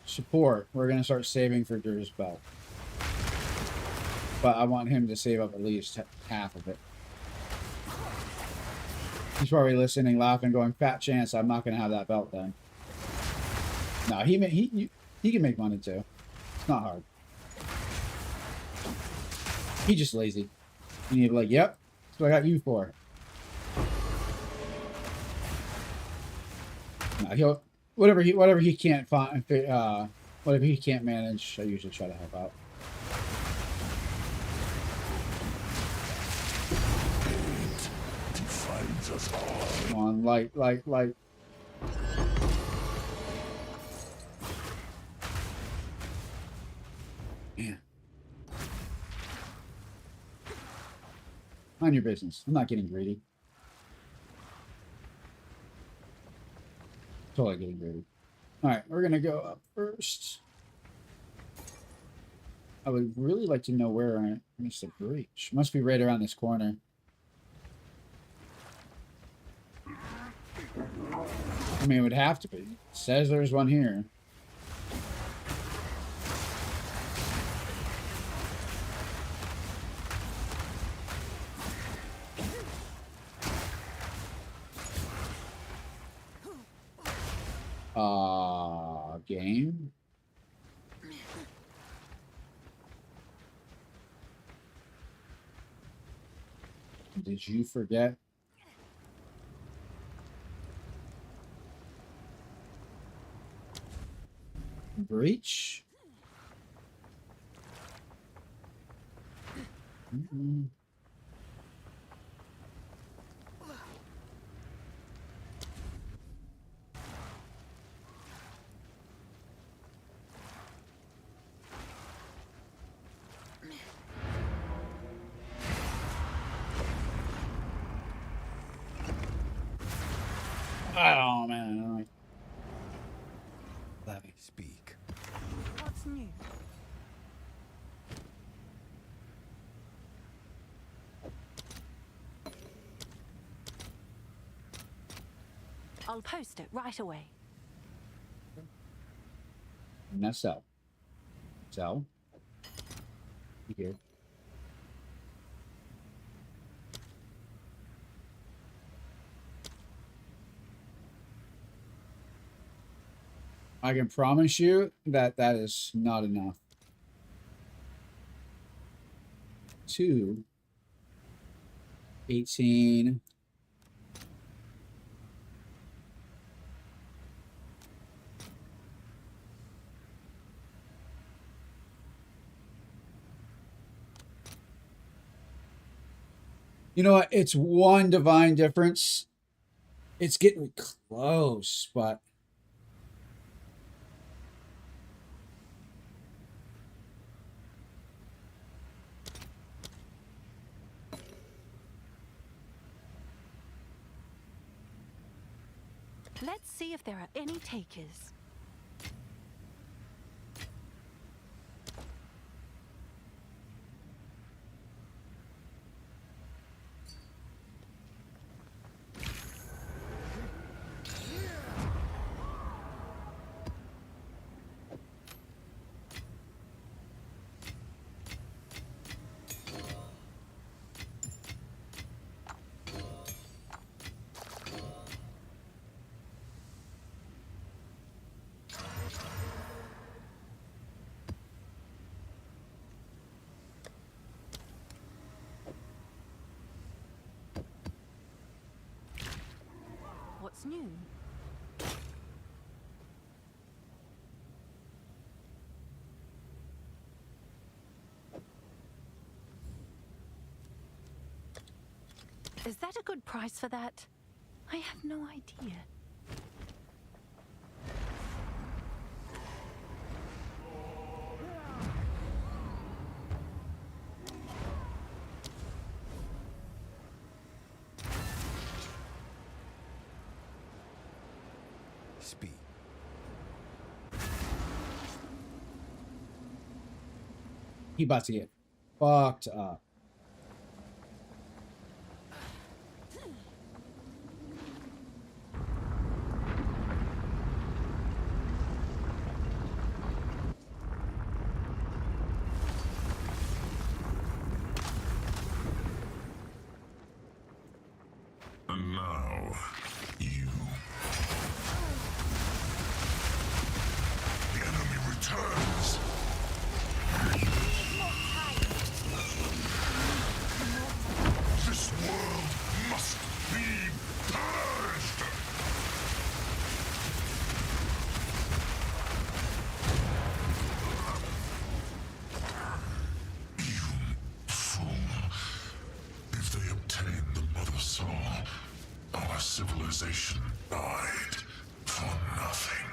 support, we're going to start saving for Drew's belt. But I want him to save up at least half of it. He's probably listening, laughing, going, fat chance I'm not going to have that belt then. No, he can make money too. It's not hard. He's just lazy. You need to be like, yep, that's what I got you for. No, he'll whatever he can't find, whatever he can't manage, I usually try to help out. Come on, light. Man. Mind your business. I'm not getting greedy. Totally getting greedy. Alright, we're gonna go up first. I would really like to know where I missed a breach. Must be right around this corner. I mean, it would have to be. It says there's one here. Game? Did you forget? Breach? Mm-mm. Oh man, Let me speak. What's new? I'll post it right away. and that's so. So, here. I can promise you that that is not enough. 2, 18. You know what? It's one divine difference. It's getting close, but Let's see if there are any takers. What's new? Is that a good price for that? I have no idea. Speed. He about to get fucked up. And now, you. The enemy returns. This world must be purged. You fool. If they obtain the Mother Soul, our civilization died for nothing.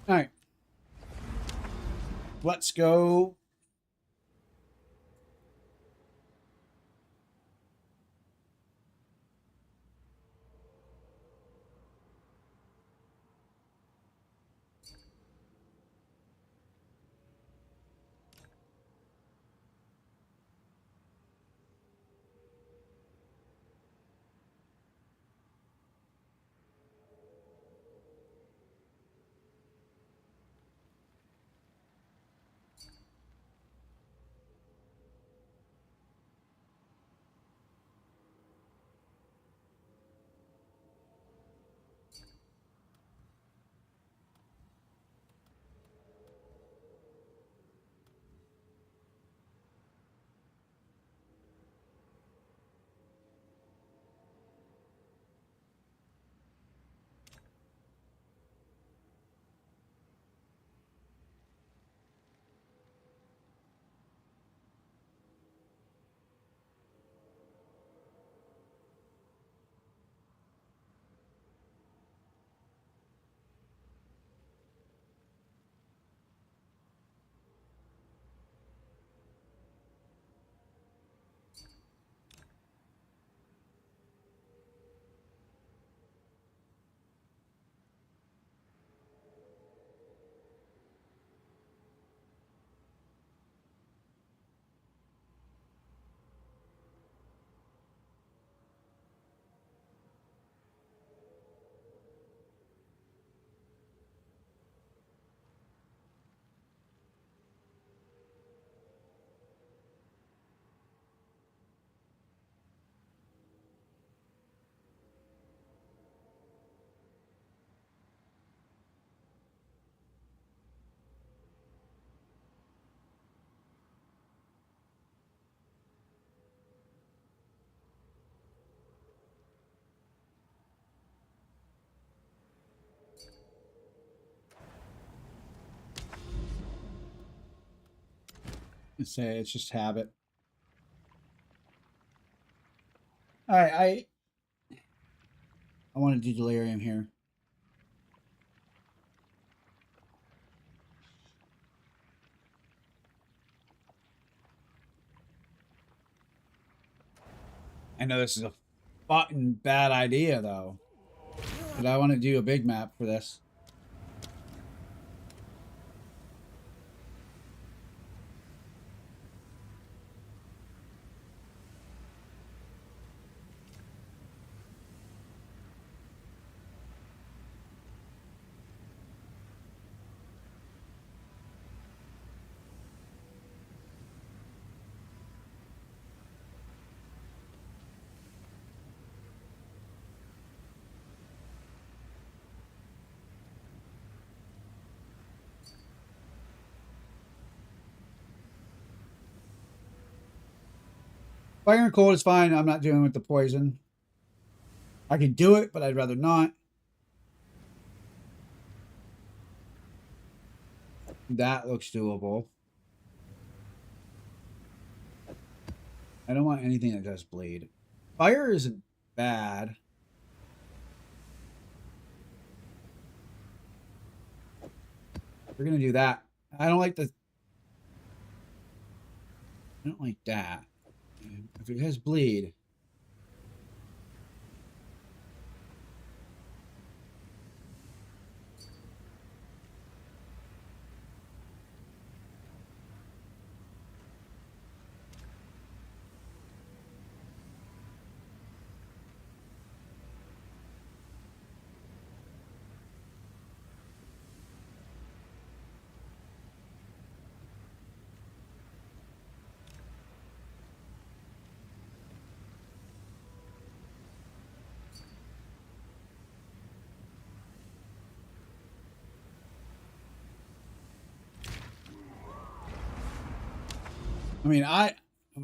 All right. Let's go. Let's say it's just habit. All right, I want to do delirium here. I know this is a fucking bad idea though, but I want to do a big map for this. Fire and cold is fine. I'm not doing with the poison. I can do it, but I'd rather not. That looks doable. I don't want anything that does bleed. Fire isn't bad. We're gonna do that. I don't like that. If it has bleed. I mean,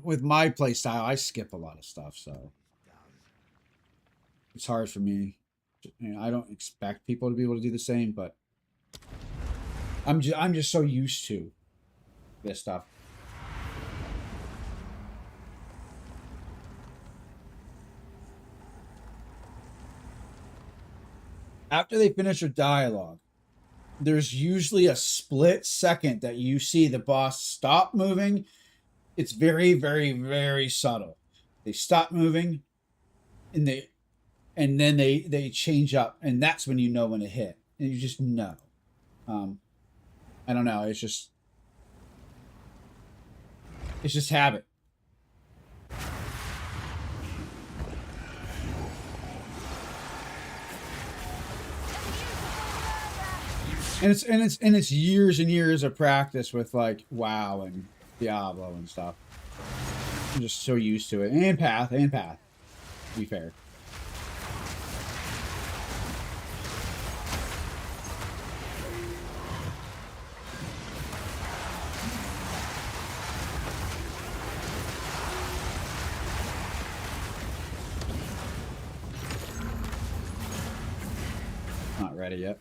with my play style, I skip a lot of stuff, so it's hard for me. You know, I don't expect people to be able to do the same, but I'm just so used to this stuff. After they finish their dialogue, there's usually a split second that you see the boss stop moving. It's very, very, very subtle. They stop moving, and then they change up, and that's when you know when it hit, and you just know. I don't know. It's just habit. And it's years and years of practice with like WoW and Diablo and stuff. I'm just so used to it. And Path, to be fair. Not ready yet.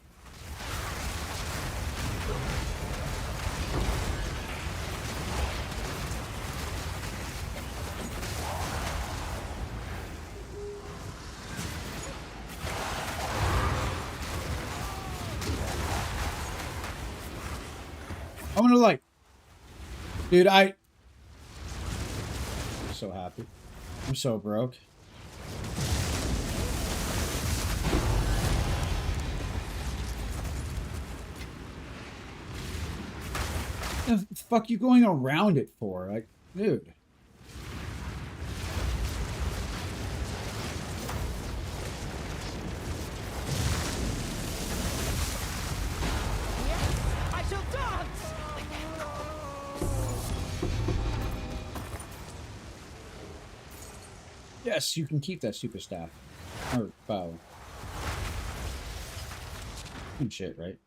I'm gonna like, dude, I'm so happy. I'm so broke. The fuck you going around it for? Like, dude. I shall dance! Yes, you can keep that super staff. Or bow. Good shit, right?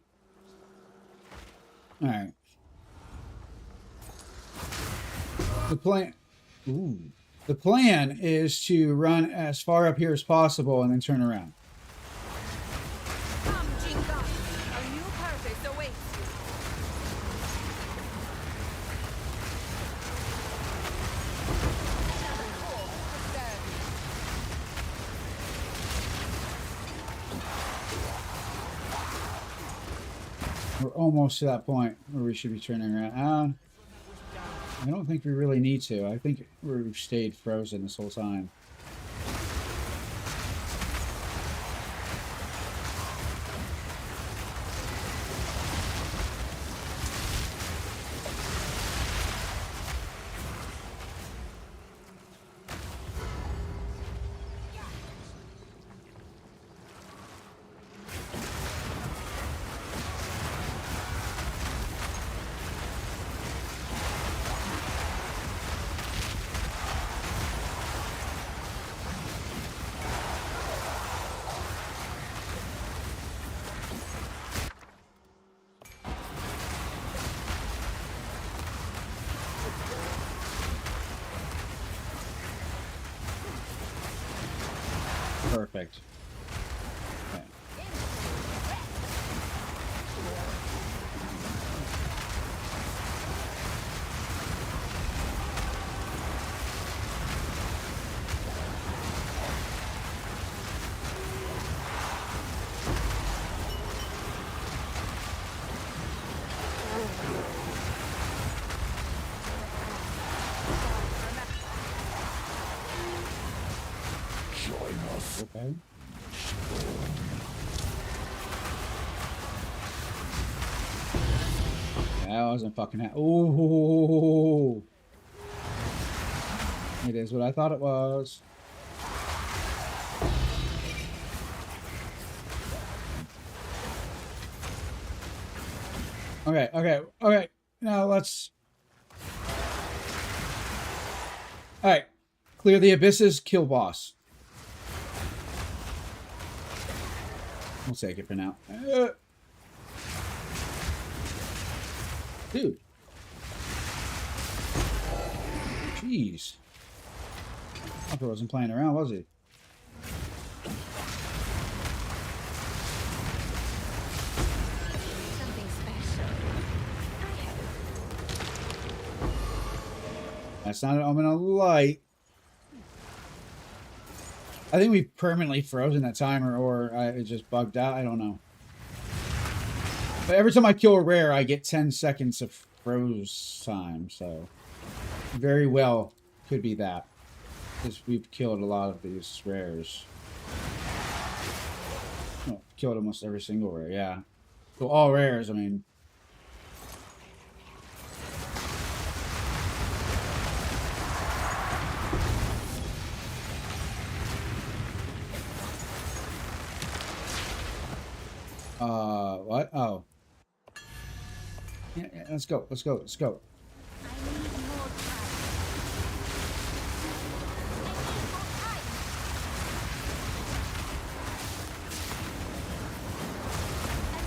Alright. The plan is to run as far up here as possible and then turn around. Come, Jinga! A new purpose awaits you. We're almost to that point where we should be turning around. I don't think we really need to. I think we've stayed frozen this whole time. Perfect. Okay. Okay. That wasn't fucking ooh. It is what I thought it was. Okay. Now let's... Alright. Clear the abysses, kill boss. We'll take it for now. Dude. Jeez. Upper wasn't playing around, was he? Something special. That's not an omen of light. I think we've permanently frozen that timer, or it just bugged out. I don't know. But every time I kill a rare, I get 10 seconds of froze time, so very well could be that. Because we've killed a lot of these rares. Oh, killed almost every single rare, yeah. So all rares, I mean. What? Oh. Yeah, let's go. I need more time.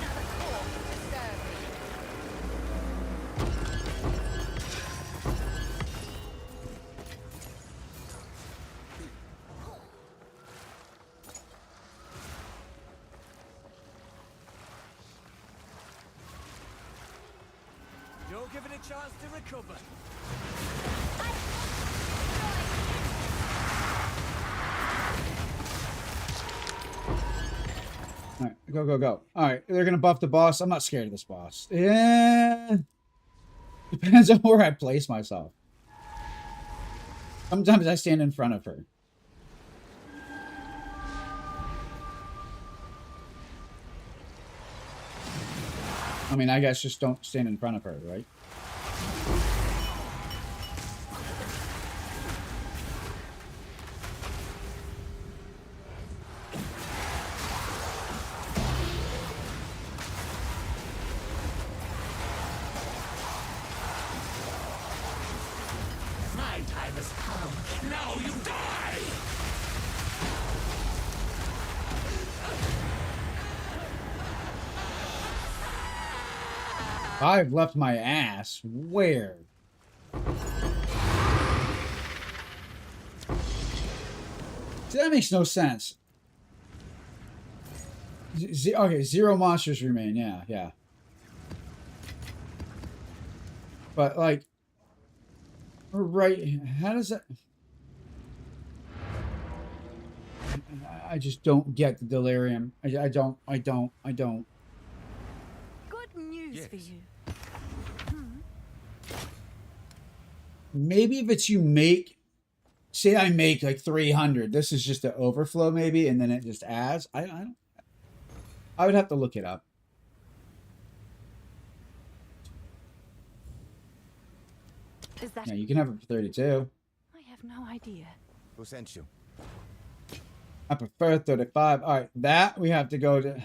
Another corpse to serve me. Don't give it a chance to recover. Alright, go. Alright, they're gonna buff the boss. I'm not scared of this boss. Yeah. Depends on where I place myself. Sometimes I stand in front of her. I mean, I guess just don't stand in front of her, right? My time has come. Now you die! I've left my ass. Where? See, that makes no sense. Okay, 0 monsters remain. Yeah. But, like... Right, how does that... I just don't get the delirium. I don't. Good news for you. Maybe if it's you make... Say I make like 300. This is just an overflow maybe, and then it just adds. I don't... I would have to look it up. Is that... Yeah, you can have it for 32. I have no idea. Who sent you? I prefer 35. All right, that we have to go to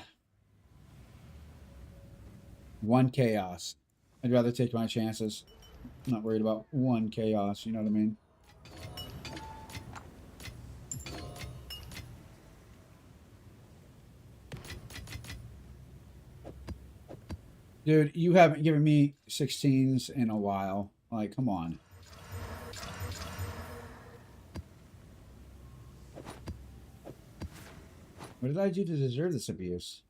1 chaos. I'd rather take my chances. I'm not worried about 1 chaos, you know what I mean? Dude, you haven't given me 16s in a while. Like, come on. What did I do to deserve this abuse?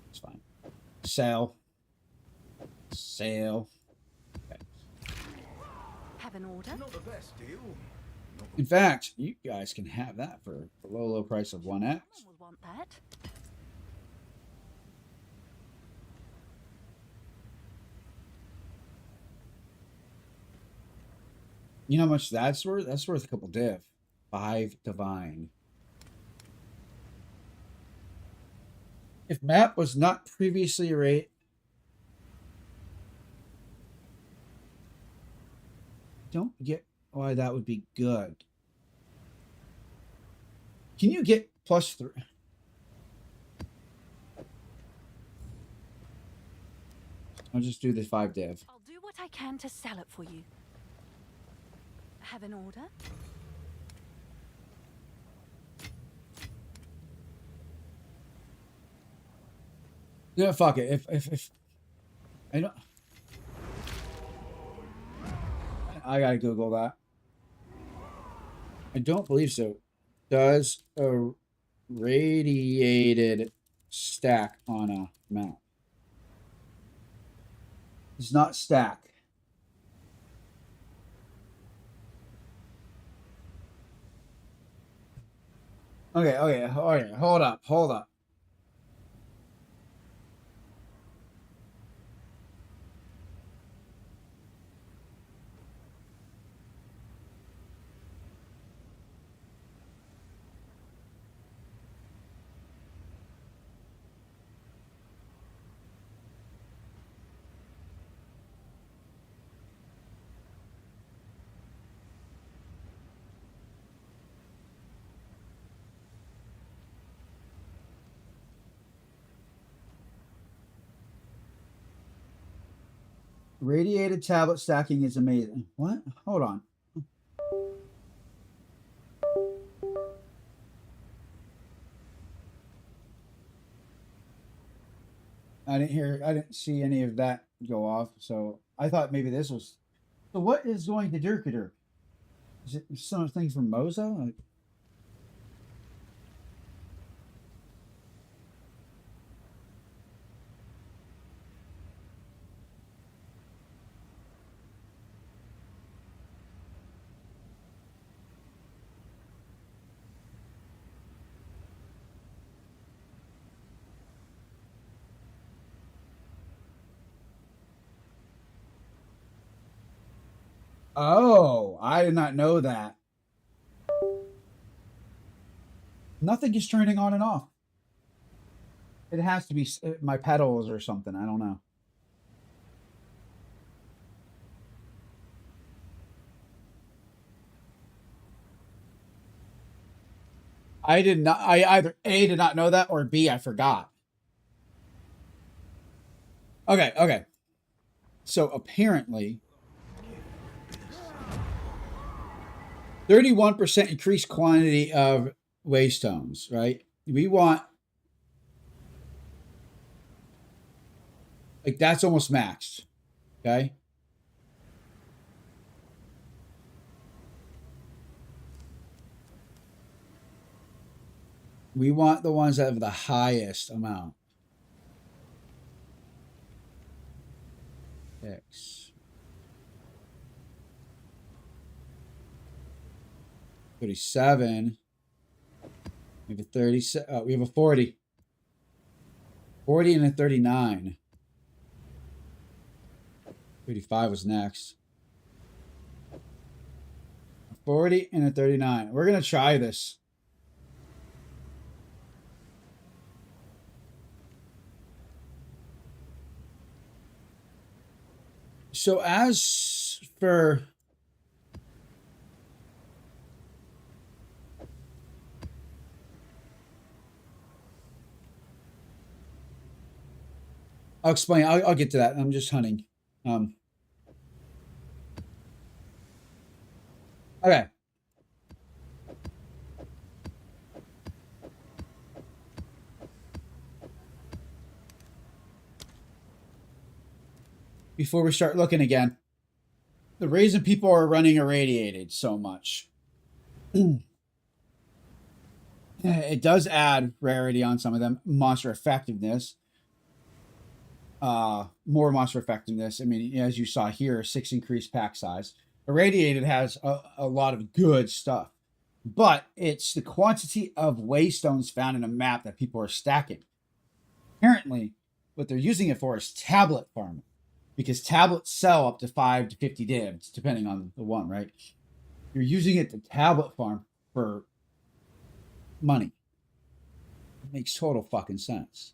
It's fine. Sell. Sale. Okay. Have an order? Not the best deal. In fact, you guys can have that for the low price of 1x. Someone will want that. You know how much that's worth? That's worth a couple div. 5 divine. If map was not previously rate, don't get why that would be good. Can you get +3? I'll just do the 5 div. I'll do what I can to sell it for you. Have an order? Yeah, fuck it. If I don't, I gotta Google that. I don't believe so. Does a radiated stack on a map? It's not stack. Okay, hold up. Radiated tablet stacking is amazing. What? Hold on. I didn't see any of that go off, so I thought maybe this was. So what is going to Dirkadir? Is it something from Moza? Like, oh, I did not know that. Nothing is turning on and off. It has to be my pedals or something. I don't know. I did not. I either A, did not know that, or B, I forgot. Okay. So apparently, 31% increased quantity of waystones, right? We want, like, that's almost maxed, okay? We want the ones that have the highest amount. X. 37. We have a 30. We have a 40. 40 and a 39. 35 was next. 40 and a 39. We're going to try this. So as for I'll explain. I'll get to that. I'm just hunting. Okay. Before we start looking again, the reason people are running irradiated so much It does add rarity on some of them. Monster effectiveness. More monster effectiveness. I mean, as you saw here, 6 increased pack size. Irradiated has a lot of good stuff. But it's the quantity of waystones found in a map that people are stacking. Apparently, what they're using it for is tablet farming. Because tablets sell up to 5 to 50 divs, depending on the one, right? You're using it to tablet farm for money. It makes total fucking sense.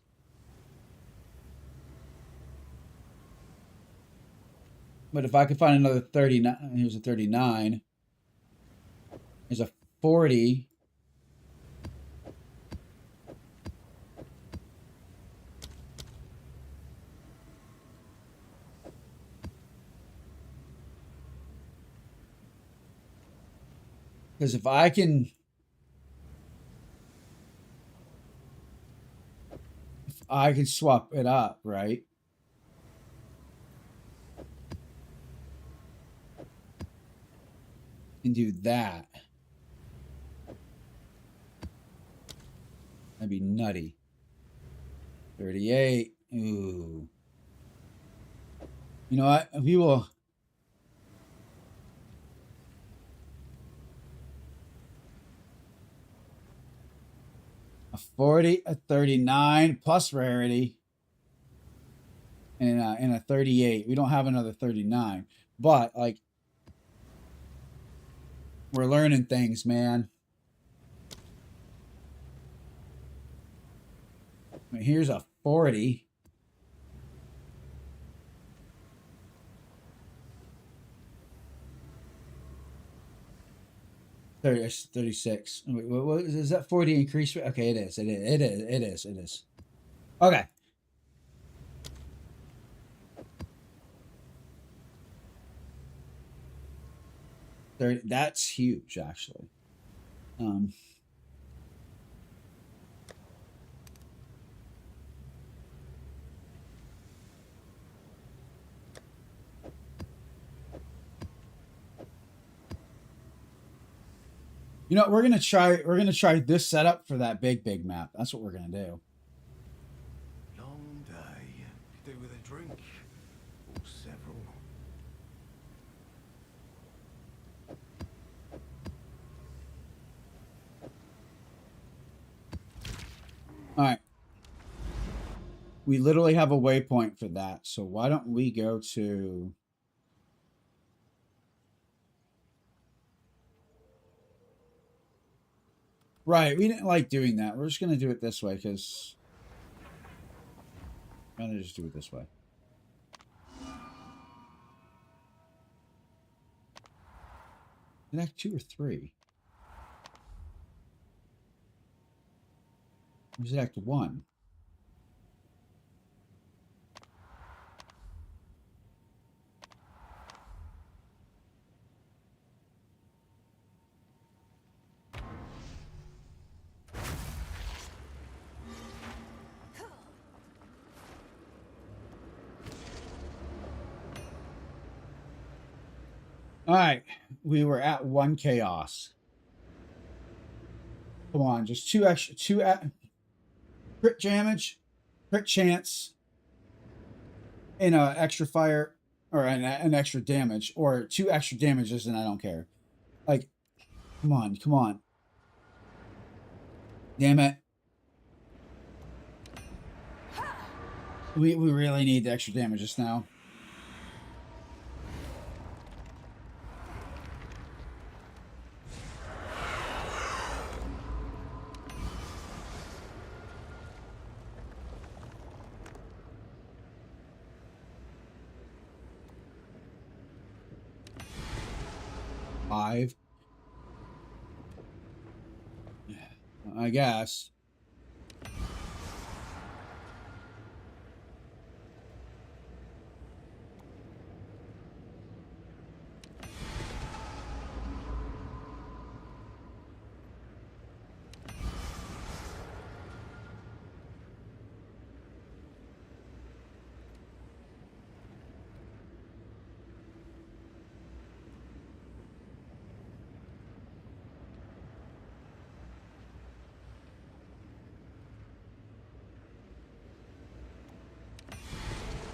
But if I could find another 39, here's a 39. There's a 40. Because if I can swap it up, right? And do that. That'd be nutty. 38. Ooh. You know what? We will. A 40, a 39 plus rarity, and a 38. We don't have another 39, but like we're learning things, man. I mean, here's a 40. There's 36. Wait, what is that 40 increase? Okay, it is. It is. Okay. That's huge, actually. You know, we're gonna try this setup for that big map. That's what we're gonna do. Long day. Could do with a drink. Or several. All right. We literally have a waypoint for that. So why don't we go to... Right, we didn't like doing that. We're just going to do it this way because... I'm going to just do it this way. Is it Act 2 or 3? Or is it Act 1? All right, we were at 1 chaos. Come on, just two crit damage, crit chance, and an extra fire, or an extra damage, or 2 extra damages, and I don't care. Like, come on. Damn it. We really need the extra damages now. Five. I guess.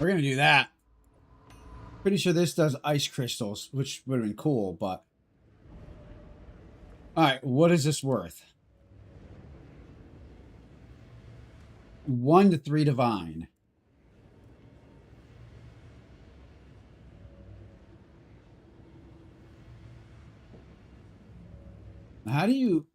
We're gonna do that. Pretty sure this does ice crystals, which would have been cool, but... Alright, what is this worth? 1 to 3 divine. How do you...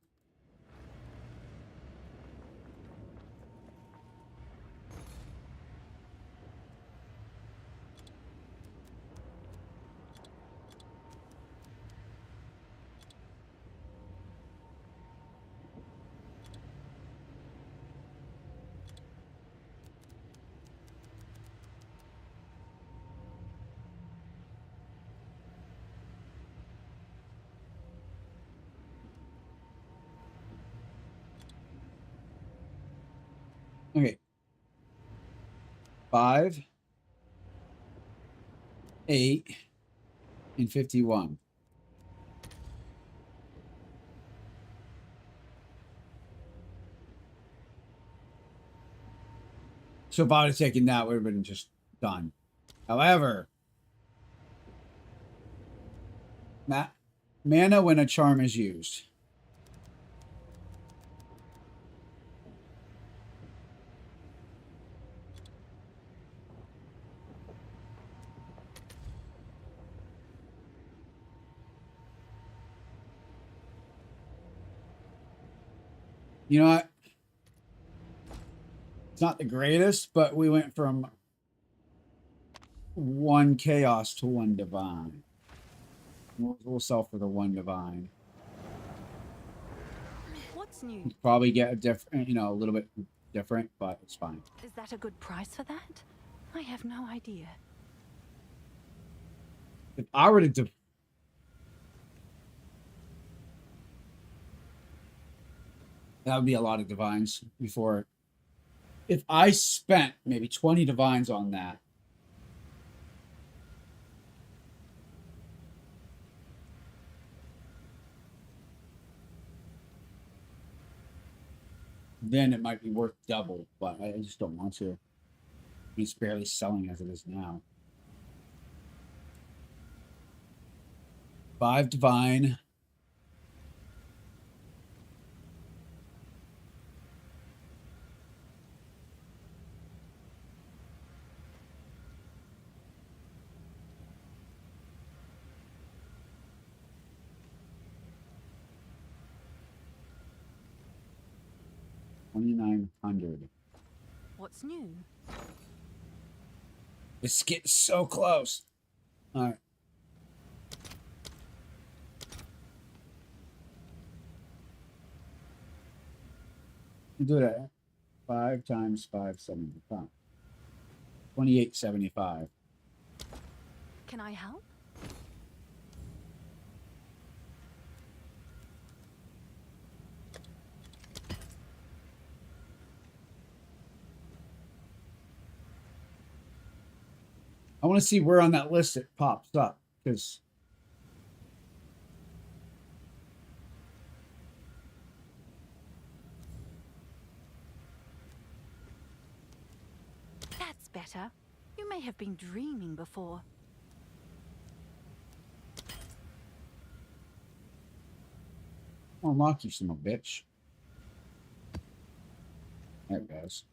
Okay. 5, 8, and 51. So if I would have taken that, we would have been just done. However, mana when a charm is used. You know what? It's not the greatest, but we went from 1 chaos to 1 divine. We'll sell for the 1 divine. What's new? Probably get a different, you know, a little bit different, but it's fine. Is that a good price for that? I have no idea. If I were to that would be a lot of divines before. If I spent maybe 20 divines on that, then it might be worth double, but I just don't want to. It's barely selling as it is now. 5 divine. $2,900. What's new? It's getting so close. All right. Do it at 5 times 575. 2875. Can I help? I want to see where on that list it pops up, because That's better. You may have been dreaming before. I'll unlock you, some bitch. There it goes.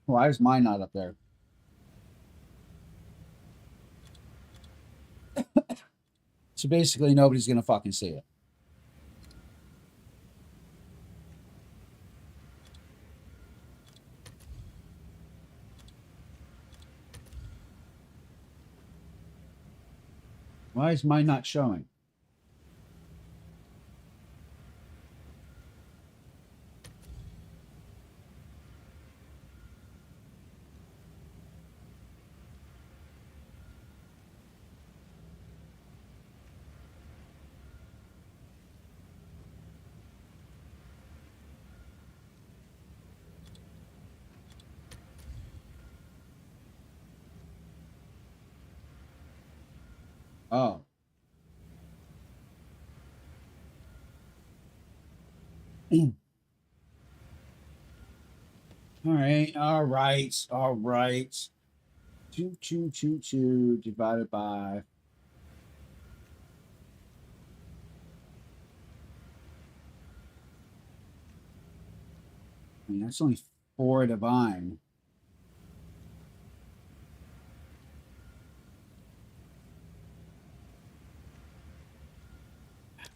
Why is mine not up there? So basically, nobody's gonna fucking see it. Why is mine not showing? Oh. All right. Two divided by. I mean, that's only 4 divine.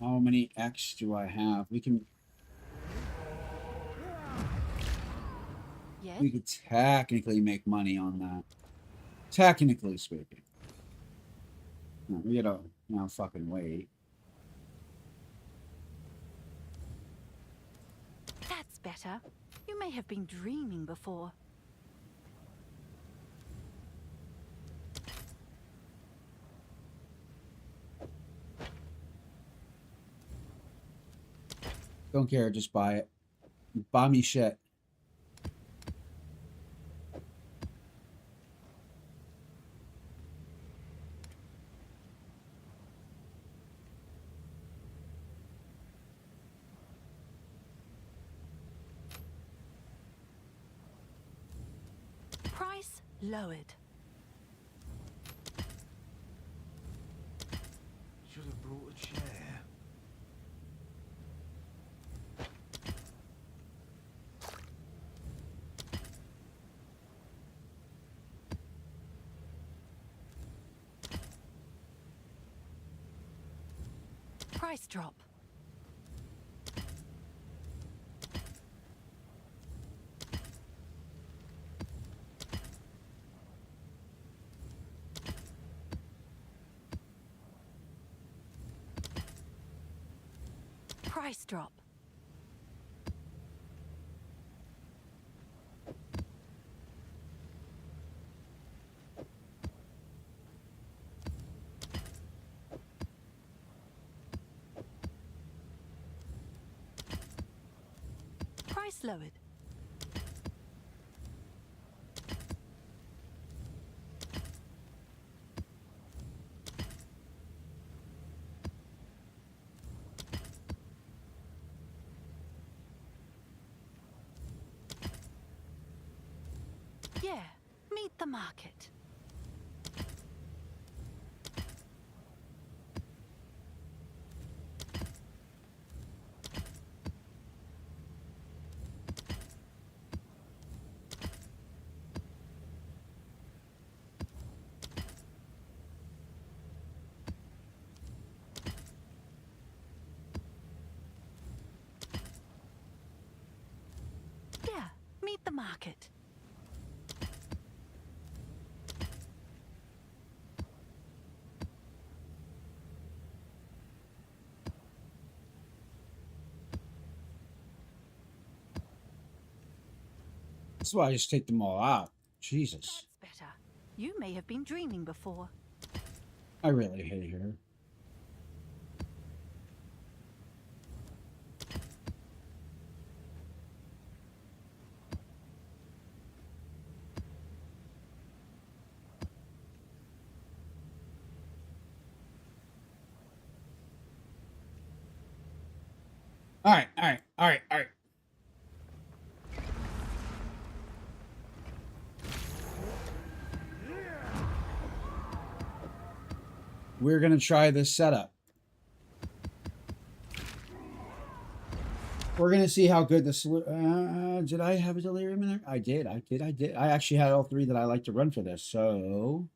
How many X do I have? We Yes? could technically make money on that. Technically speaking. No, we gotta now fucking wait. That's better. You may have been dreaming before. Don't care, just buy it. Buy me shit. Price lowered. Should have brought a chair. Price drop. Price drop. Price lowered. Yeah, meet the market. Yeah, meet the market. That's why I just take them all out. Jesus. That's better. You may have been dreaming before. I really hate her. All right. We're gonna try this setup. We're gonna see how good this. Did I have a delirium in there? I did. I actually had all 3 that I like to run for this. So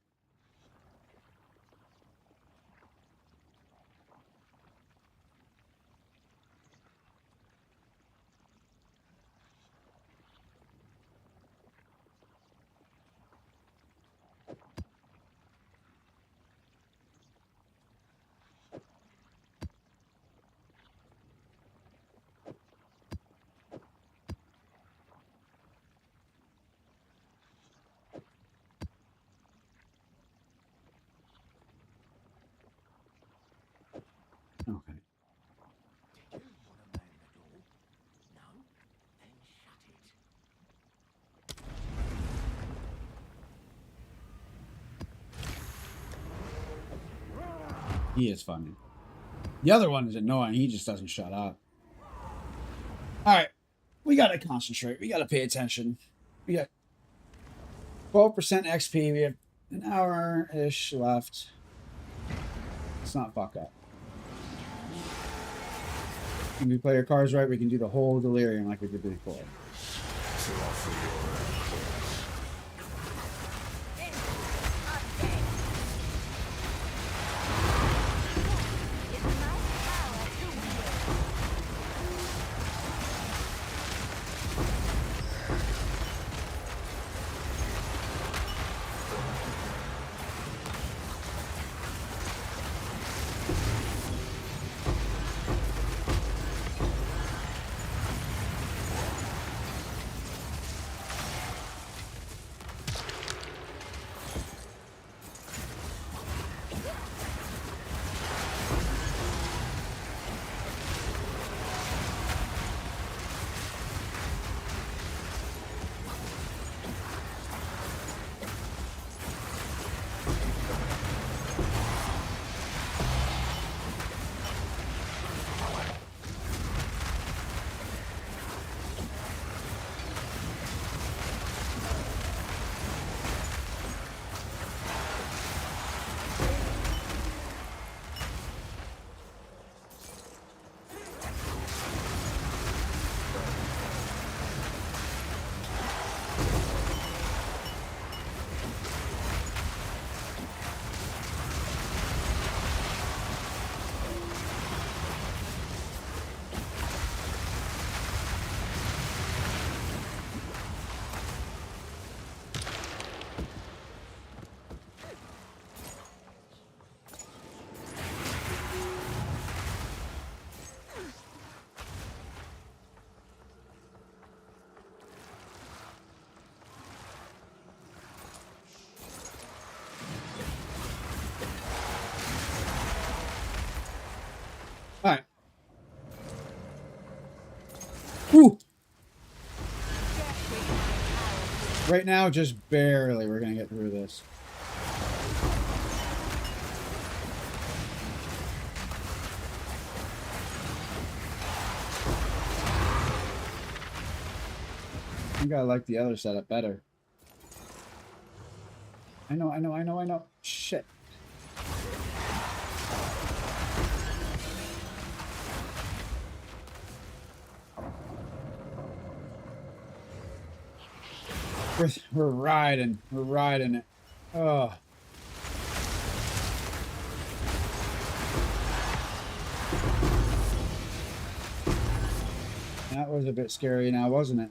He is funny. The other one is annoying. He just doesn't shut up. All right. We got to concentrate. We got to pay attention. We got 12% XP. We have an hour-ish left. Let's not fuck up. When we play our cards right, we can do the whole delirium like we did before. All right. Woo! Right now, just barely. We're going to get through this. I think I like the other setup better. I know. Shit. We're riding it. Oh. That was a bit scary now, wasn't it?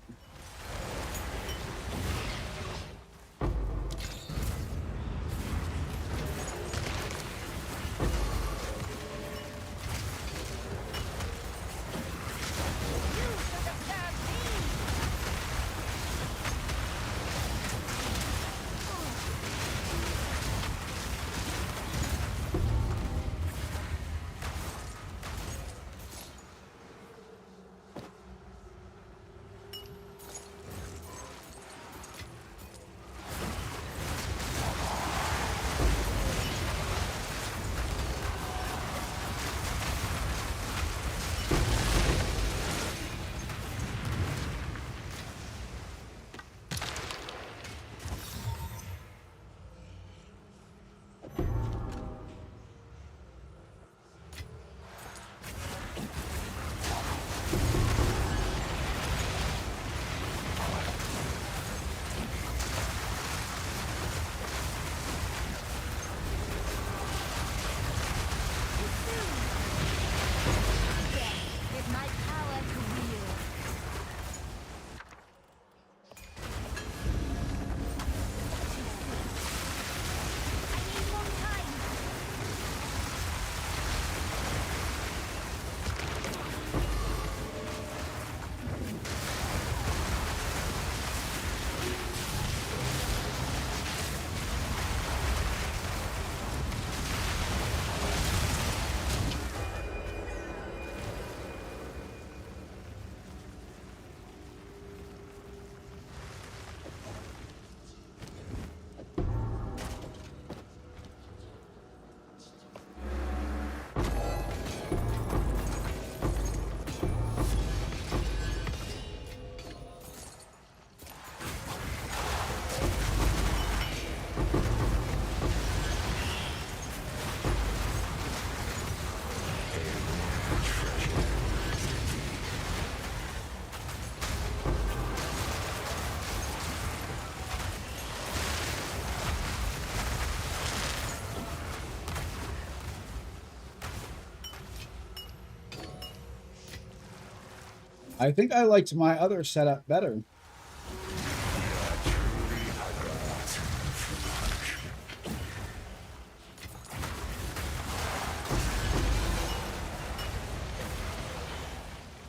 I think I liked my other setup better.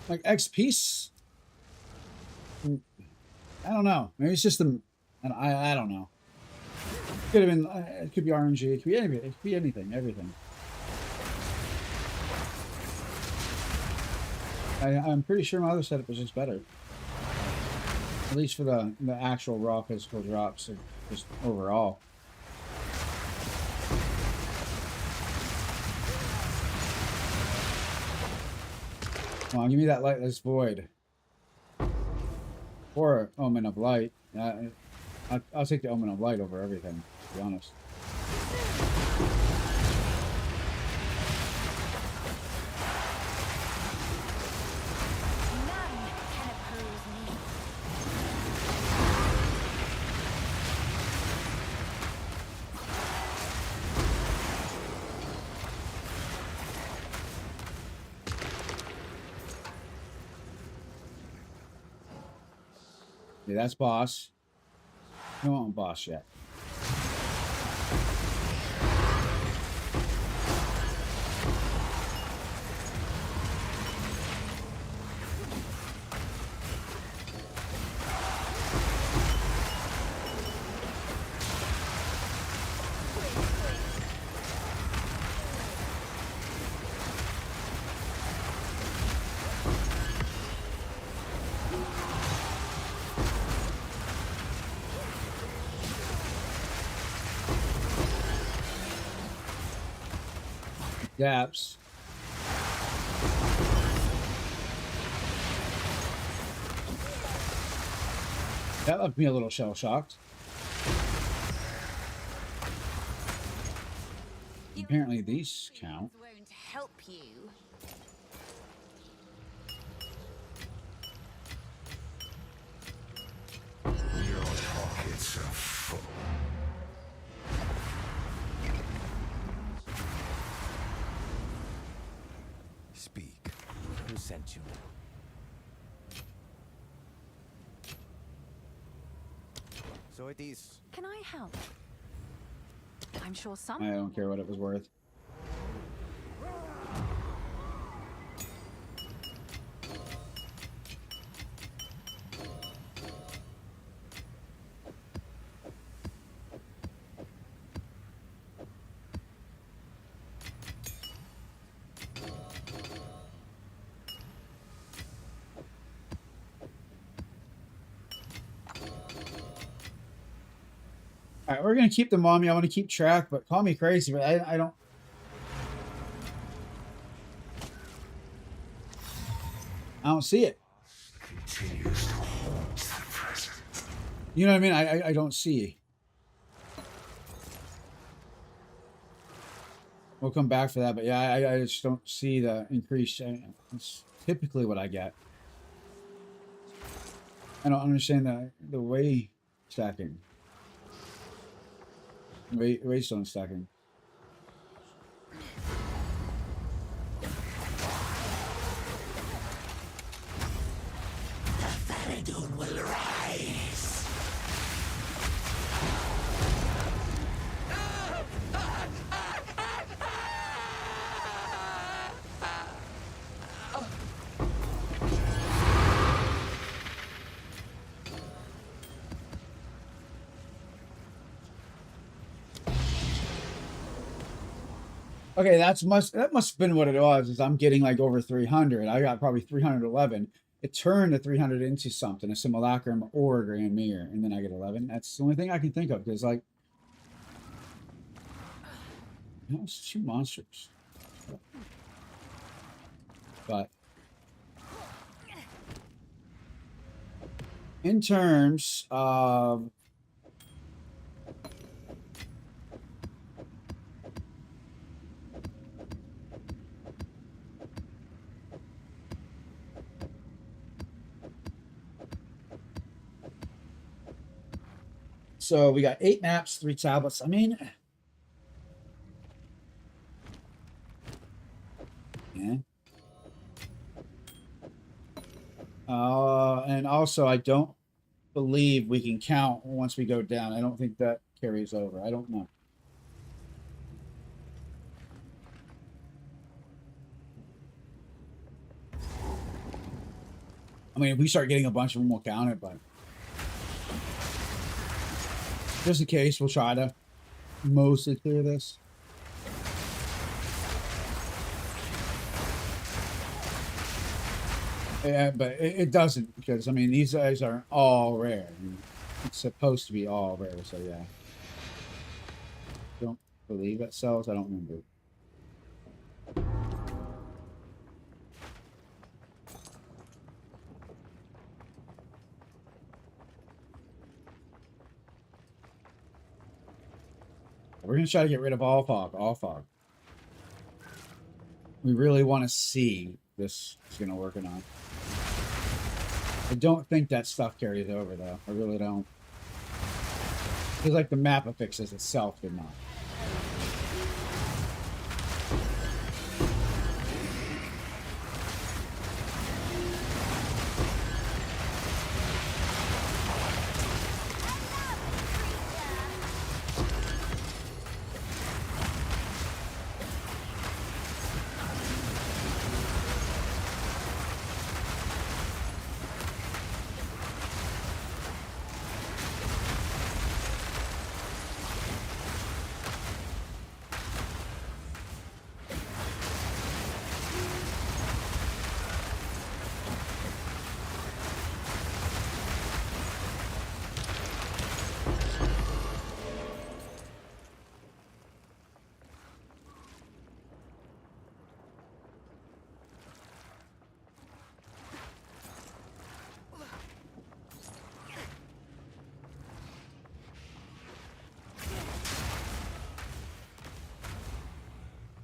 Like X piece, I don't know. Maybe it's just the, I don't know. Could have been. It could be RNG. It could be anything. It could be anything. Everything. I'm pretty sure my other setup was just better. At least for the actual raw physical drops, just overall. Come on, give me that lightless void. Or Omen of Light. I'll take the Omen of Light over everything, to be honest. None can oppose me. Yeah, that's boss. We don't want boss yet. Gaps. That left me a little shell shocked. Apparently these count. Won't help you. Your pockets are full. Speak. Who sent you? So it is. Can I help? I'm sure some. I don't care what it was worth. All right, we're gonna keep the mommy. I want to keep track, but call me crazy, but I don't. I don't see it. Continues to haunt the present. You know what I mean? I don't see. We'll come back for that, but yeah, I just don't see the increase. It's typically what I get. I don't understand the way stacking. Waystone stacking. Faradun will rise. Okay, that must have been what it was. Is I'm getting like over 300. I got probably 311. It turned the 300 into something, a simulacrum or a grand mirror, and then I get 11. That's the only thing I can think of. Because like, it's two monsters. But in terms of so we got 8 maps, 3 tablets. I mean, yeah. And also, I don't believe we can count once we go down. I don't think that carries over. I don't know. I mean, if we start getting a bunch of them, we'll count it, but just in case, we'll try to mostly clear this. Yeah, but it doesn't, because, I mean, these guys are all rare. I mean, it's supposed to be all rare, so yeah. Don't believe it sells. I don't remember. We're going to try to get rid of all fog. All fog. We really want to see this is going to work or not. I don't think that stuff carries over, though. I really don't. Feels like the map affixes itself did not.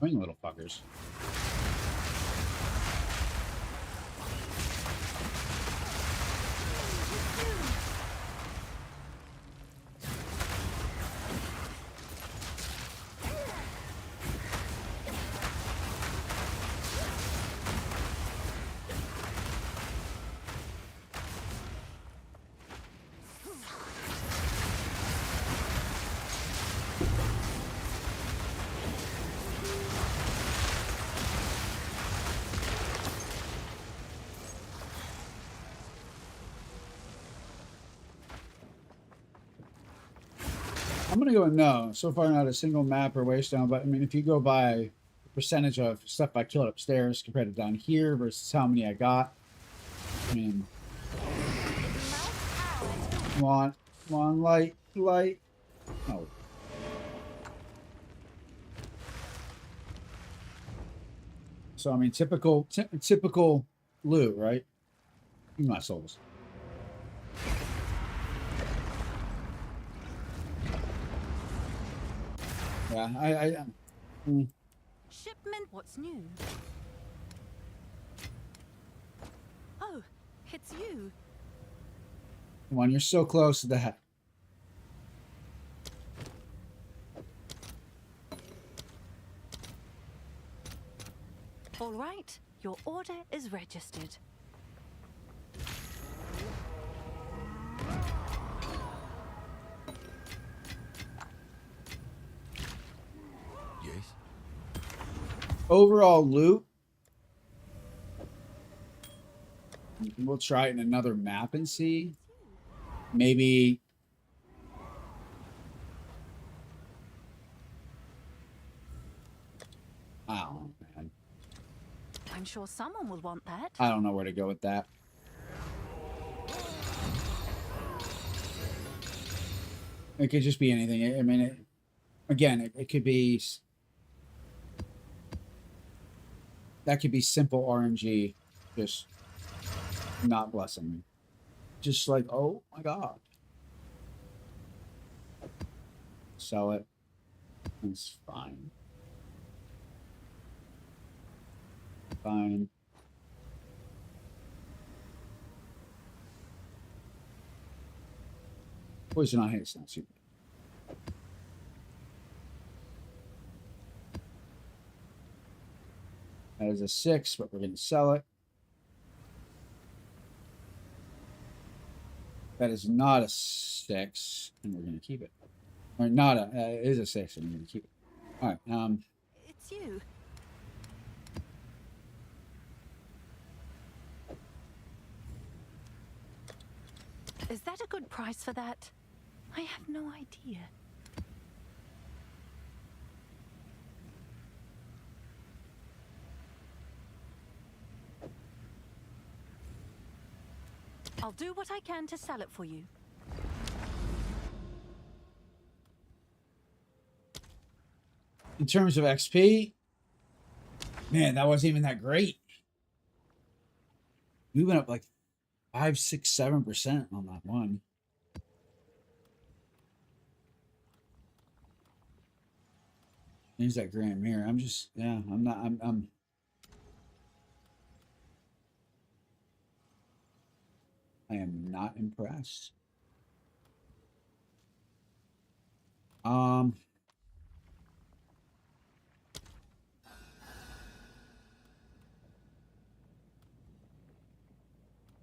Annoying little fuckers. I'm gonna go with no. So far, not a single map or waste down. But I mean, if you go by the percentage of stuff I killed upstairs compared to down here versus how many I got, I mean, come on, light. Oh, so I mean, typical loot, right? My souls. Yeah, Shipment, what's new? Oh, it's you. come on, you're so close to that. All right, your order is registered. Yes? Overall loot. We'll try it in another map and see. Maybe. Oh man. I'm sure someone will want that. I don't know where to go with that. It could just be anything. I mean, it could be. That could be simple RNG, just not blessing me. Just like, oh my god. Sell it. It's fine. Fine. Poison on haste, not super. That is a 6, but we're going to sell it. That is not a 6, and we're gonna keep it. Or not a, it is a 6, and we're gonna keep it. All right. It's you. Is that a good price for that? I have no idea. I'll do what I can to sell it for you. In terms of XP, man, that wasn't even that great. We went up like 5, 6, 7% on that one. There's that grand mirror. I'm just, yeah, I'm not, I am not impressed.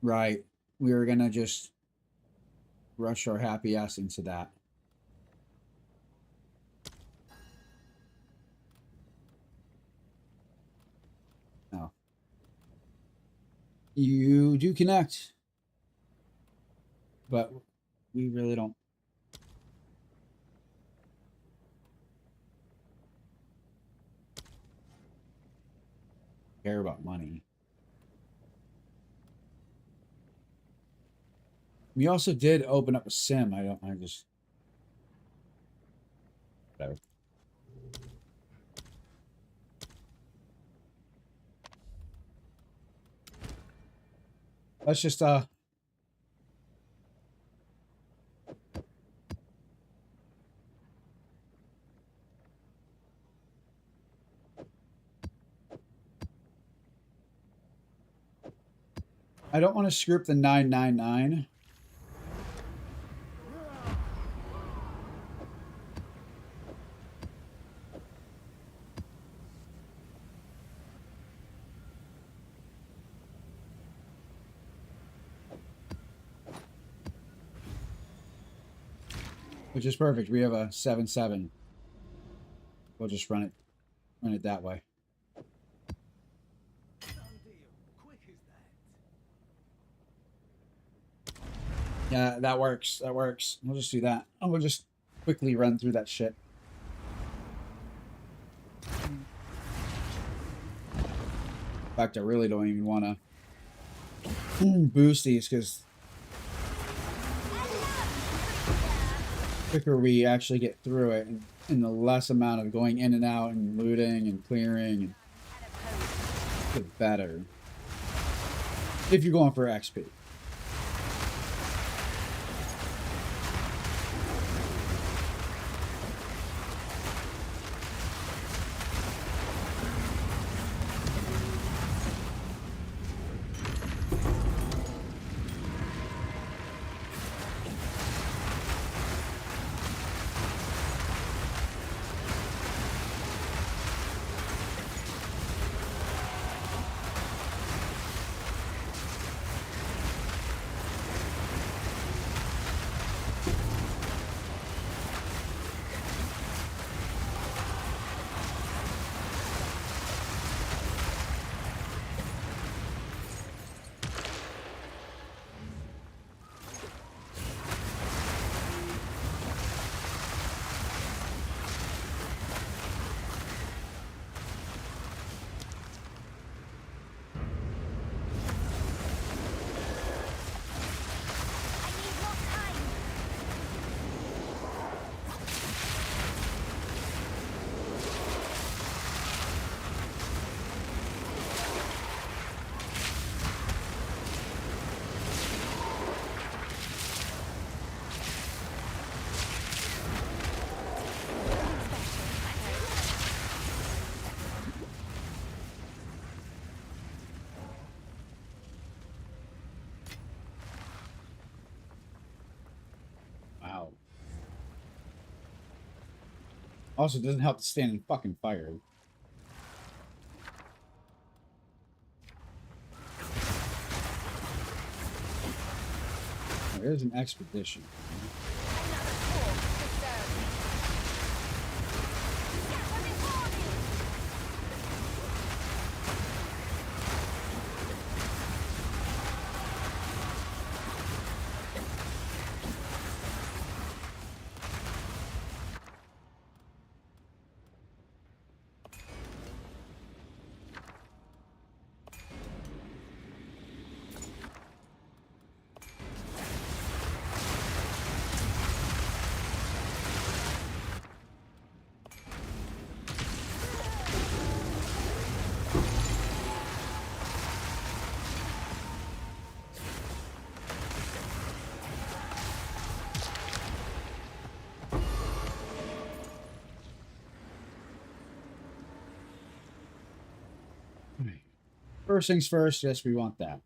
Right. We were gonna just rush our happy ass into that. No. You do connect, but we really don't care about money. We also did open up a sim. I just whatever. Let's just I don't want to screw up the 999. Which is perfect. We have a 7-7. We'll just run it that way. Yeah, that works. That works. We'll just do that. And we'll just quickly run through that shit. In fact, I really don't even want to boost these because the quicker we actually get through it and the less amount of going in and out and looting and clearing, and the better. If you're going for XP. Also, it doesn't help to stand in fucking fire. There's an expedition. Another corpse to serve me. Scatter before me! First things first, yes, we want that.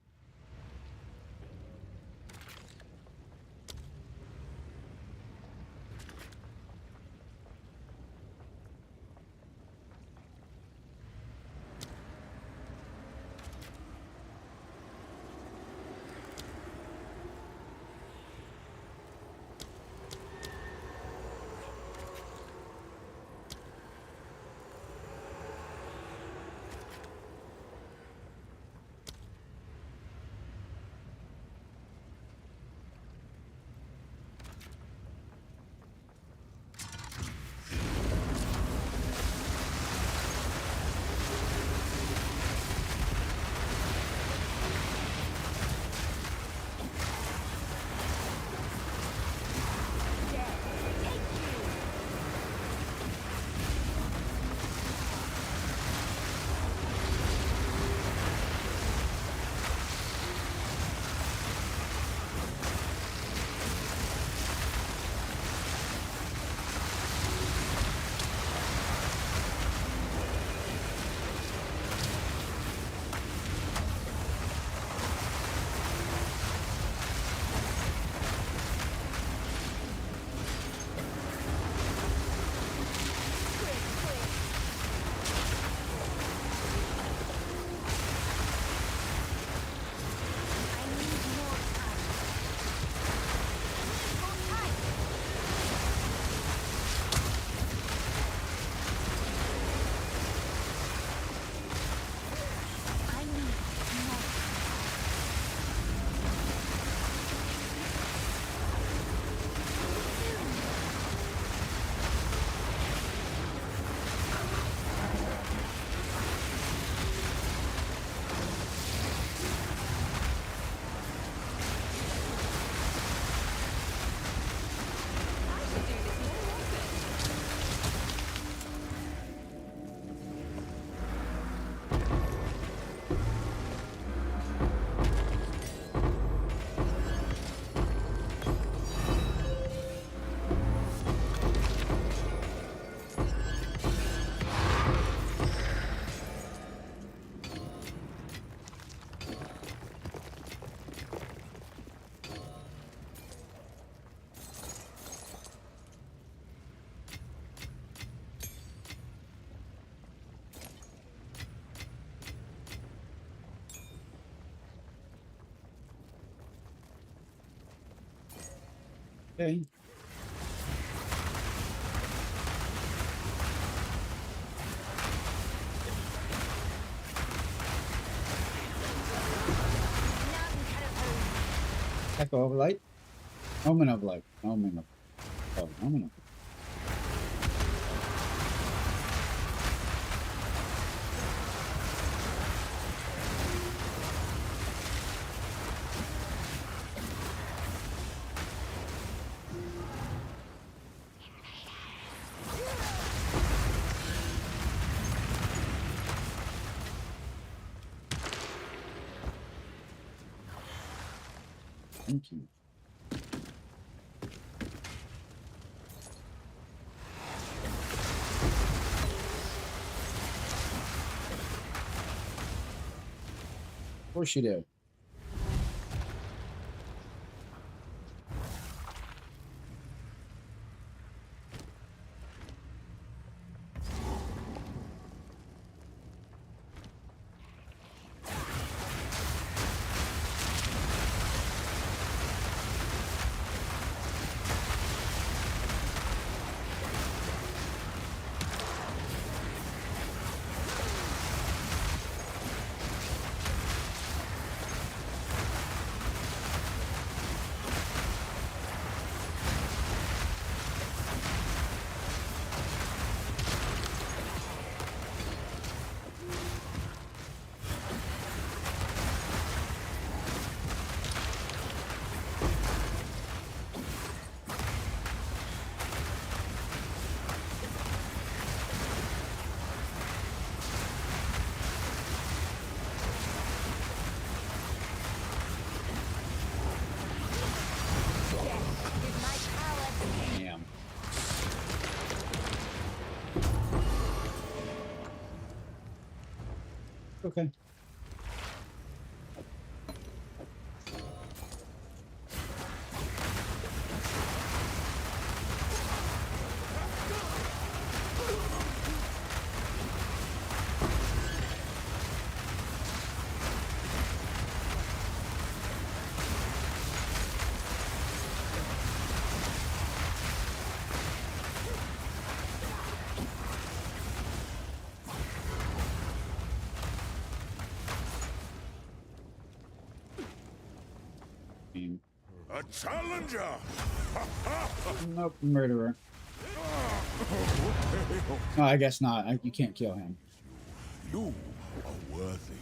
Okay. Echo of light. Moment of light. Moment of. Oh, moment of. Thank you. Of course you do. A challenger! Nope, murderer. No, I guess not. You can't kill him. You are worthy.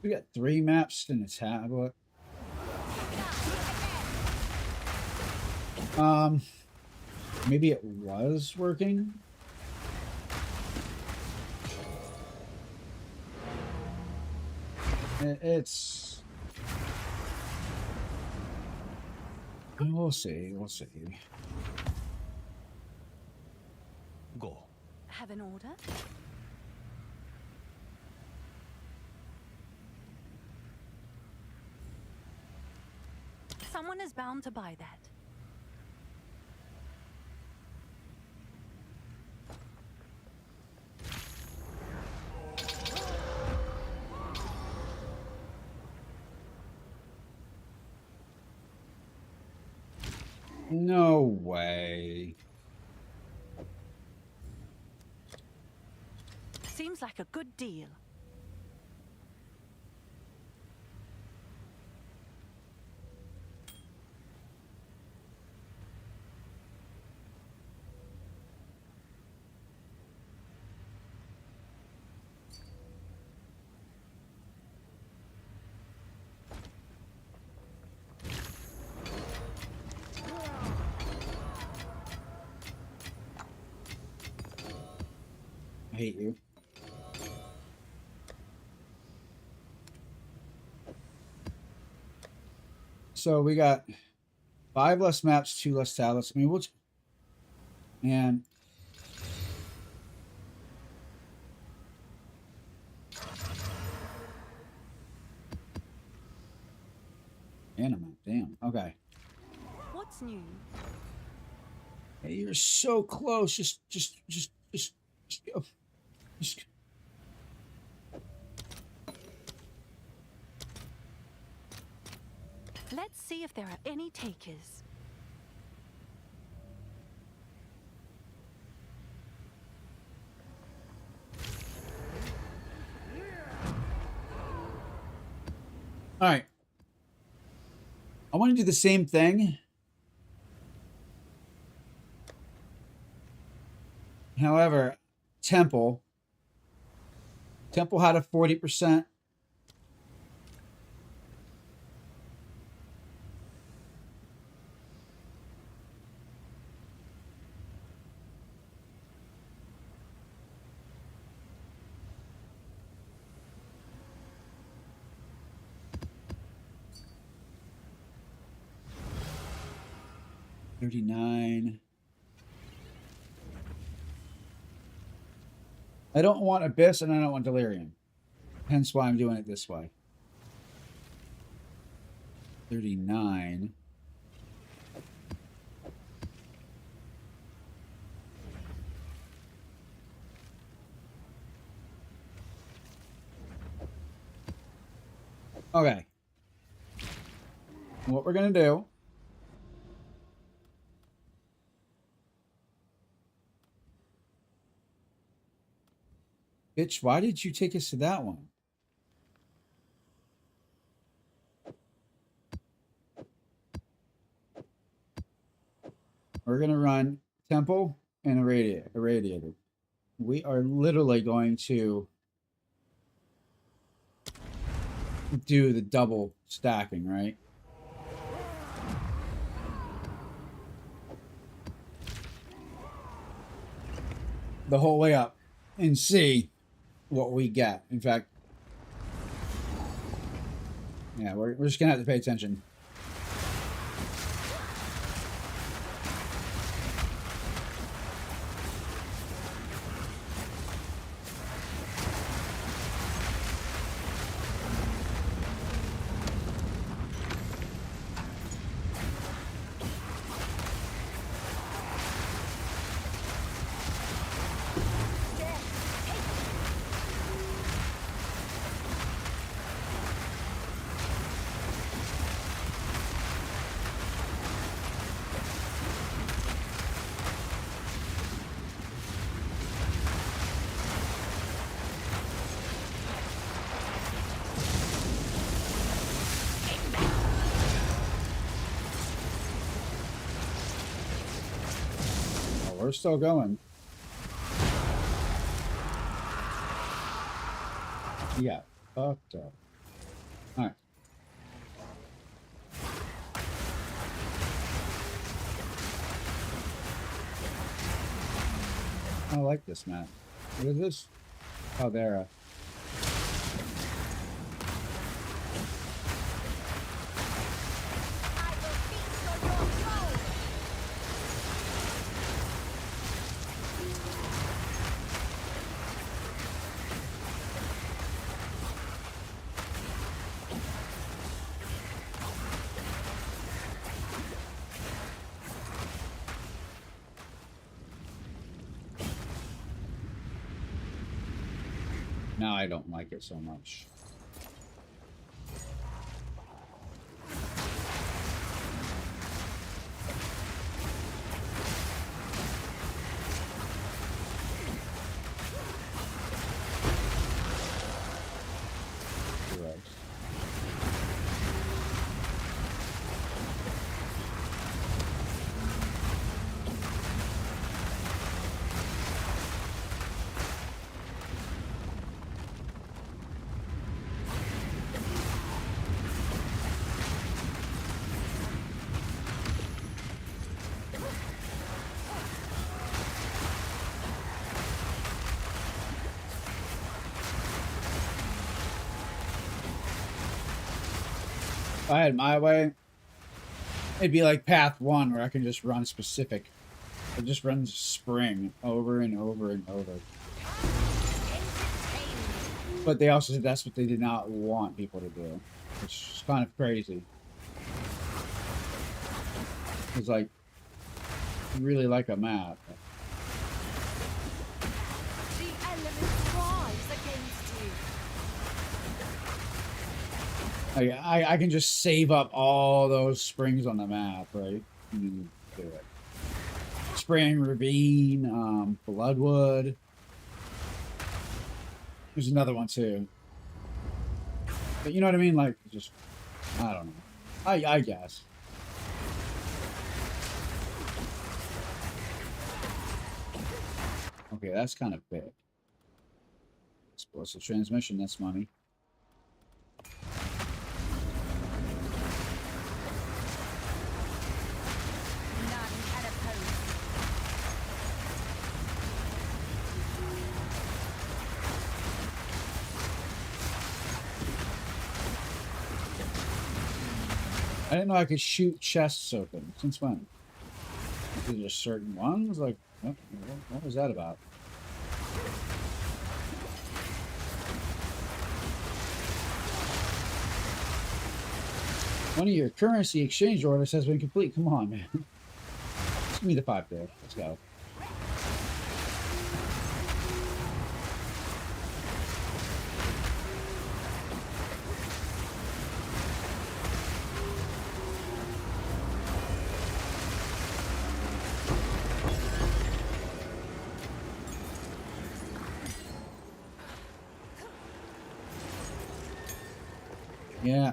We got 3 maps in the tablet. Maybe it was working. It's. We'll see. We'll see. Go. Have an order? Someone is bound to buy that. No way. Seems like a good deal. I hate you. So we got 5 less maps, 2 less tablets. I mean, we'll. And. Anima, damn. Okay. What's new? Hey, you're so close. Just go. Just. Let's see if there are any takers. All right. I want to do the same thing. However, Temple had a 40%. $39. I don't want Abyss and I don't want Delirium. Hence why I'm doing it this way. 39. Okay. What we're going to do. Bitch, why did you take us to that one? We're going to run Temple and Irradiated. We are literally going to do the double stacking, right? The whole way up and see what we get. In fact, yeah, we're just gonna have to pay attention. we're still going. Yeah, fucked up. All right. I like this map. What is this? Oh, there. I will feast on your soul. Now I don't like it so much. Correct. If I had my way, it'd be like path 1 where I can just run specific. It just runs spring over and over and over. But they also said that's what they did not want people to do, which is kind of crazy. It's like, you really like a map. The elements rise against you. I can just save up all those springs on the map, right? And do it. Spring, Ravine, Bloodwood. There's another one too. But you know what I mean? Like, just, I don't know. I guess. Okay, that's kind of big. Explosive transmission, that's money. None can oppose. I didn't know I could shoot chests open. Since when? Is there just certain ones? Like, what was that about? One of your currency exchange orders has been complete. Come on, man. Just give me the 5 there. Let's go. Yeah.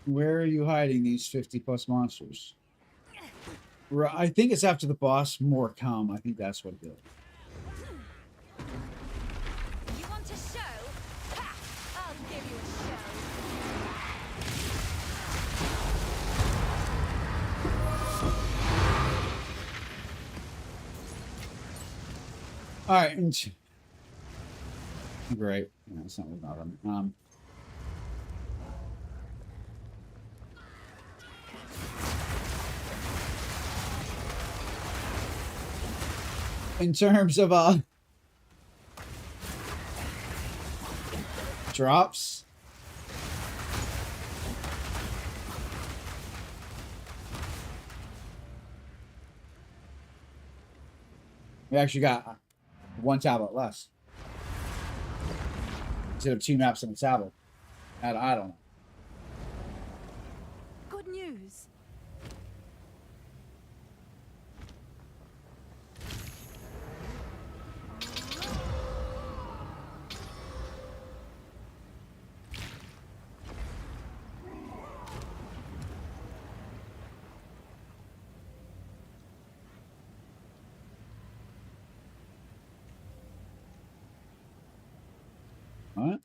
Where are you hiding these 50+ monsters? I think it's after the boss more come. I think that's what it is. You want a show? Ha! I'll give you a show. All right. Great. Yeah, that's not what about them. In terms of drops, we actually got 1 tablet less instead of 2 maps on the tablet. I don't know. suppose. What?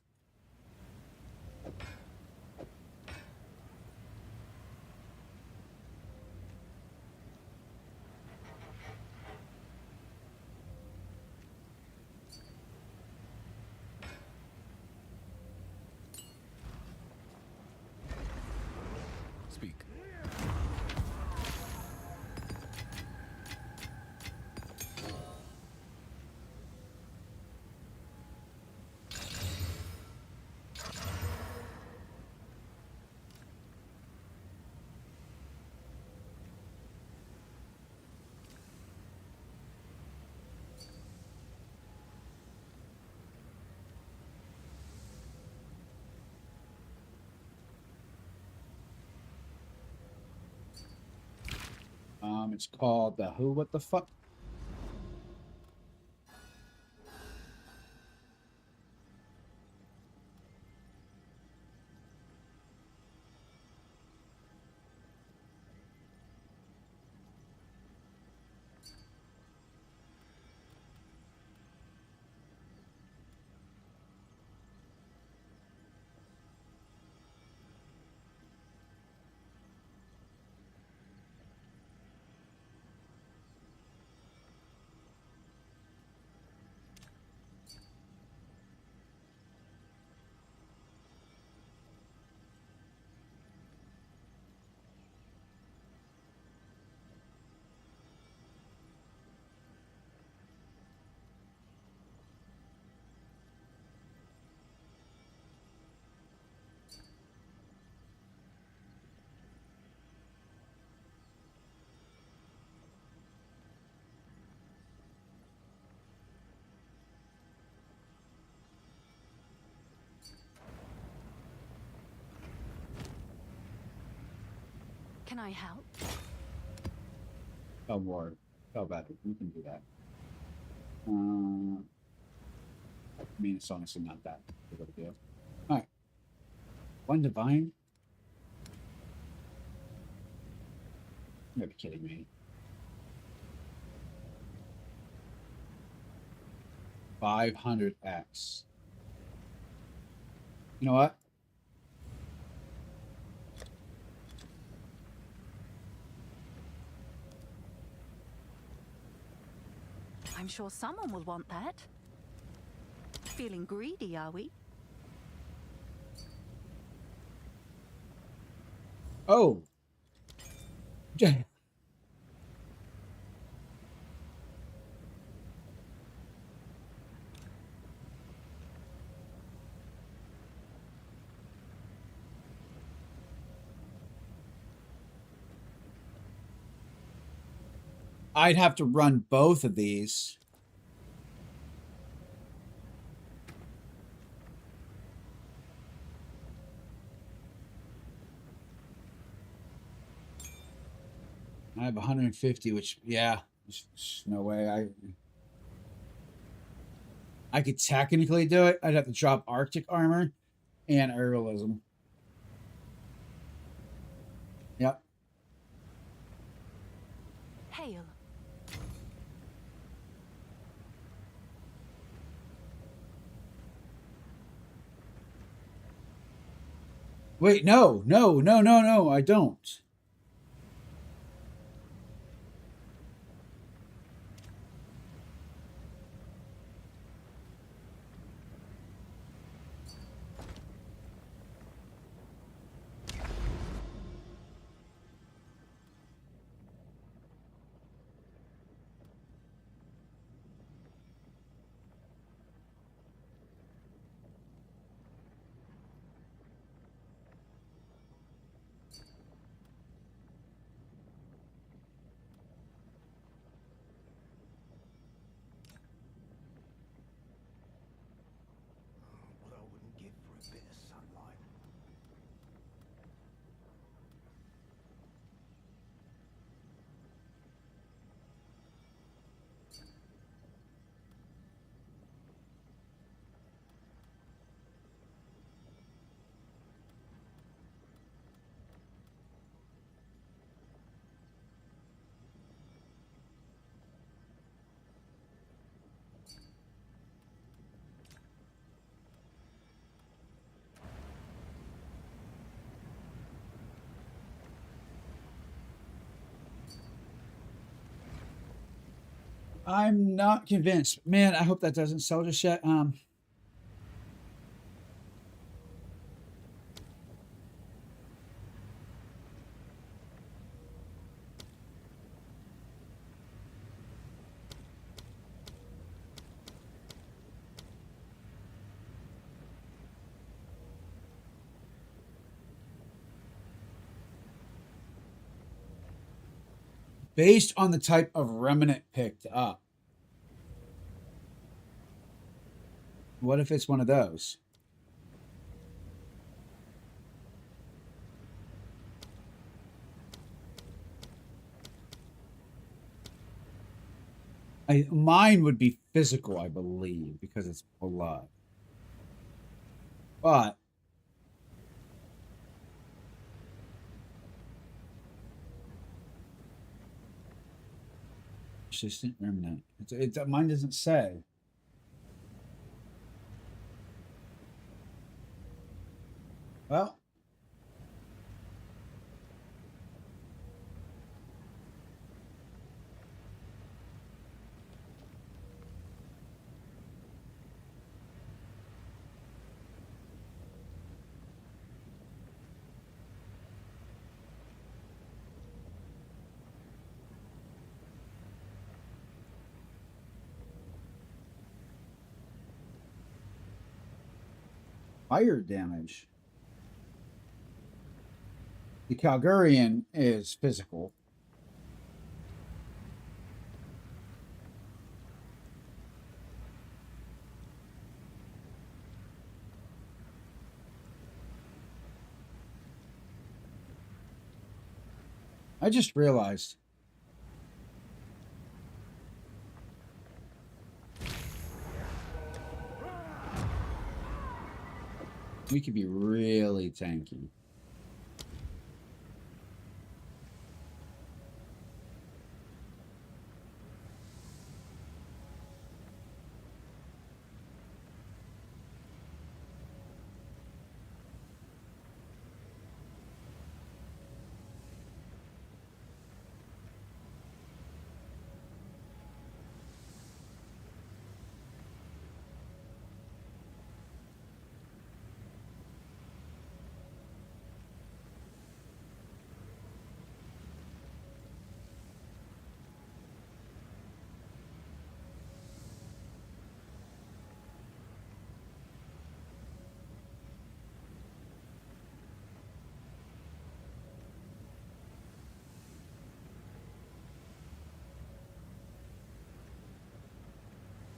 Speak. It's called the Who What the Fuck? Can I help? Oh, more. Oh, better. You can do that. I mean, it's honestly not that big of a deal. All right. One divine. You gotta be kidding me. 500x. You know what? I'm sure someone will want that. Feeling greedy, are we? Oh. I'd have to run both of these. I have 150, which, yeah, there's no way I could technically do it. I'd have to drop Arctic armor and herbalism. Yep. Hail. Wait, no, I don't. I'm not convinced. Man, I hope that doesn't sell just yet. Based on the type of remnant picked up. What if it's one of those? Mine would be physical, I believe, because it's blood. But persistent remnant. Mine doesn't say. Well, fire damage. The Calgarian is physical. I just realized. We could be really tanky.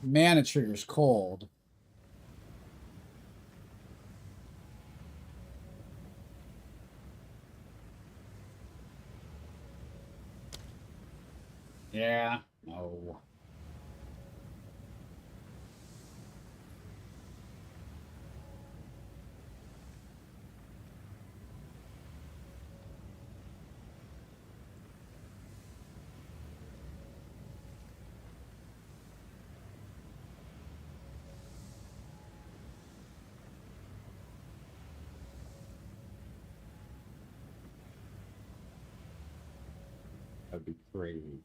Mana trigger's cold. Yeah. No. That'd be crazy.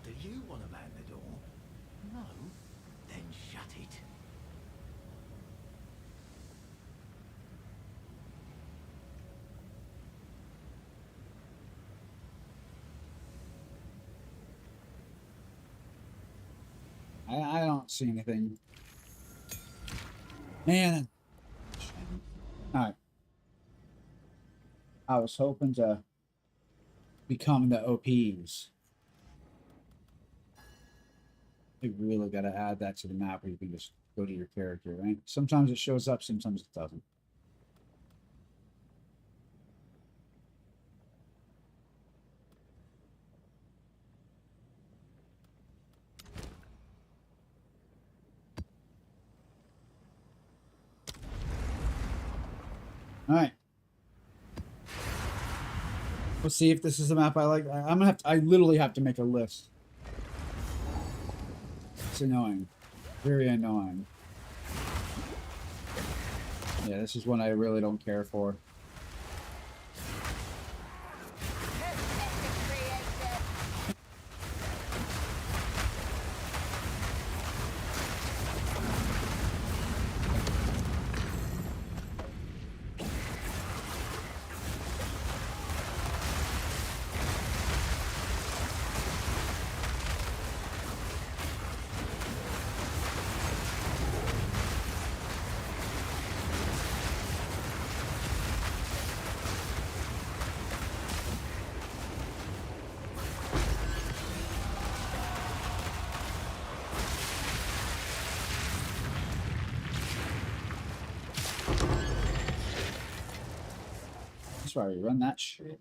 Do you want to man the door? No? Then shut it. I don't see anything. Man. Alright. I was hoping to become the OPs. You really got to add that to the map where you can just go to your character, right? Sometimes it shows up, sometimes it doesn't. All right. Let's see if this is a map I like. I'm gonna have to, I literally have to make a list. It's annoying. Very annoying. Yeah, this is one I really don't care for. That's why we run that shit.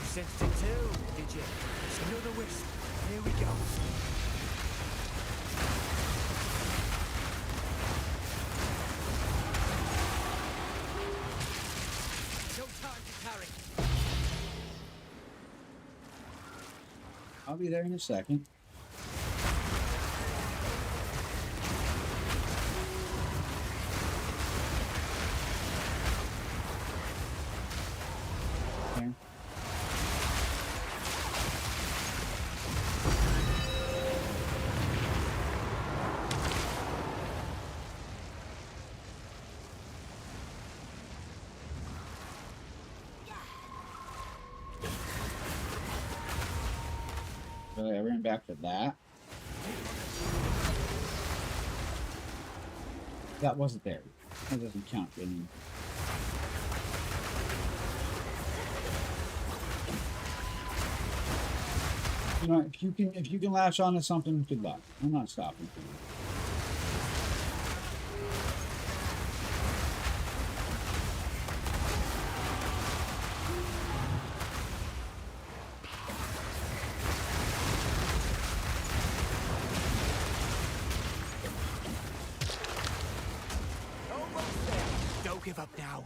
Sensed it too, did you? It's another wisp. Here we go. No time to tarry. I'll be there in a second. Okay. Really, I ran back to that. That wasn't there. That doesn't count. I mean, you know, if you can latch onto something, good luck. I'm not stopping for you. Almost there. Don't give up now.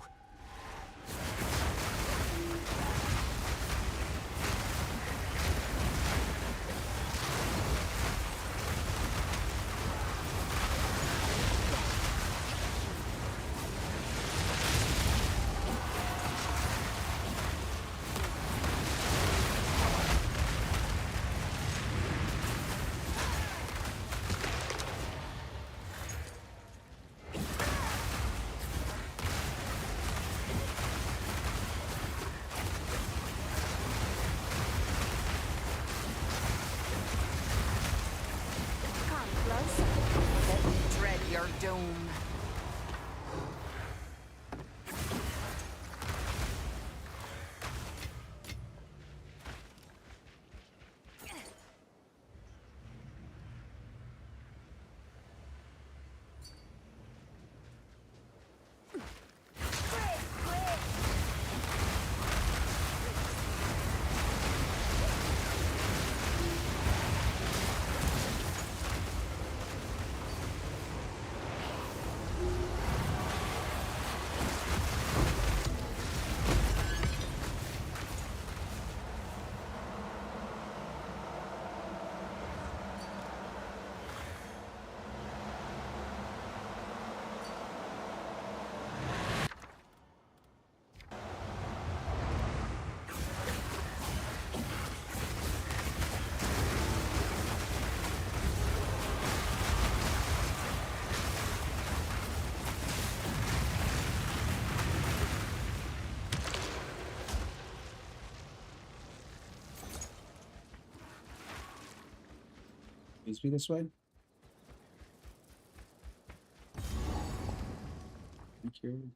Come closer. Let me dread your doom. Please be this way. Thank you.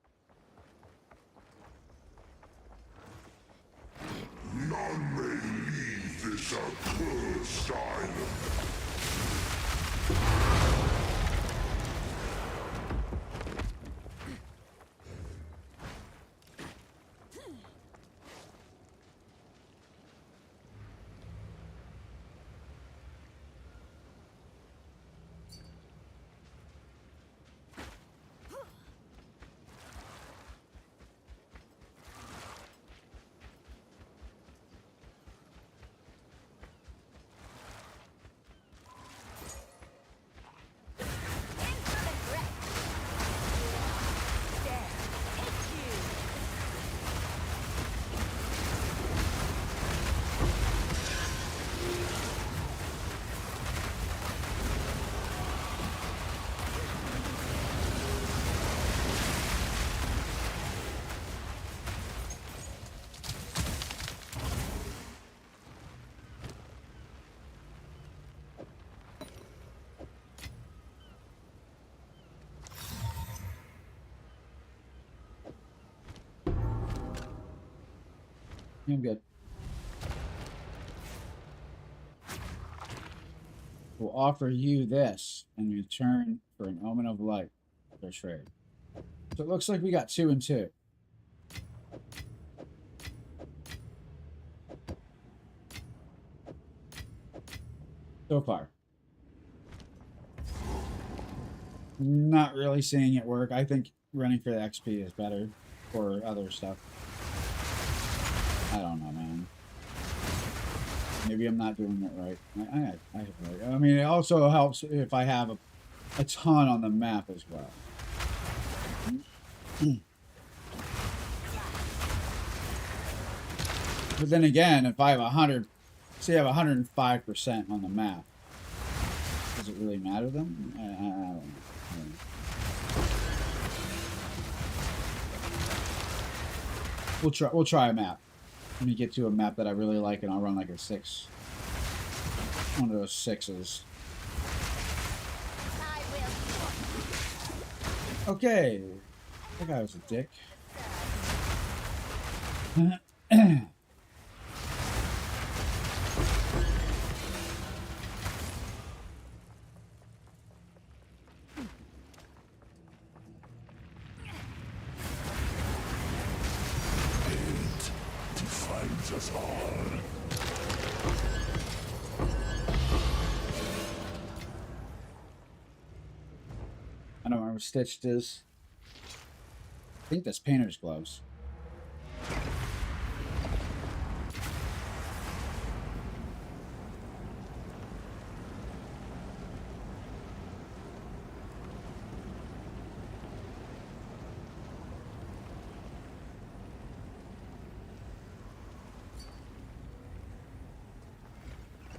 None may leave this accursed island. I'm good. We'll offer you this in return for an omen of light for trade. So it looks like we got 2 and 2. So far. Not really seeing it work. I think running for the XP is better for other stuff. I don't know, man. Maybe I'm not doing it right. I mean, it also helps if I have a ton on the map as well. But then again, if I have 100, say I have 105% on the map, does it really matter then? I don't know. We'll try a map. Let me get to a map that I really like, and I'll run like a 6. One of those 6s. Okay. That guy was a dick. Defines us all. I don't know where Stitched is. I think that's painter's gloves.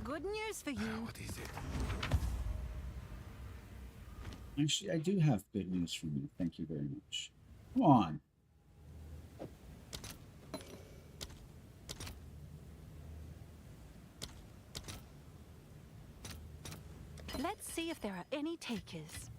Good news for you. What is it? Actually, I do have good news for you. Thank you very much. Come on. Let's see if there are any takers.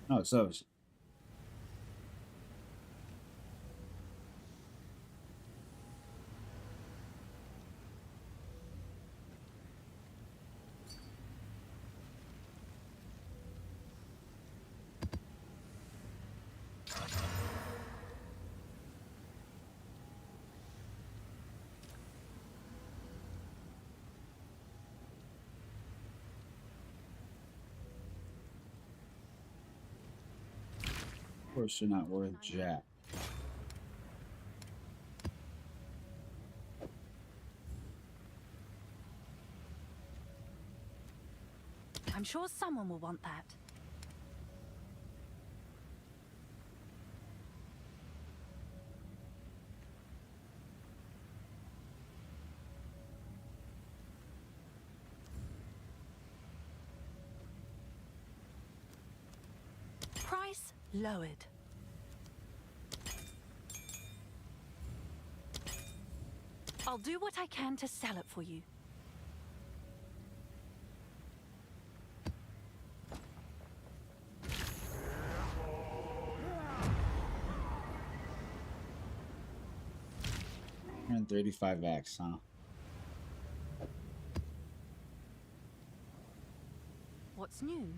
Oh, it's those. Of course, they're not worth jack. I'm sure someone will want that. Price lowered. I'll do what I can to sell it for you. And 35x, huh? What's new?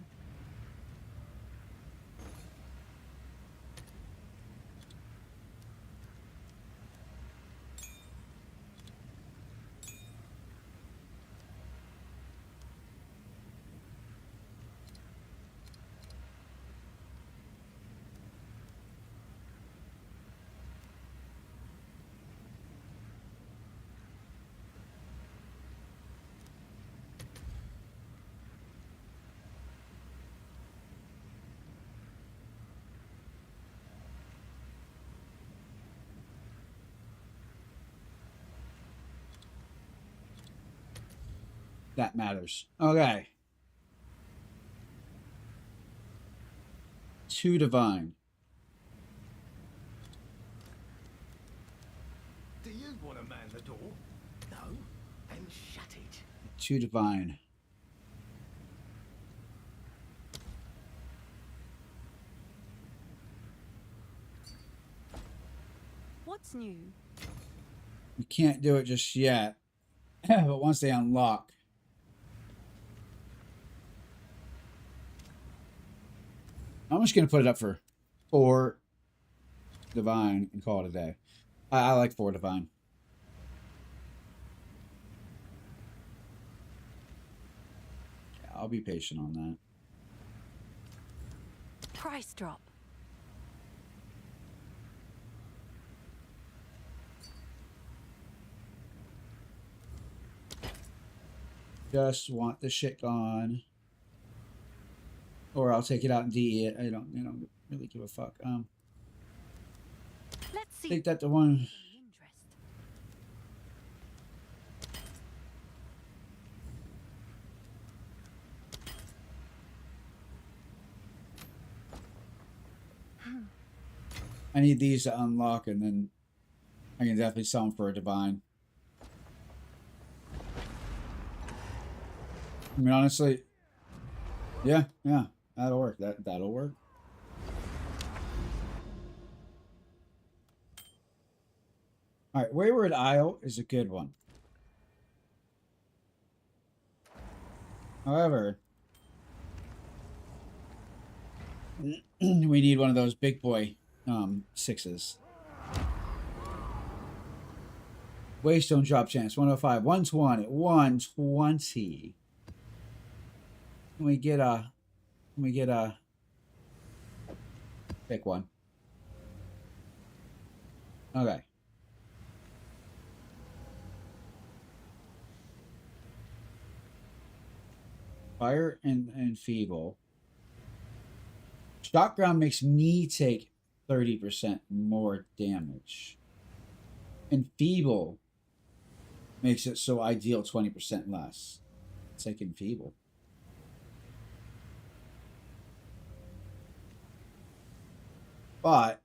that matters. Okay. 2 divine. Do you want to man the door? No? Then shut it. 2 divine. What's new? You can't do it just yet. But once they unlock. I'm just going to put it up for 4 divine and call it a day. I like 4 divine. Yeah, I'll be patient on that. Price drop. Just want the shit gone. Or I'll take it out and DE it. I don't really give a fuck. Let's see. Take that to 1. Any interest. I need these to unlock, and then I can definitely sell them for a divine. I mean, honestly, yeah, that'll work. That'll work. All right, Wayward Isle is a good one. However, we need one of those big boy 6s. Waystone drop chance 105, 120, 120. Can we get a pick one? Okay. Fire and feeble. Shock ground makes me take 30% more damage. And feeble makes it so I deal 20% less. Taking feeble. But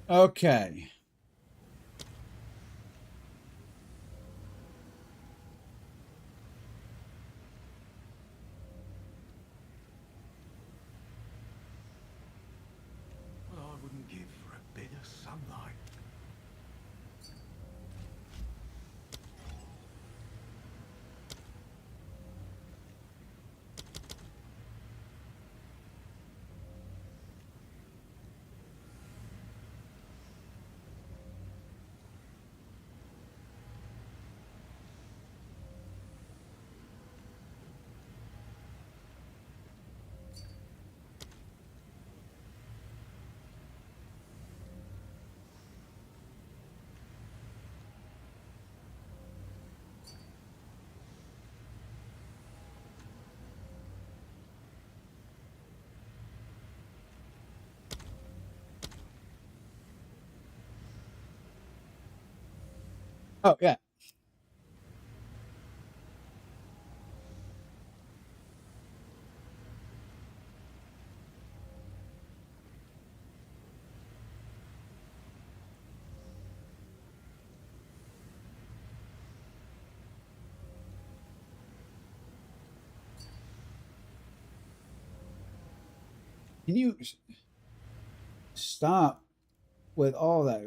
okay. Well, I wouldn't give for a bit of sunlight. Oh yeah. Can you stop with all that?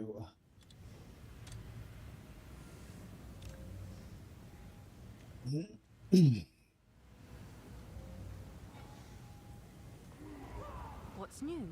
What's new?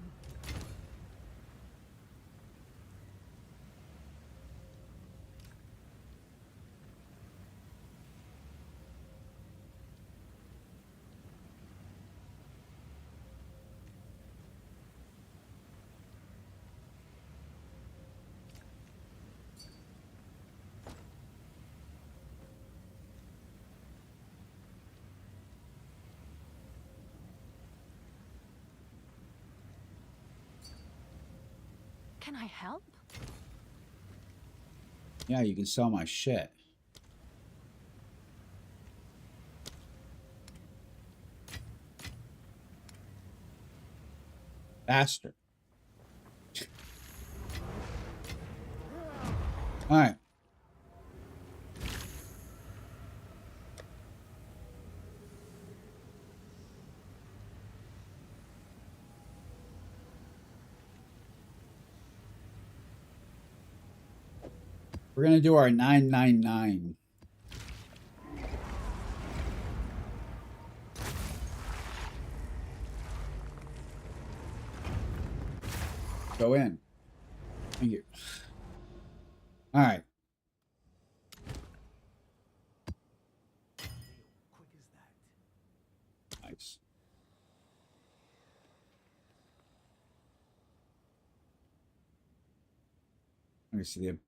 Can I help? Yeah, you can sell my shit. Faster. All right. We're gonna do our 999. Go in. Thank you. All right. Quick as that. Nice. Let me see the.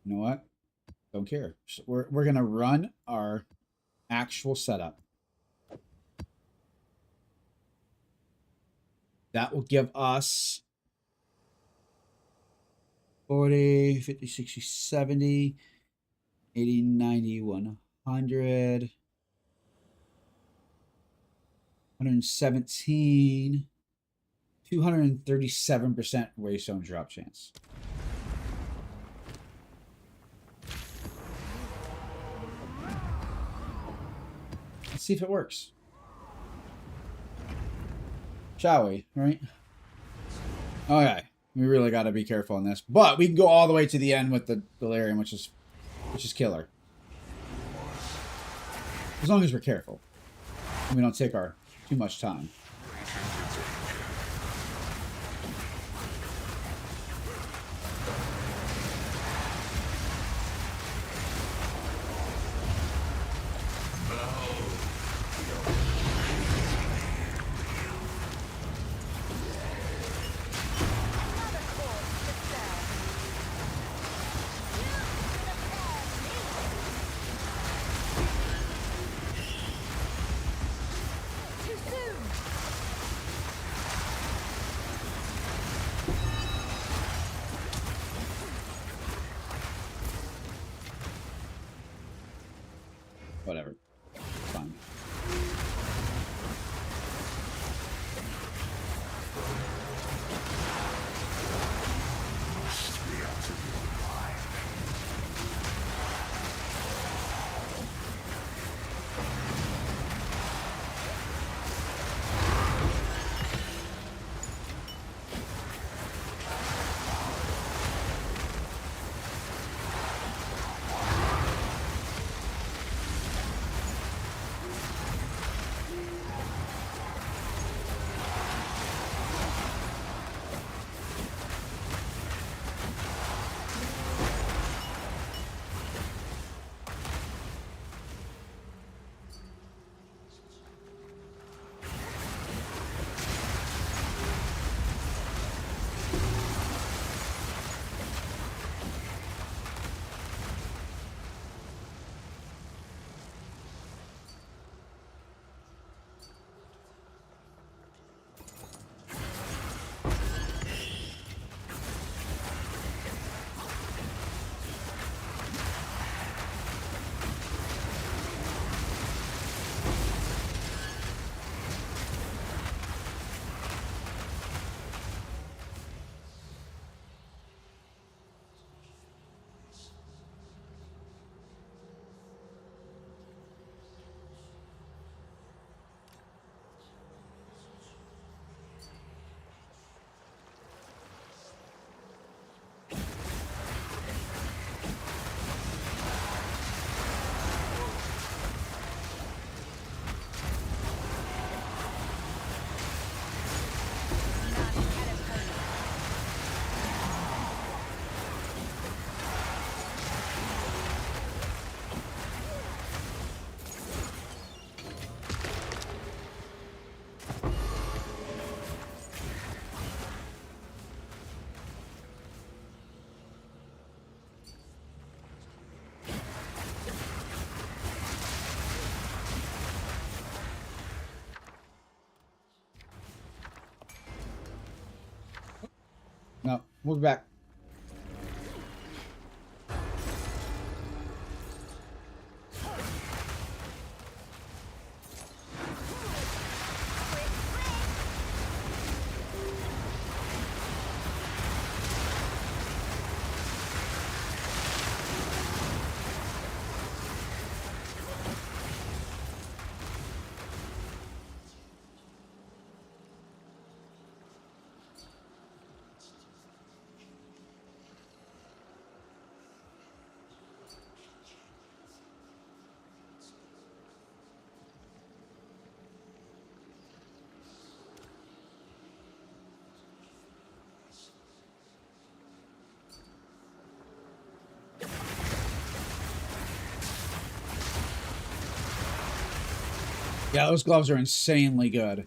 You know what? Don't care. So we're gonna run our actual setup. That will give us 40, 50, 60, 70, 80, 90, 100, 117, 237% waystone drop chance. Let's see if it works. Shall we? Right? Okay. We really got to be careful on this. But we can go all the way to the end with the delirium, which is killer. As long as we're careful. And we don't take our too much time. Too soon. We'll be back. Yeah, those gloves are insanely good.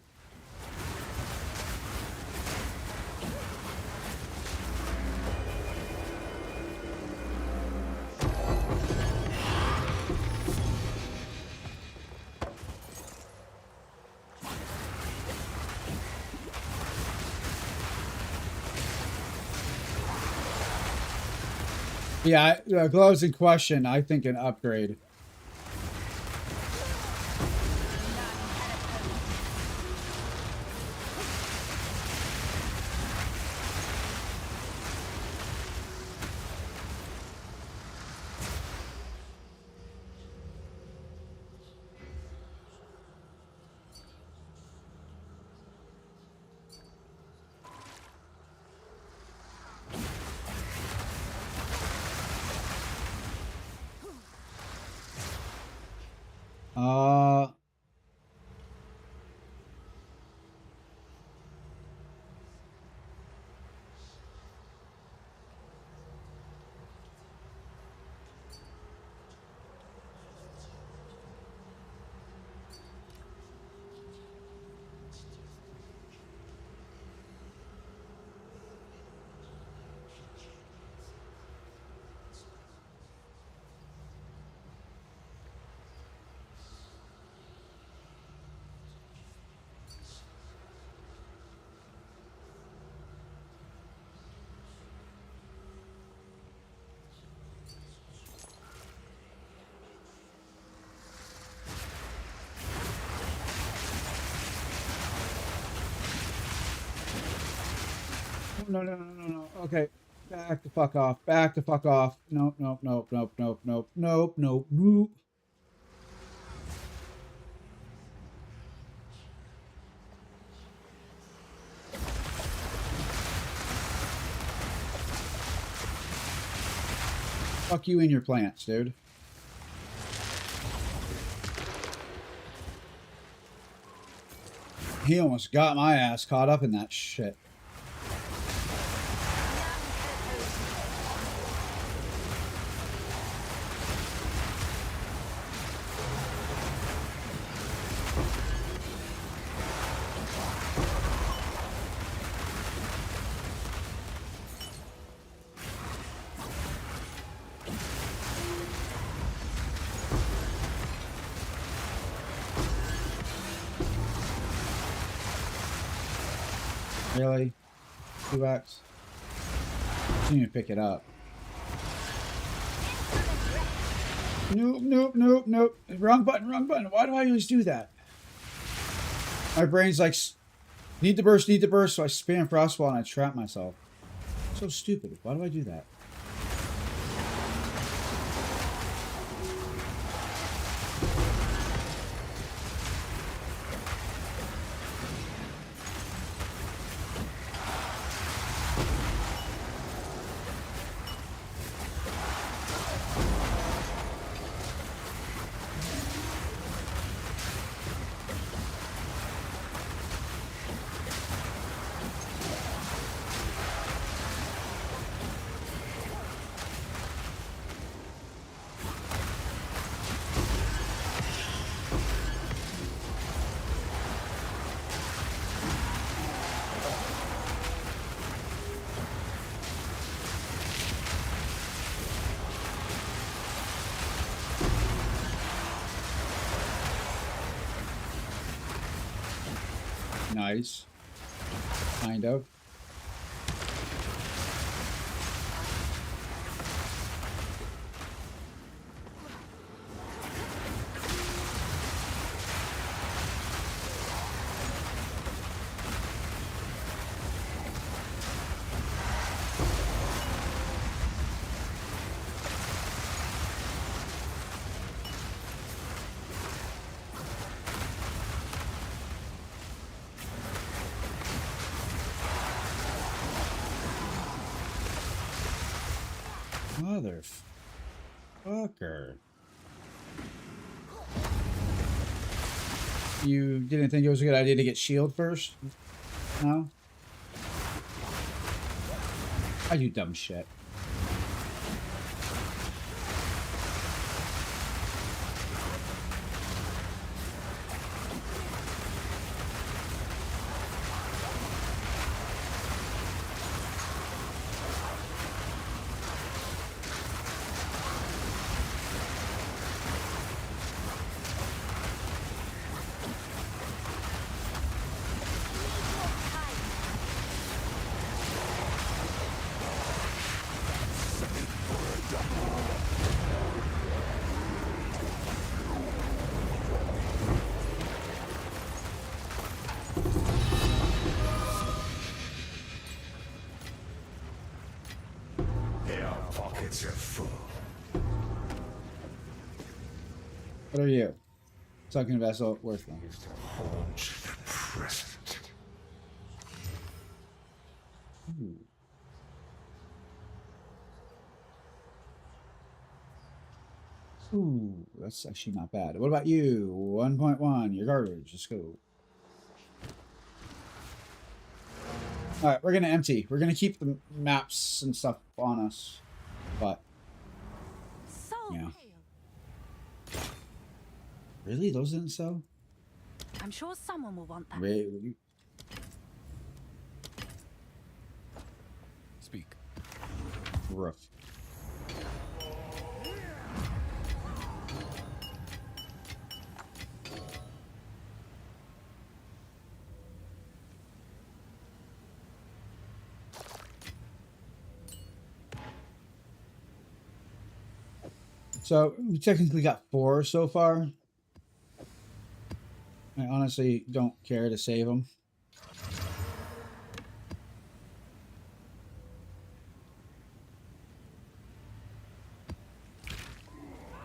Yeah, gloves in question, I think an upgrade. Uh, no. Okay. Back the fuck off. Back the fuck off. Nope. Fuck you and your plants, dude. He almost got my ass caught up in that shit. Really? 2x? Didn't even pick it up. Nope. Wrong button. Why do I always do that? My brain's like, need to burst, so I spam frostwall and I trap myself. So stupid. Why do I do that? Nice. Kind of. Motherfucker. You didn't think it was a good idea to get shield first? No? I do dumb shit. Their pockets are full. What are you? Sucking vessel, worthless. Is to haunt the present. Ooh. Ooh, that's actually not bad. What about you? 1.1, you're garbage. Let's go. Alright, we're gonna empty. We're gonna keep the maps and stuff on us. But, So yeah. pale. Really? Those didn't sell? I'm sure someone will want that. Really? Speak. Rough. So, we technically got 4 so far. I honestly don't care to save them.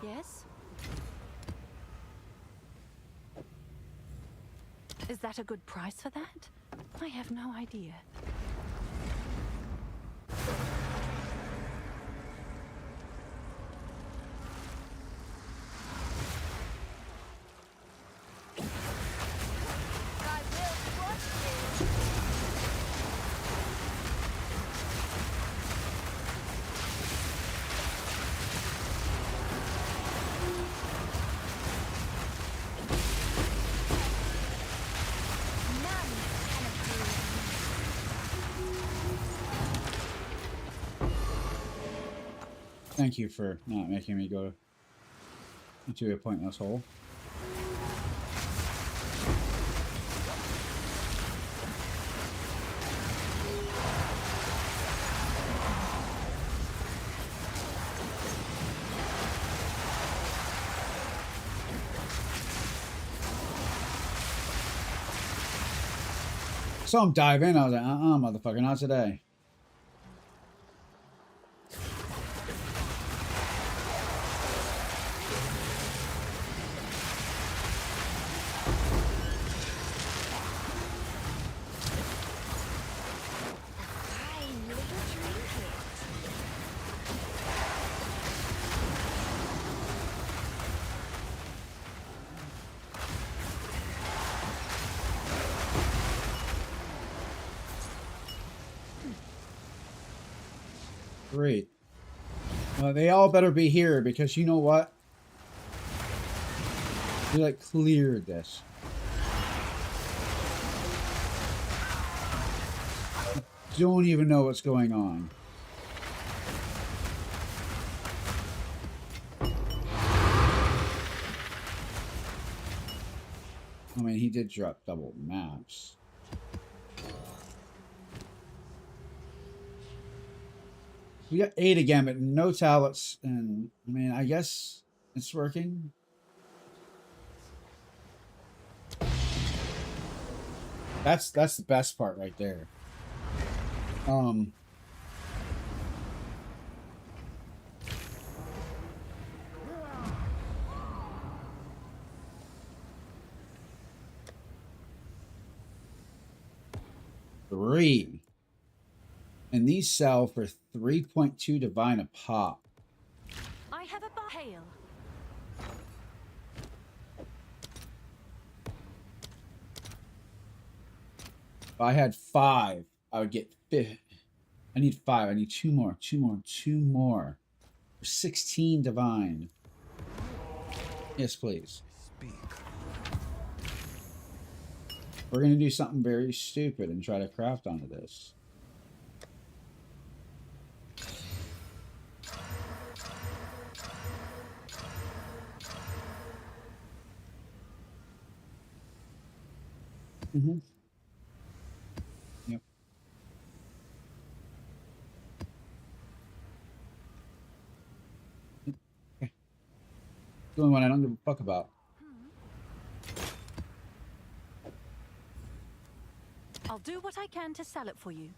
Yes? Is that a good price for that? I have no idea. I will trust you. None can approve. Thank you for not making me go into a pointless hole. Saw him dive in. I was like, motherfucker, not today. Fine little trinket. Great. They all better be here because you know what? We like cleared this. Don't even know what's going on. I mean, he did drop double maps. We got 8 again, but no talents, and I mean, I guess it's working. That's the best part right there. 3. And these sell for 3.2 divine a pop. Hail. If I had 5, I would get 5. I need 5. I need 2 more. 2 more. 2 more. 16 divine. Yes, please. Speak. We're going to do something very stupid and try to craft onto this. Mm-hmm. Yep. Okay. The only one I don't give a fuck about. I'll do what I can to sell it for you.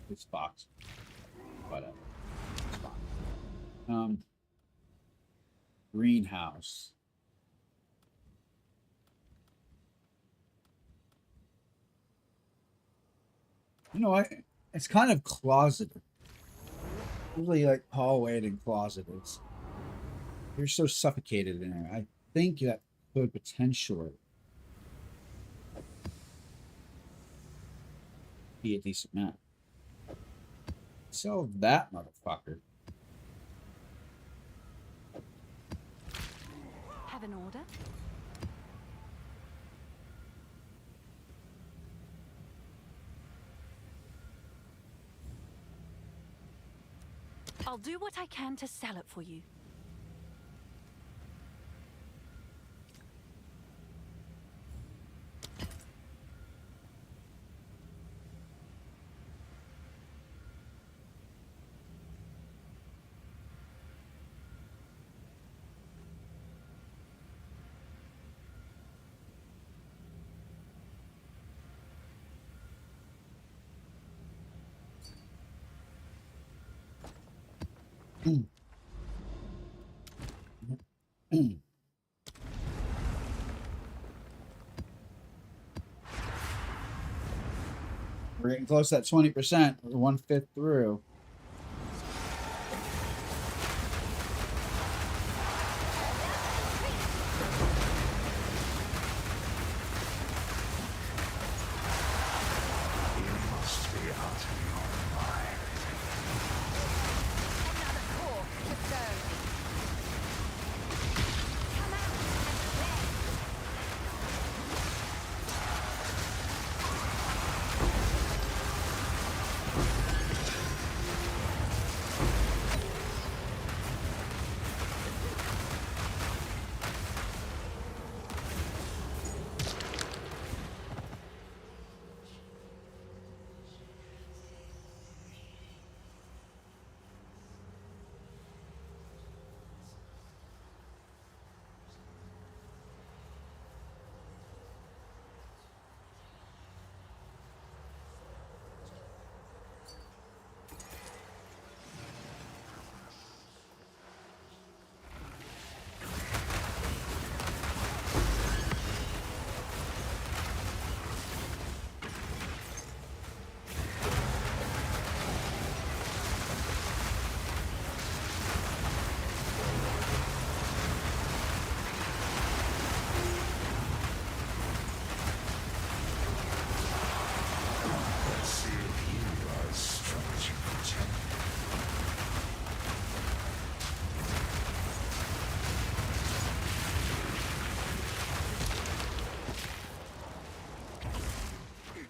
This box. Whatever. It's fine. Greenhouse. You know what? It's kind of closeted. Really like hallway and closet. You're so suffocated in there. I think that could potentially be a decent map. Sell that motherfucker. Have an order? I'll do what I can to sell it for you. We're getting close to that 20%. We're 1/5 through.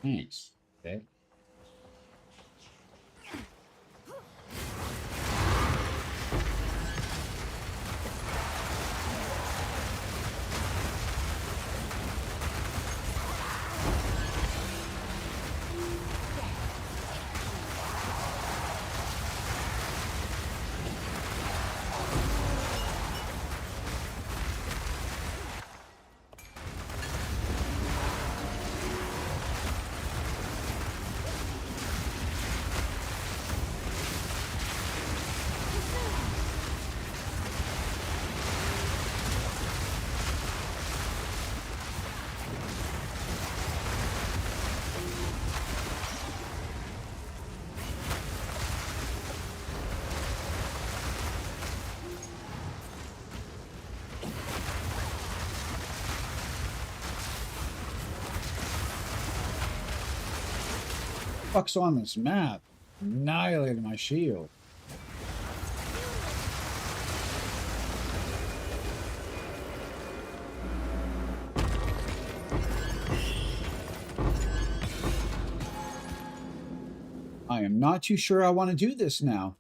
Thanks. Okay. fuck's on this map? Annihilated my shield. I am not too sure I want to do this now.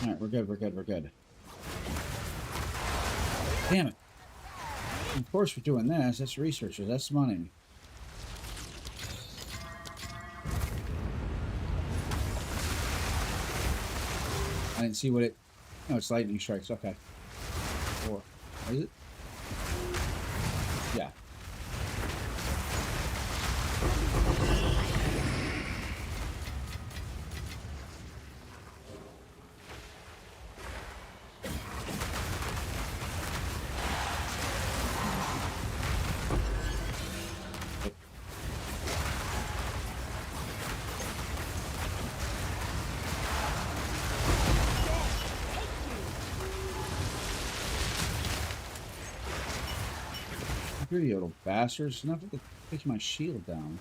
Alright, we're good, we're good, we're good. Damn it. Of course we're doing this. That's researchers. That's money. I didn't see what it... No, it's lightning strikes. Okay. Or... Is it? Yeah. Here, you little bastards. Enough of taking my shield down.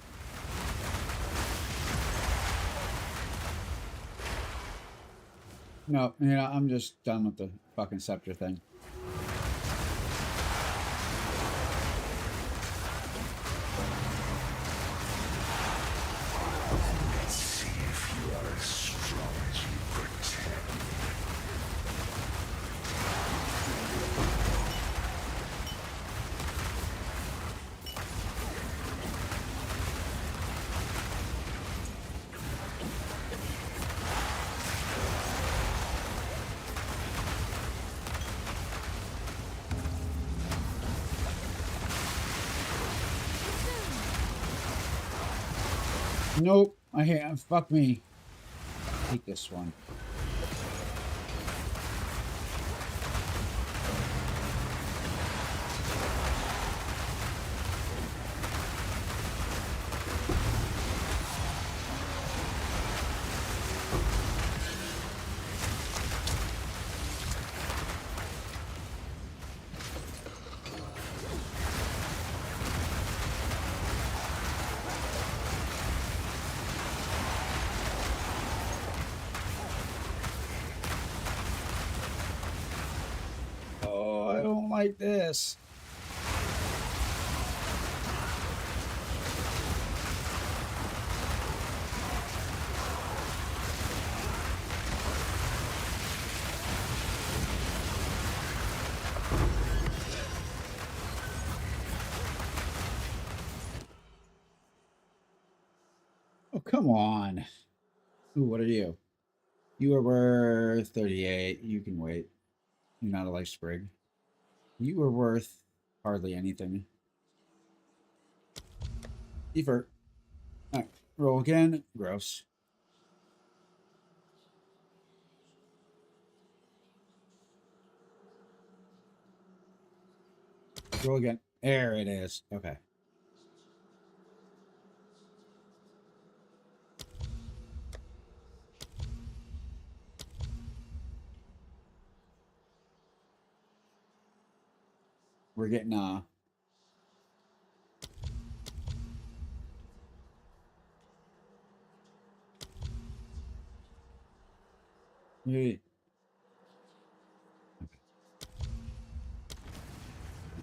No, you know, I'm just done with the fucking scepter thing. Let's see if you are as strong as you pretend. Nope. I hate. Fuck me. Take this one. Oh, I don't like this. Oh, come on. Ooh, what are you? You are worth 38. You can wait. You're not a life sprig. You are worth hardly anything. Evert. Alright, roll again. Gross. Roll again. There it is. Okay. We're getting yeah.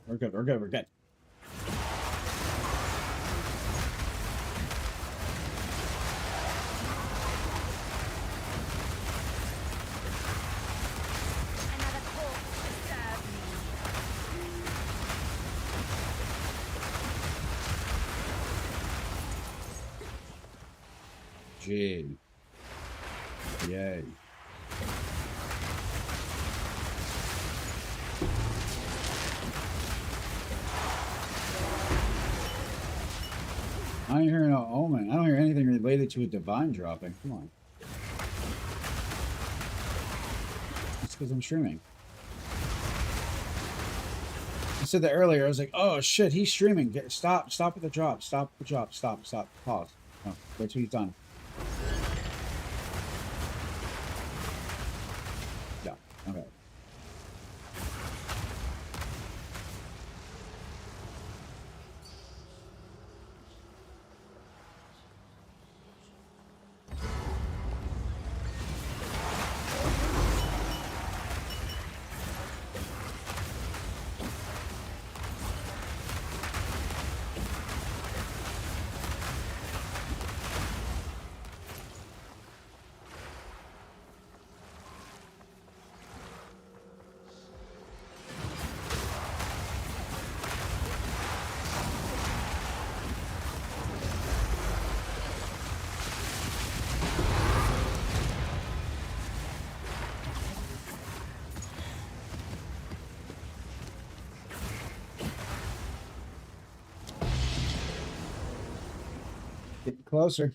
We're good, we're good, we're good. Another corpse to serve me. Gee. Yay. I ain't hearing no omen. I don't hear anything related to a divine dropping. Come on. It's because I'm streaming. I said that earlier. I was like, oh shit, he's streaming. Stop with the drop. Stop the drop. Stop. Pause. No, wait till he's done. Yeah, okay. Getting closer.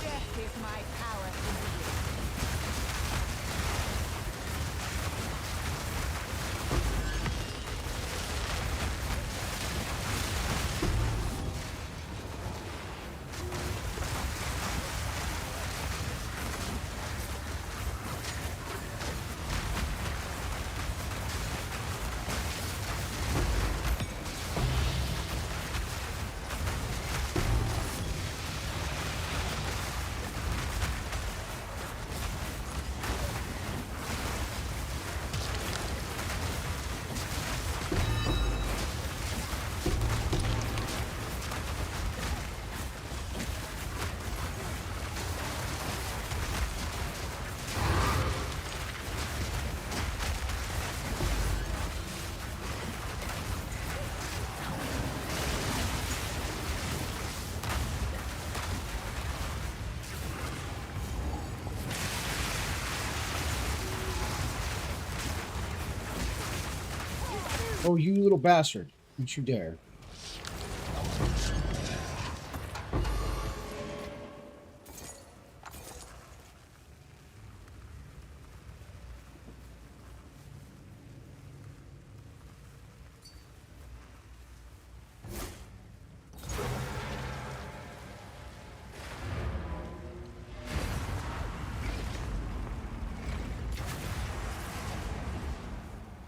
Death is my power indeed. Oh, you little bastard. Don't you dare.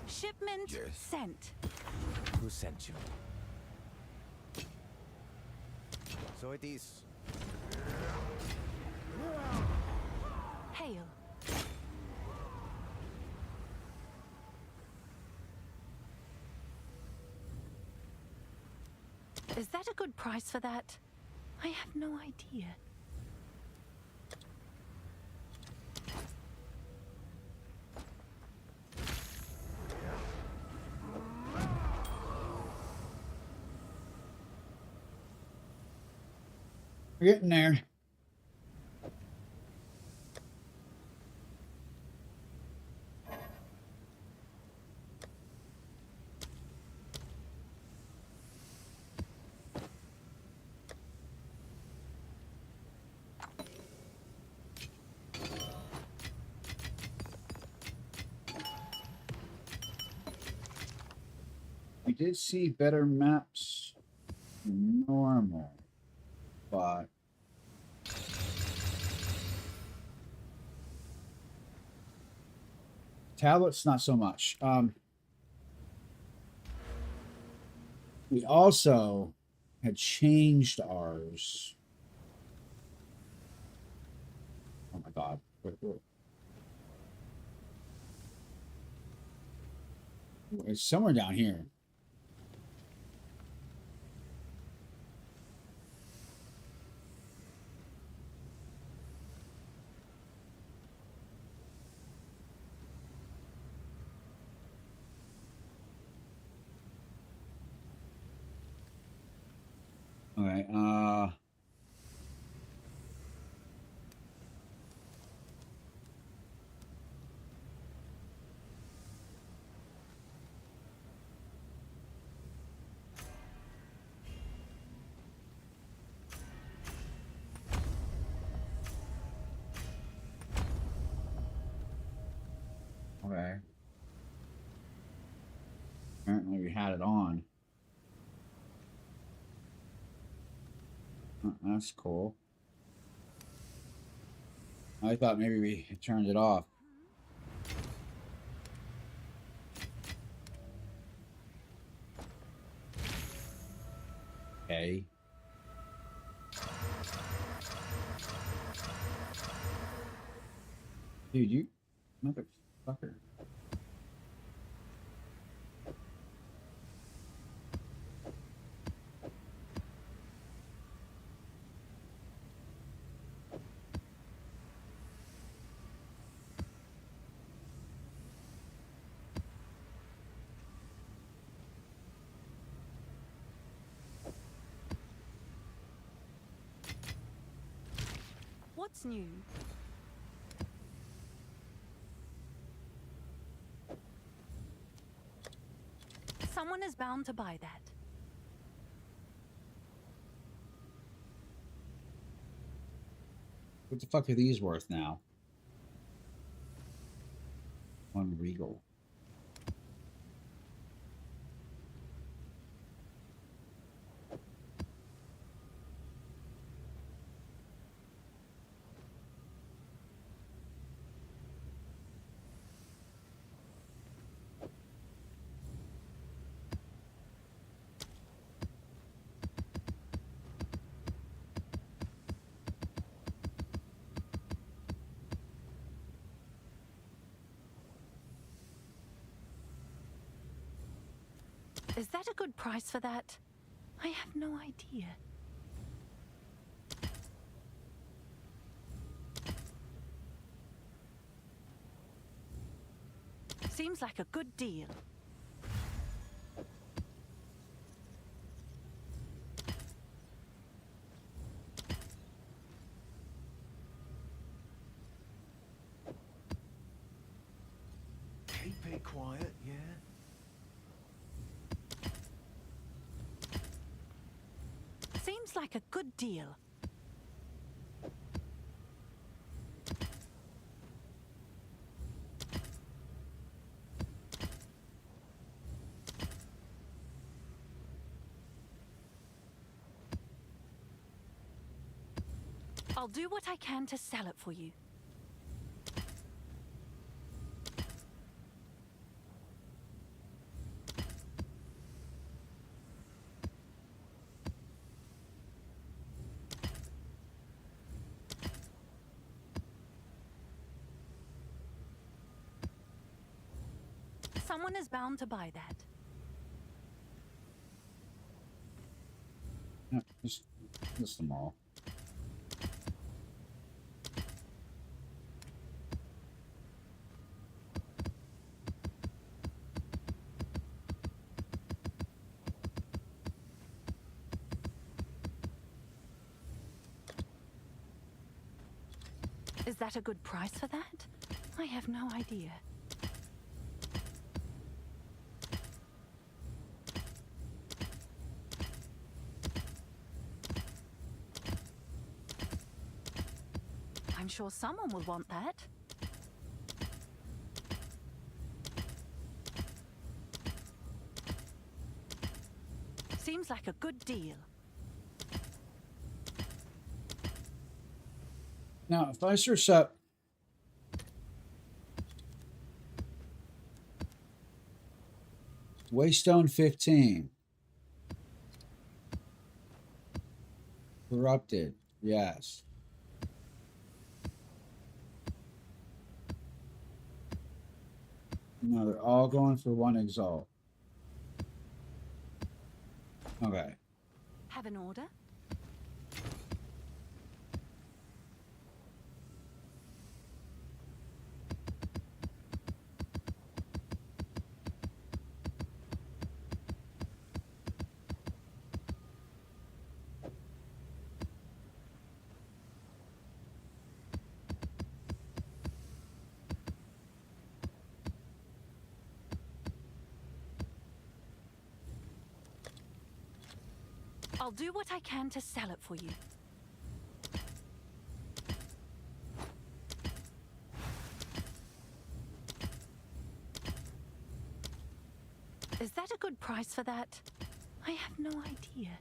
Shipment Yes. sent. Who sent you? So it is. Hail. Is that a good price for that? I have no idea. We're getting there. We did see better maps than normal, but tablets not so much. We also had changed ours. Oh my god. It's somewhere down here. Okay, okay. Apparently we had it on. That's cool. I thought maybe we turned it off. Okay. Dude, you motherfucker. What's new? Someone is bound to buy that. What the fuck are these worth now? One regal. Is that a good price for that? I have no idea. Seems like a good deal. Keep it quiet, yeah? Seems like a good deal. I'll do what I can to sell it for you. Someone is bound to buy that. No, just list them all. Is that a good price for that? I have no idea. I'm sure someone will want that. Seems like a good deal. Now, if I search up Waystone 15, corrupted, yes. No, they're all going for one exalt. Okay. Have an order? I'll do what I can to sell it for you. Is that a good price for that? I have no idea.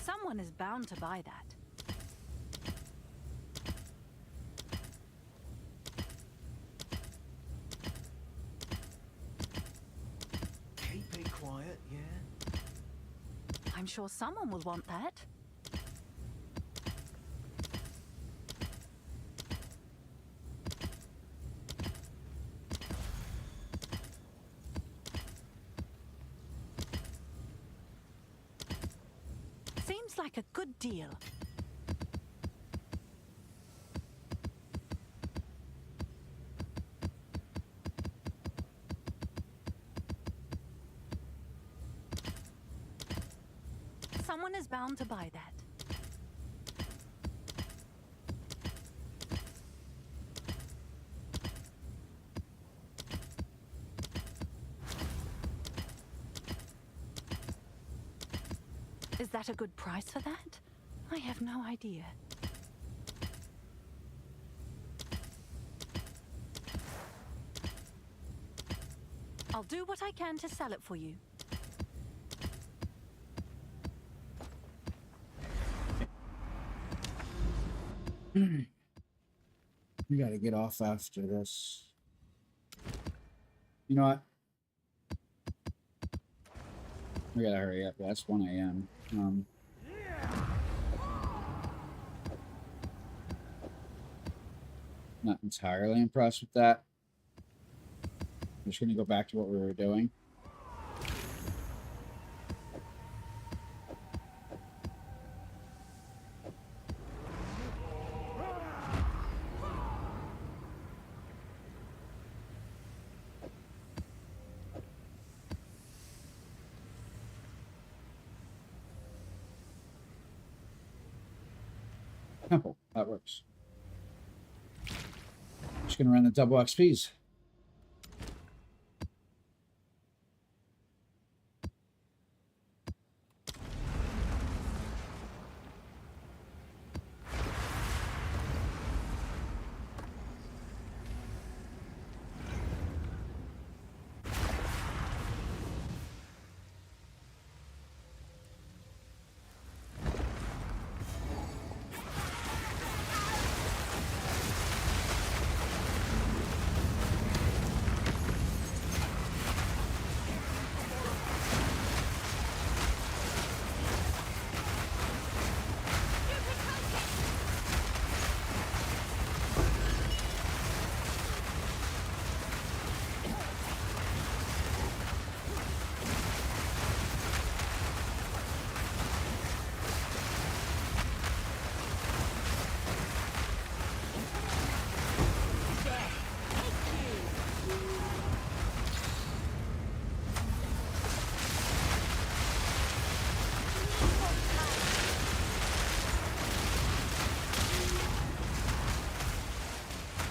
Someone is bound to buy that. Keep it quiet, yeah? I'm sure someone will want that. Seems like a good deal. Someone is bound to buy that. Is that a good price for that? I have no idea. I'll do what I can to sell it for you. We gotta get off after this. You know what? We gotta hurry up. That's 1 a.m. Not entirely impressed with that. I'm just gonna go back to what we were doing. Temple. That works. Just gonna run the double XPs.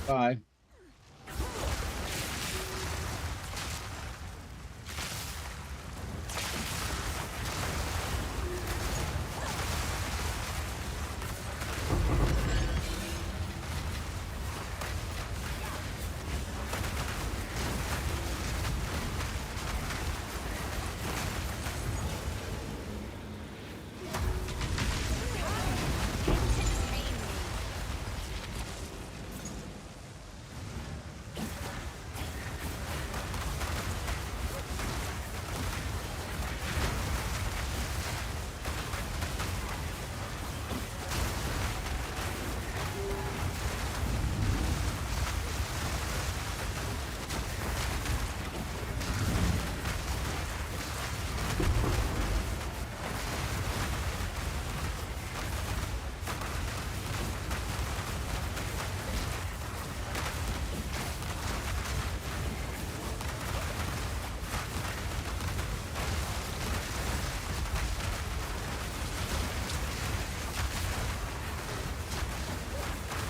Bye.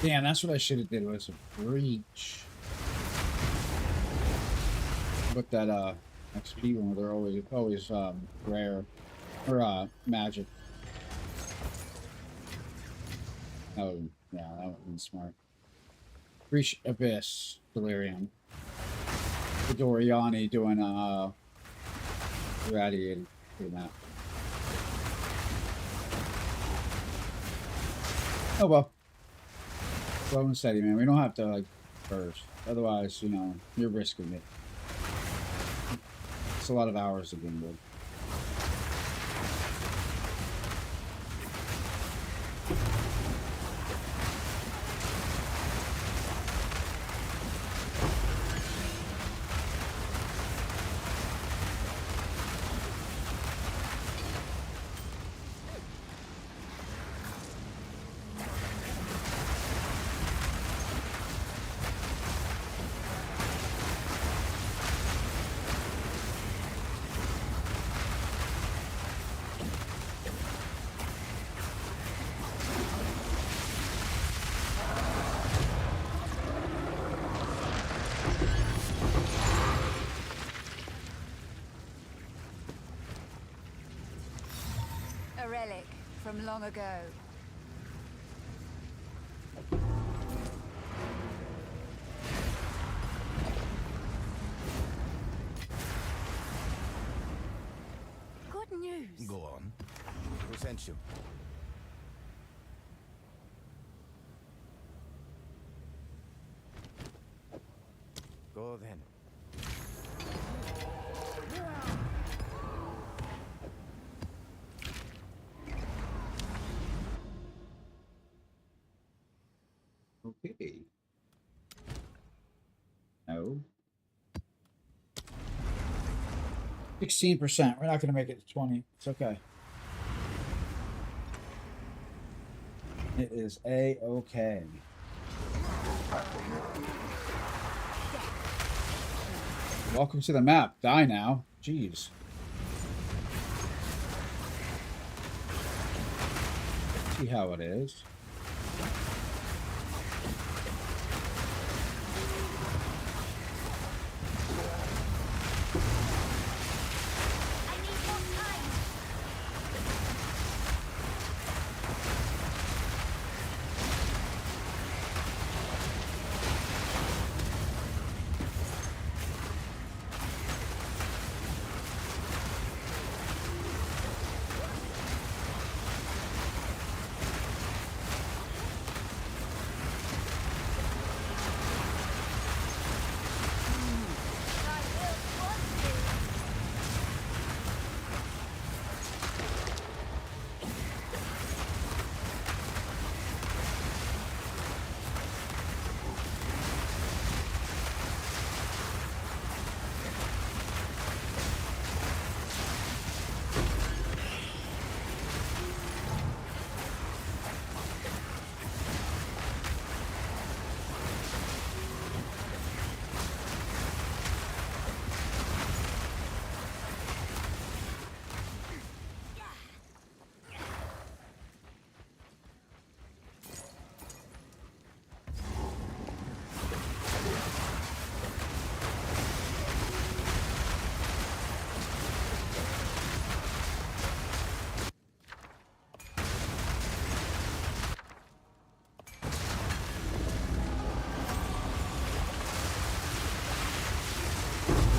Damn, that's what I should have did was a breach. With that XP one, they're always rare or magic. Oh yeah, that would be smart. Breach Abyss Delirium. Doriani doing irradiated doing that. Oh well. Slow and steady, man. We don't have to like burst. Otherwise, you know, you're risking it. It's a lot of hours to begin with. relic from long ago. Good news. Go on. Who sent you? Go then. Okay. No. 16%. We're not going to make it to 20. It's okay. It is A-okay. Welcome to the map. Die now. Jeez. See how it is. I need more time. I will want to.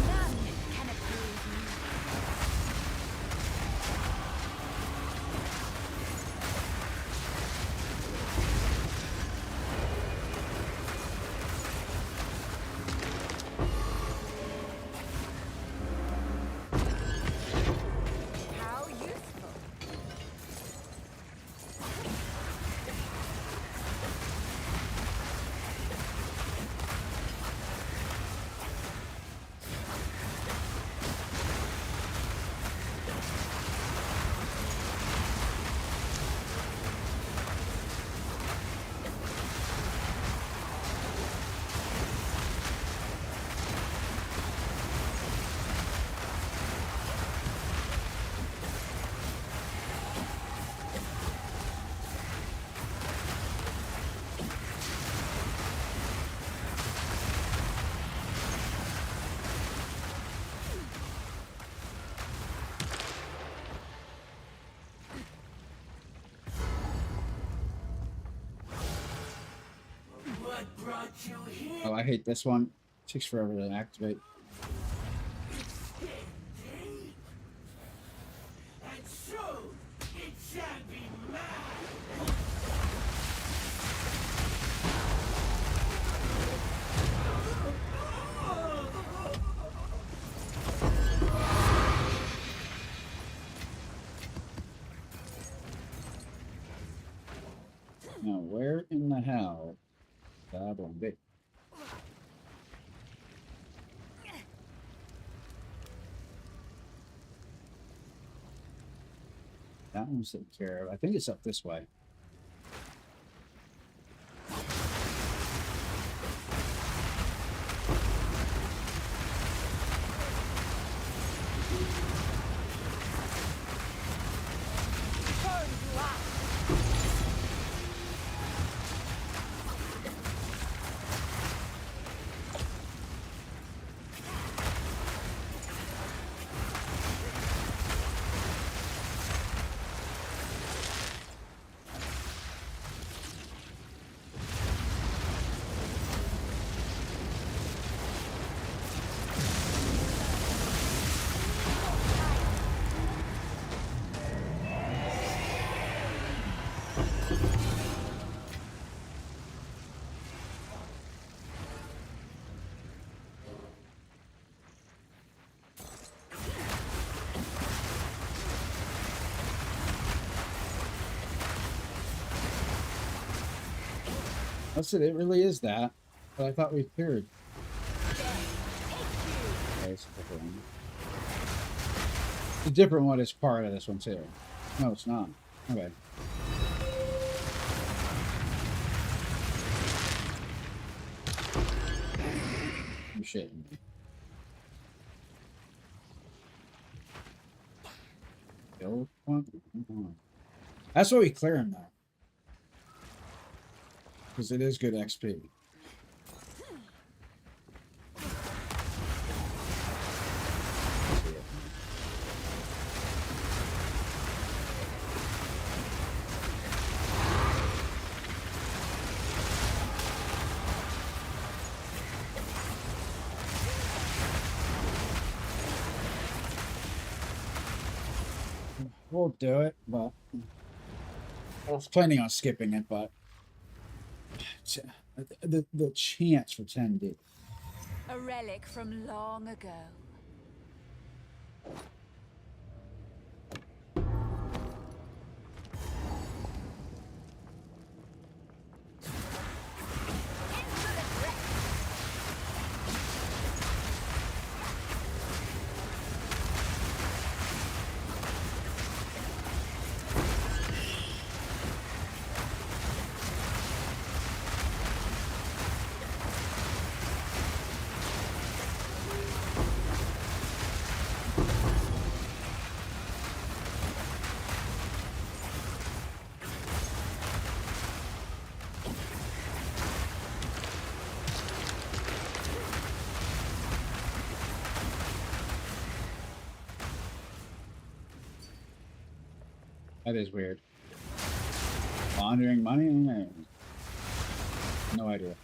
None can oppose me. How useful. Oh, I hate this one. It takes forever to activate. And so it shall be mine. Now, where in the hell that one be? That one's taken care of. I think it's up this way. Burn you up. That's it. It really is that. But I thought we cleared. Okay, it's a different one. The different one is part of this one too. No, it's not. Okay. You're shitting me. Kill one? That's what we clear him though. Because it is good XP. We'll do it, but I was planning on skipping it, but the chance for 10D. A relic from long ago. That is weird. Laundering money? No idea.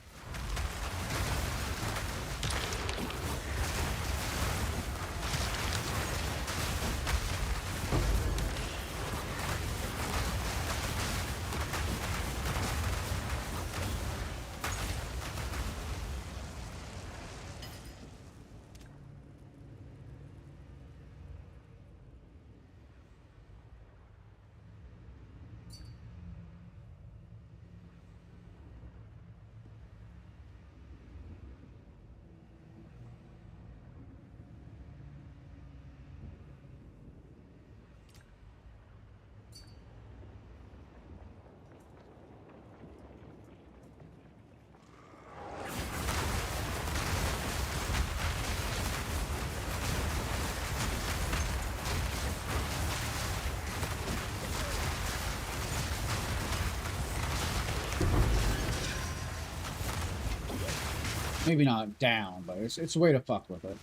Maybe not down, but it's a way to fuck with it.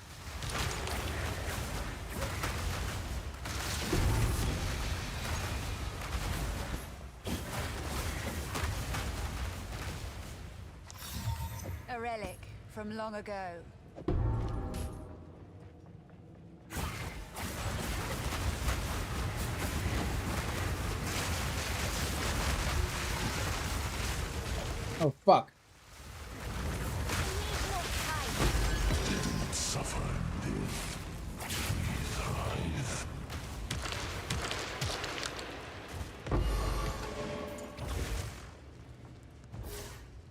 A relic from long ago. Oh fuck. Suffer, live, thrive.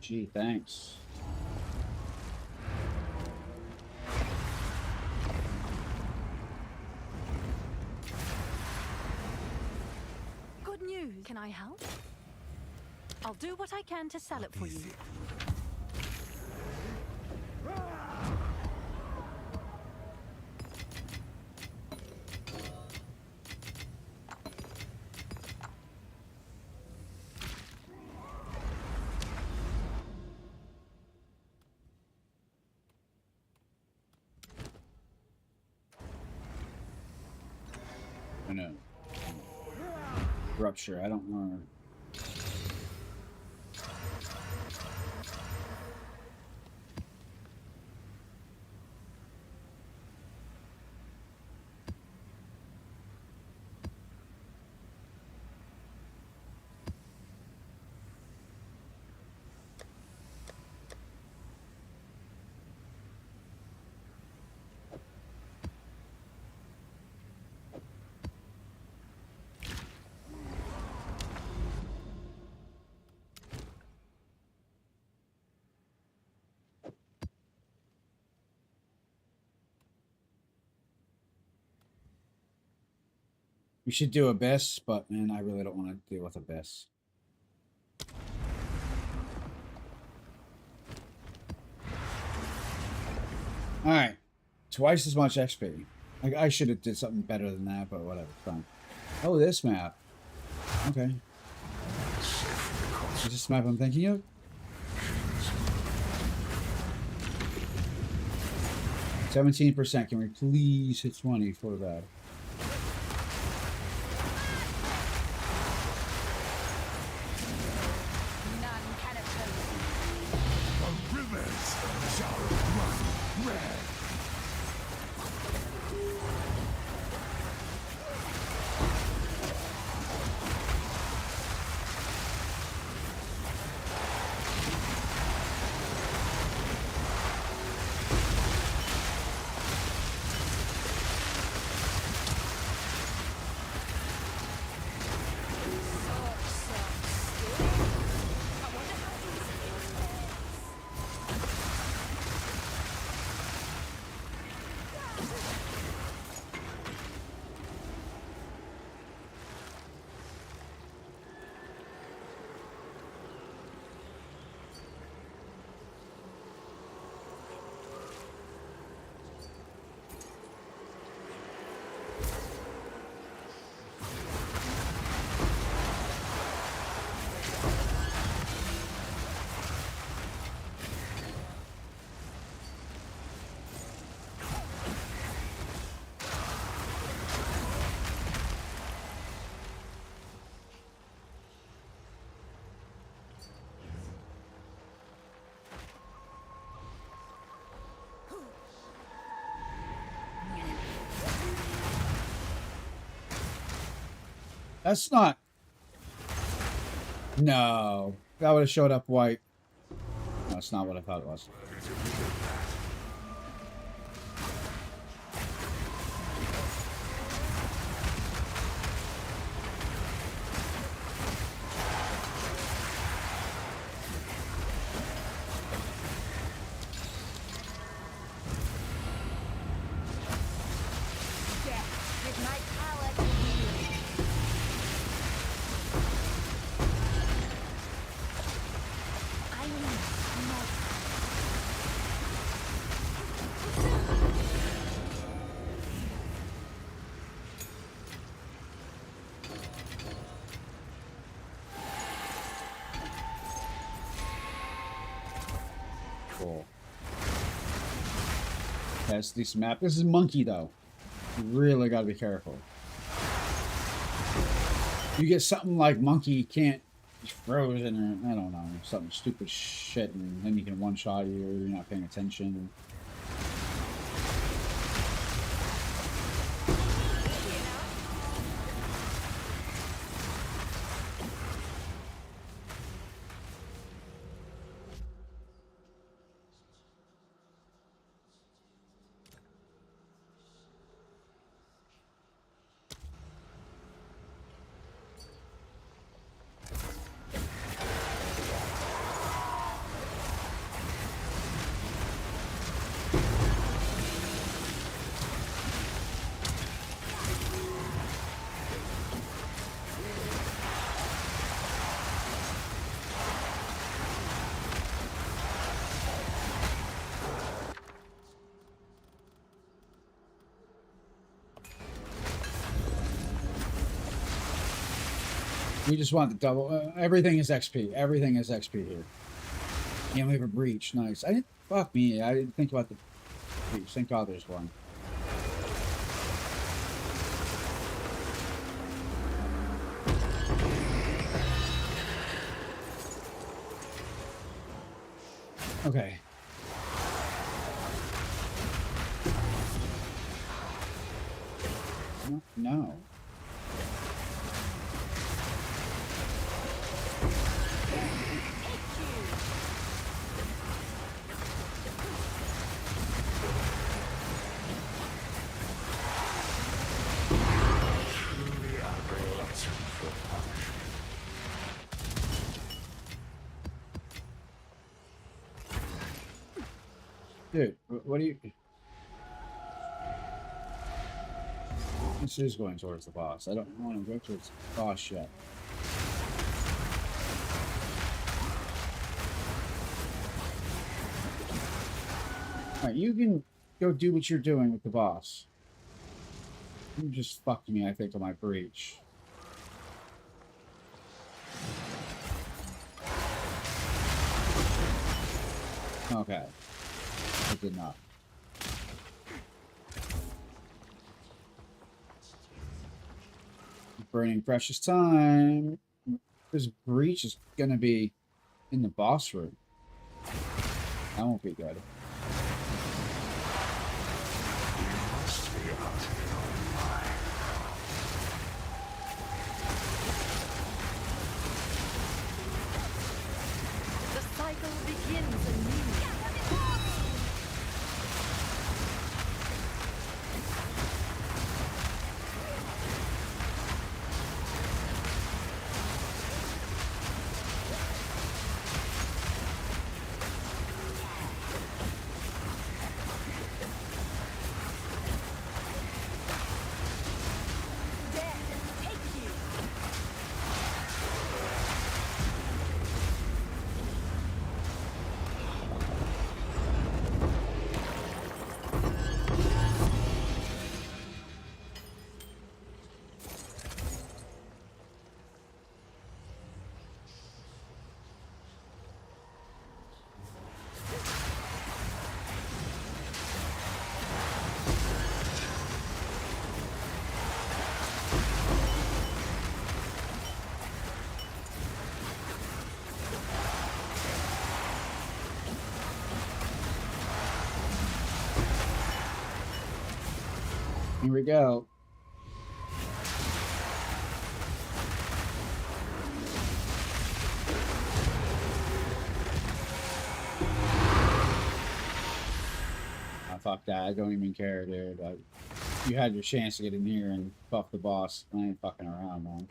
Gee, thanks. Good news. Can I help? I'll do what I can to sell it for you. I know. Rupture, I don't know. We should do Abyss, but man, I really don't want to deal with Abyss. Alright. Twice as much XP. Like, I should have did something better than that, but whatever. Fine. Oh, this map. Okay. Is this map I'm thinking of? %. Can we please hit 20 for that? None can oppose. The rivers shall run red. That's not... No. That would have showed up white. That's not what I thought it was. Death with my power to heal. I need more. Cool. That's this map. This is monkey though. You really gotta be careful. You get something like monkey, you can't be frozen or I don't know, something stupid shit, and then you can one shot you or you're not paying attention. We just want the double. Everything is XP. Everything is XP here. And we have a breach. Nice. I didn't. Fuck me. I didn't think about the breach. Thank God there's one. Okay. No. Dude, what do you... This is going towards the boss. I don't want to go towards the boss yet. Alright, you can go do what you're doing with the boss. You just fucked me, I think, on my breach. Okay. I did not. Burning precious time. This breach is gonna be in the boss room. That won't be good. The cycle begins anew. Death, take you. Here we go. Oh, fuck that. I don't even care, dude. You had your chance to get in here and buff the boss. I ain't fucking around, man.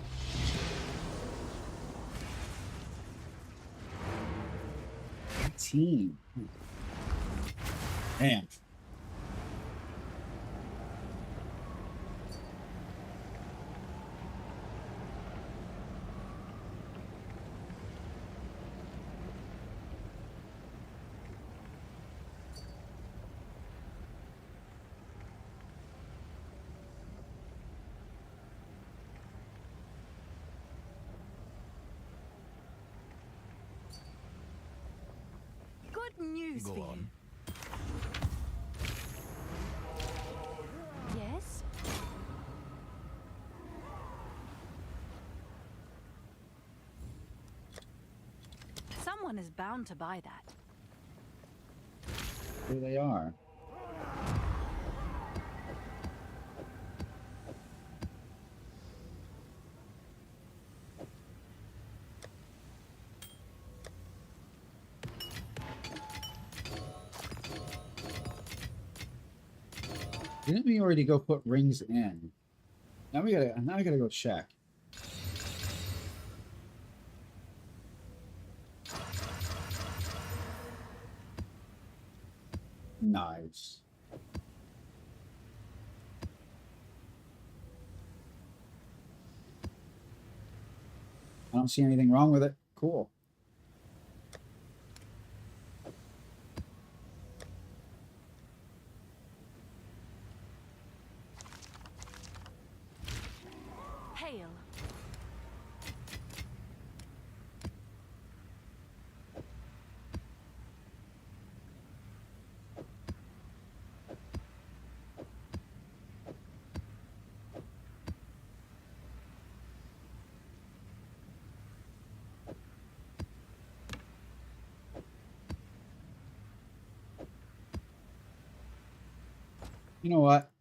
Team. Damn. Good news Go for on. you. Yes? Someone is bound to buy that. Here they are. Didn't we already go put rings in? Now I gotta go check. Nice. I don't see anything wrong with it. Cool. Hail. You know what?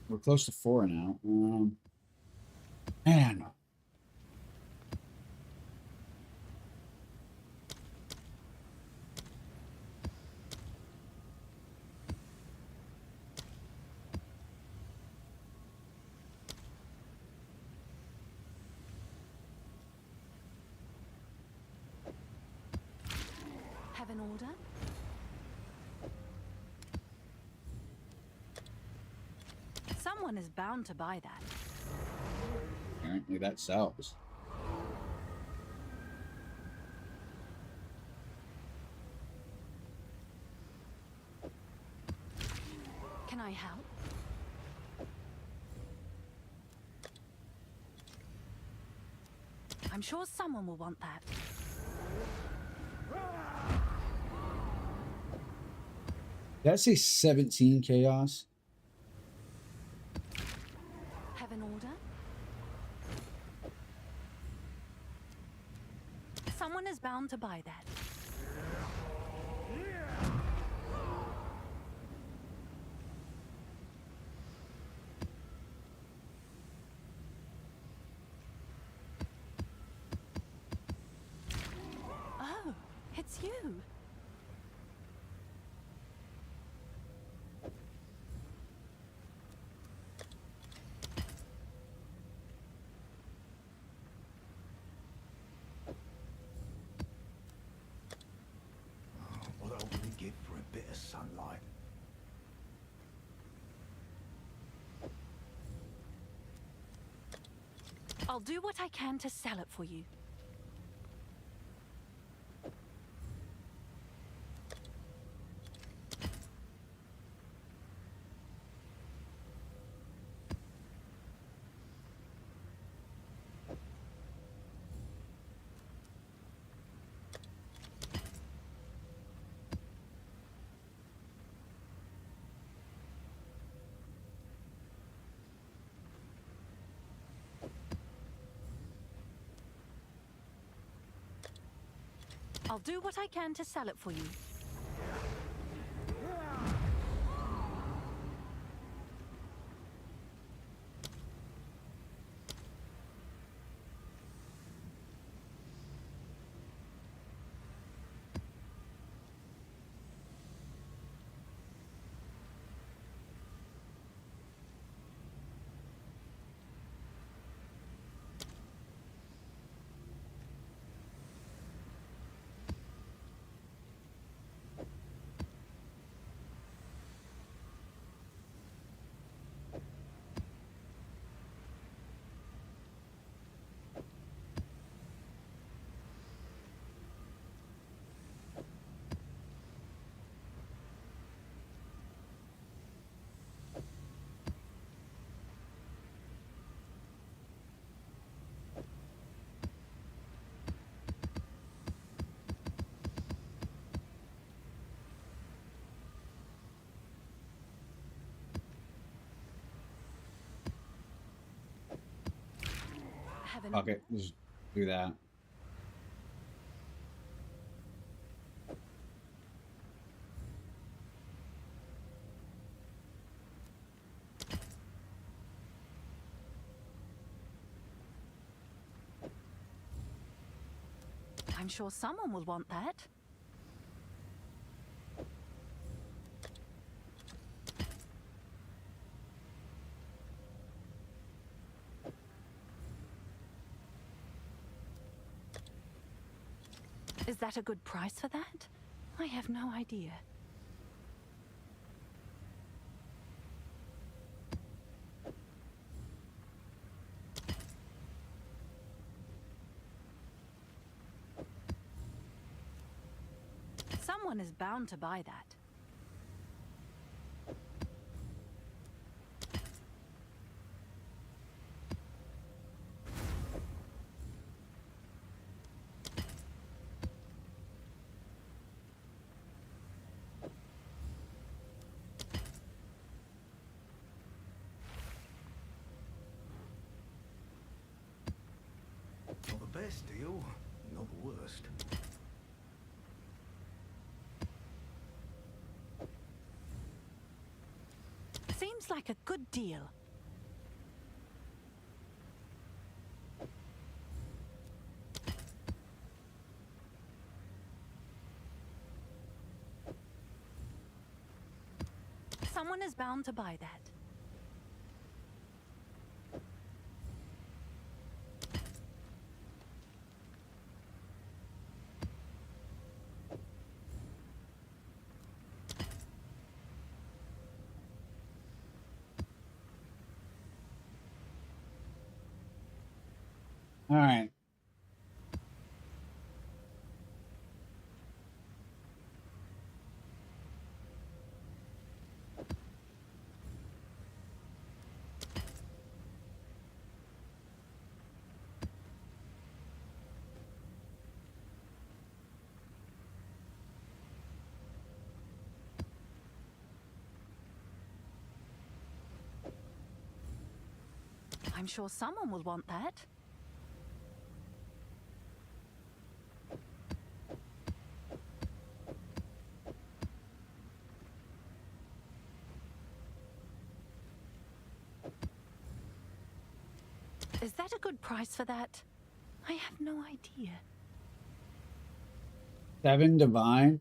We're close to 4 now. Man. order? Someone is bound to buy that. Apparently that sells. Can I help? I'm sure someone will want that. Did I say 17 chaos? Have an order? Someone is bound to buy that. Oh, it's you. What I wouldn't give for a bit of sunlight. I'll do what I can to sell it for you. I'll do what I can to sell it for you. Have an Okay, let's do that. I'm sure someone will want that. Is that a good price for that? I have no idea. Someone is bound to buy that. Not the best deal, not the worst. Seems like a good deal. Someone is bound to buy that. All right. I'm sure someone will want that. Is that a good price for that? I have no idea. 7 divine.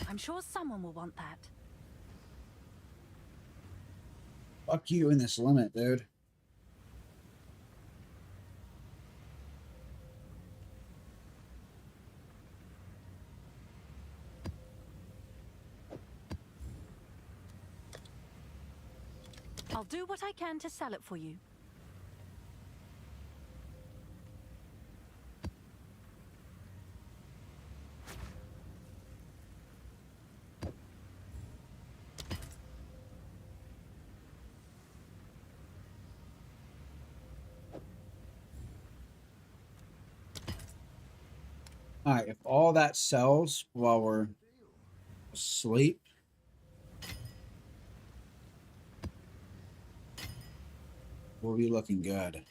I'm sure someone will want that. Fuck you in this limit, dude. I'll do what I can to sell it for you. All right, if all that sells while we're asleep, we'll be looking good.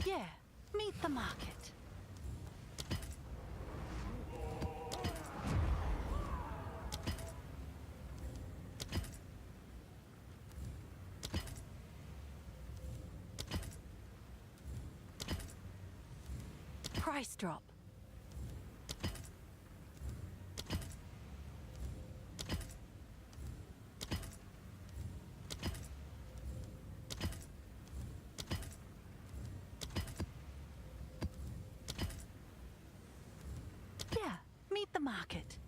Yeah, meet the market. Price drop. Yeah, meet the market.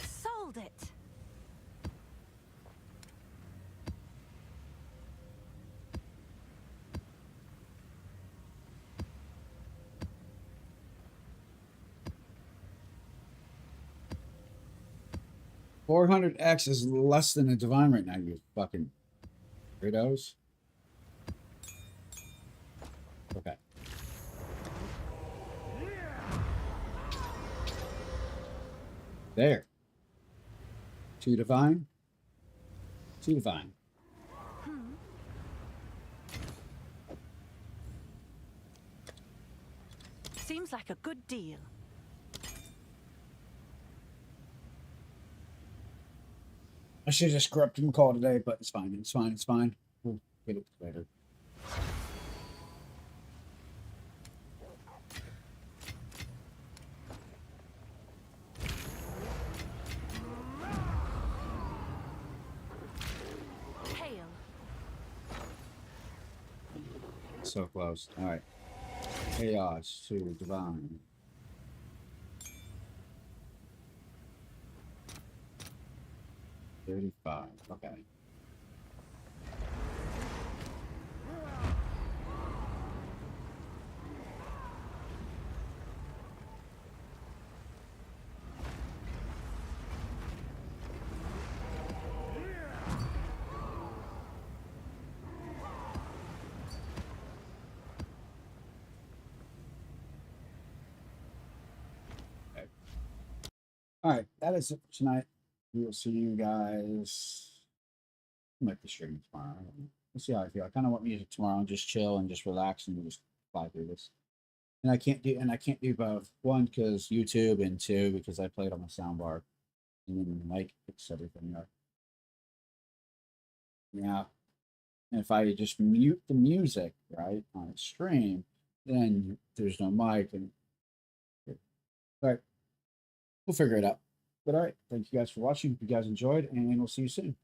Sold it. $400X is less than a divine right now, you fucking weirdos. Okay. There. 2 divine. 2 divine. Seems like a good deal. I should have just corrupted the call today, but it's fine. It's fine. It's fine. We'll get it later. Hail. So close. All right. Chaos to divine. $35. Okay. All right, that is it for tonight. We will see you guys. I might be streaming tomorrow. I don't know. We'll see how I feel. I kind of want music tomorrow and just chill and just relax and just fly through this. And I can't do both. One, because YouTube, and two, because I played on my soundbar. And then the mic picks everything up. Yeah. And if I just mute the music, right, on a stream, then there's no mic. And all right, we'll figure it out. But all right, thank you guys for watching. If you guys enjoyed, and we'll see you soon.